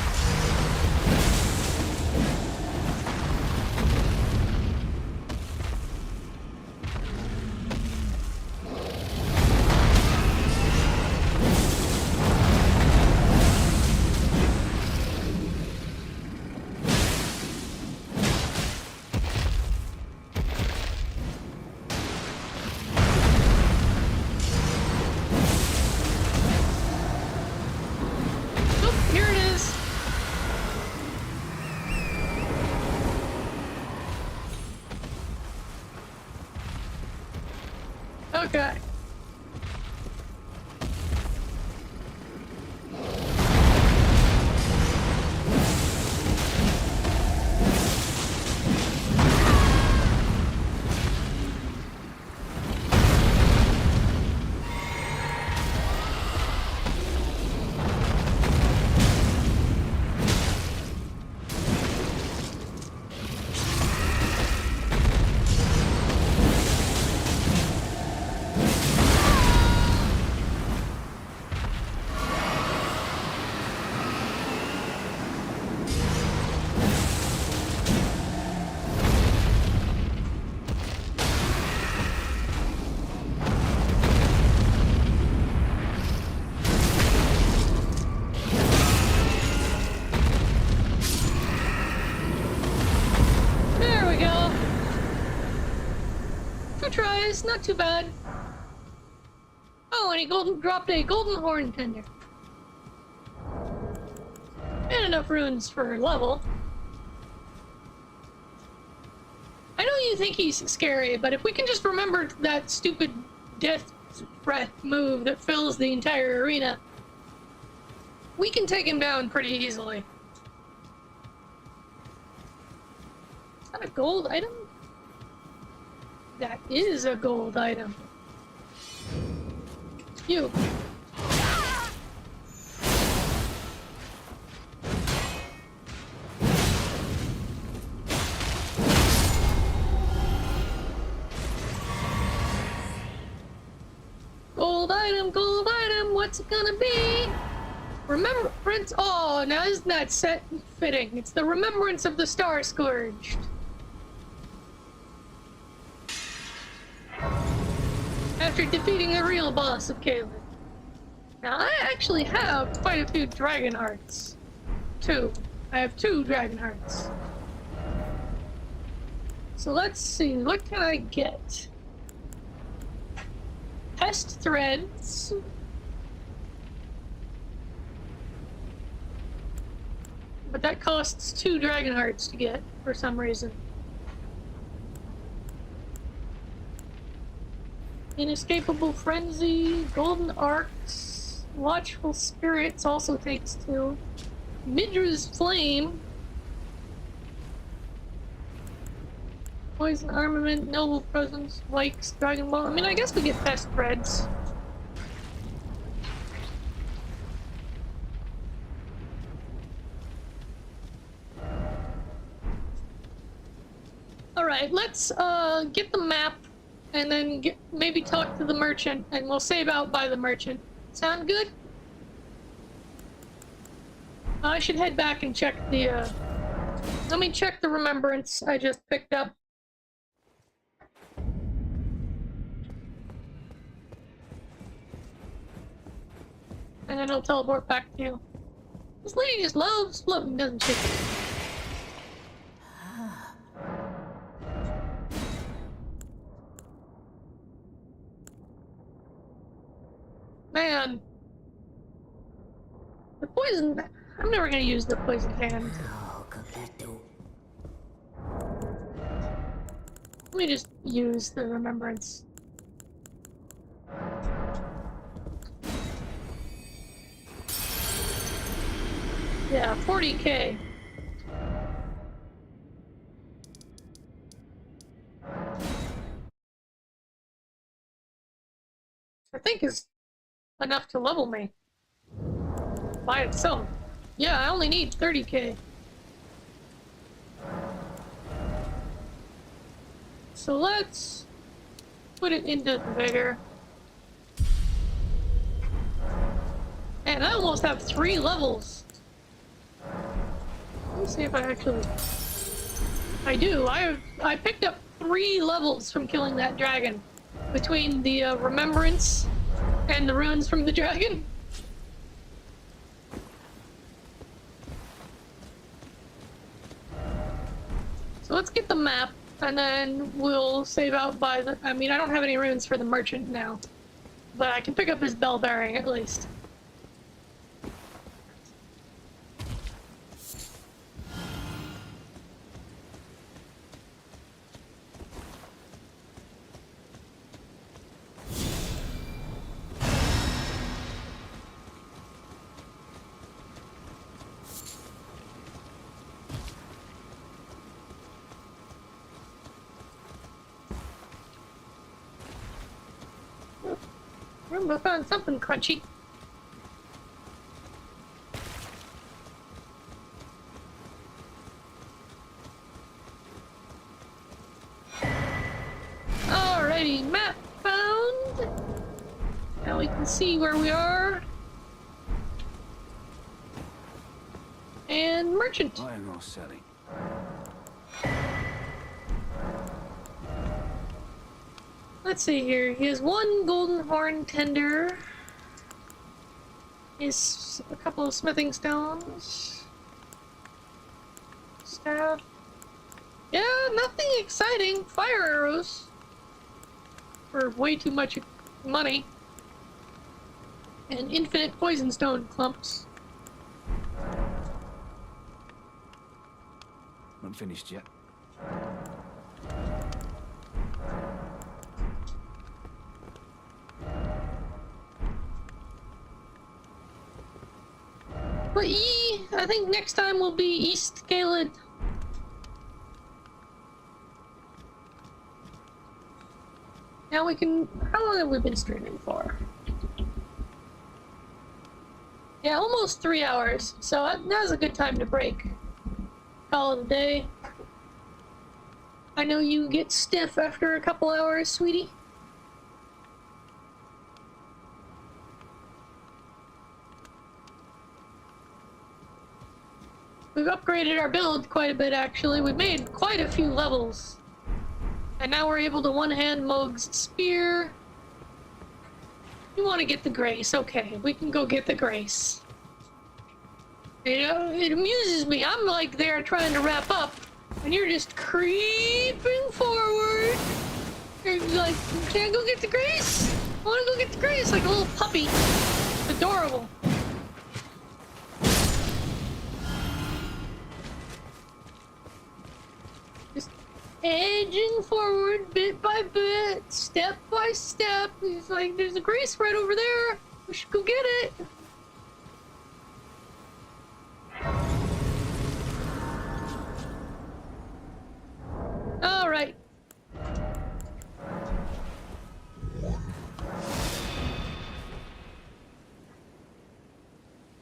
Okay. Tries, not too bad. Oh, and he dropped a golden horn tender. And enough runes for level. I know you think he's scary, but if we can just remember that stupid death breath move that fills the entire arena, we can take him down pretty easily. Is that a gold item? That is a gold item. You. Gold item, what's it gonna be? Remembrance. Oh, now isn't that set fitting? It's the remembrance of the Star Scourged. After defeating the real boss of Caelid. Now, I actually have quite a few dragon hearts. Two. I have 2 dragon hearts. So let's see, what can I get? Pest threads. But that costs 2 dragon hearts to get, for some reason. Inescapable Frenzy, Golden Arcs, Watchful Spirits also takes 2. Midra's Flame, Poison Armament, Noble Presence, Likes, Dragon Ball. I mean, I guess we get Pest Threads. Alright, let's get the map and then maybe talk to the merchant, and we'll save out by the merchant. Sound good? I should head back and check the, let me check the remembrance I just picked up. And then I'll teleport back to you. This lady just loves floating, doesn't she? Man. The poison... I'm never gonna use the poison hand. Let me just use the remembrance. Yeah, 40k. I think is enough to level me. By itself. Yeah, I only need 30k. So let's put it into Vigor. And I almost have 3 levels. Let me see if I actually... I do. I picked up 3 levels from killing that dragon. Between the remembrance and the runes from the dragon. So let's get the map, and then we'll save out by the... I mean, I don't have any runes for the merchant now. But I can pick up his bell bearing, at least. I found something crunchy. Alrighty, map found. Now we can see where we are. And merchant. Buying or selling? Let's see here. He has 1 golden horn tender. He has a couple of smithing stones. Staff. Yeah, nothing exciting. Fire arrows. For way too much money. And infinite poison stone clumps. Not finished yet. But I think next time will be East Caelid. Now we can... How long have we been streaming for? Yeah, almost 3 hours. So now's a good time to break. Call it a day. I know you get stiff after a couple hours, sweetie. We've upgraded our build quite a bit, actually. We've made quite a few levels. And now we're able to one-hand Moog's spear. You want to get the grace, okay. We can go get the grace. You know, it amuses me. I'm like there trying to wrap up, and you're just creeping forward. You're like, can I go get the grace? I want to go get the grace like a little puppy. It's adorable. Just edging forward bit by bit, step by step. It's like, there's a grace right over there. We should go get it. All right.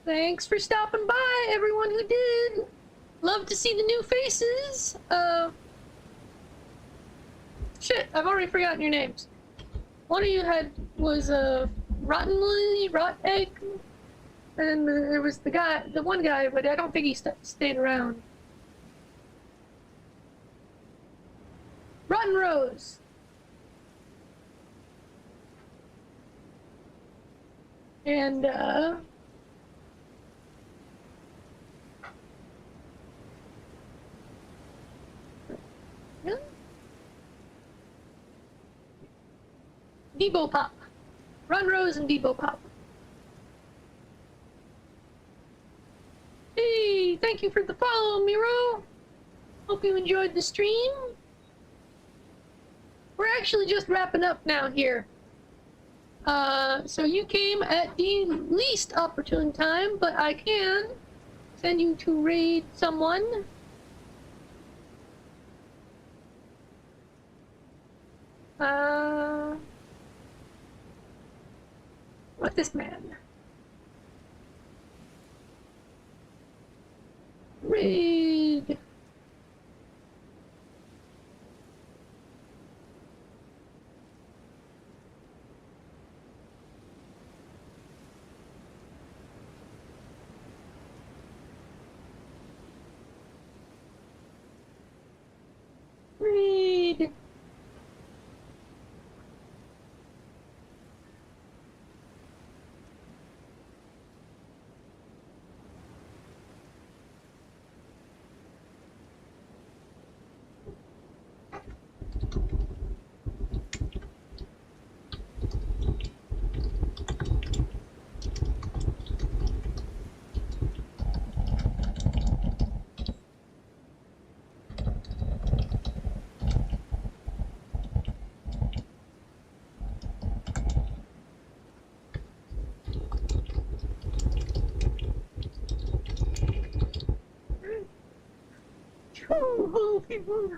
Thanks for stopping by, everyone who did. Love to see the new faces. Shit, I've already forgotten your names. One of you was Rotten Lily, Rot Egg, and then there was the one guy, but I don't think he stayed around. Rotten Rose. And, yeah. Debo Pop. Run Rose and Debo Pop. Hey, thank you for the follow, Miro. Hope you enjoyed the stream. We're actually just wrapping up now here. So you came at the least opportune time, but I can send you to raid someone. What this man? Raid. Raid. Oh, people.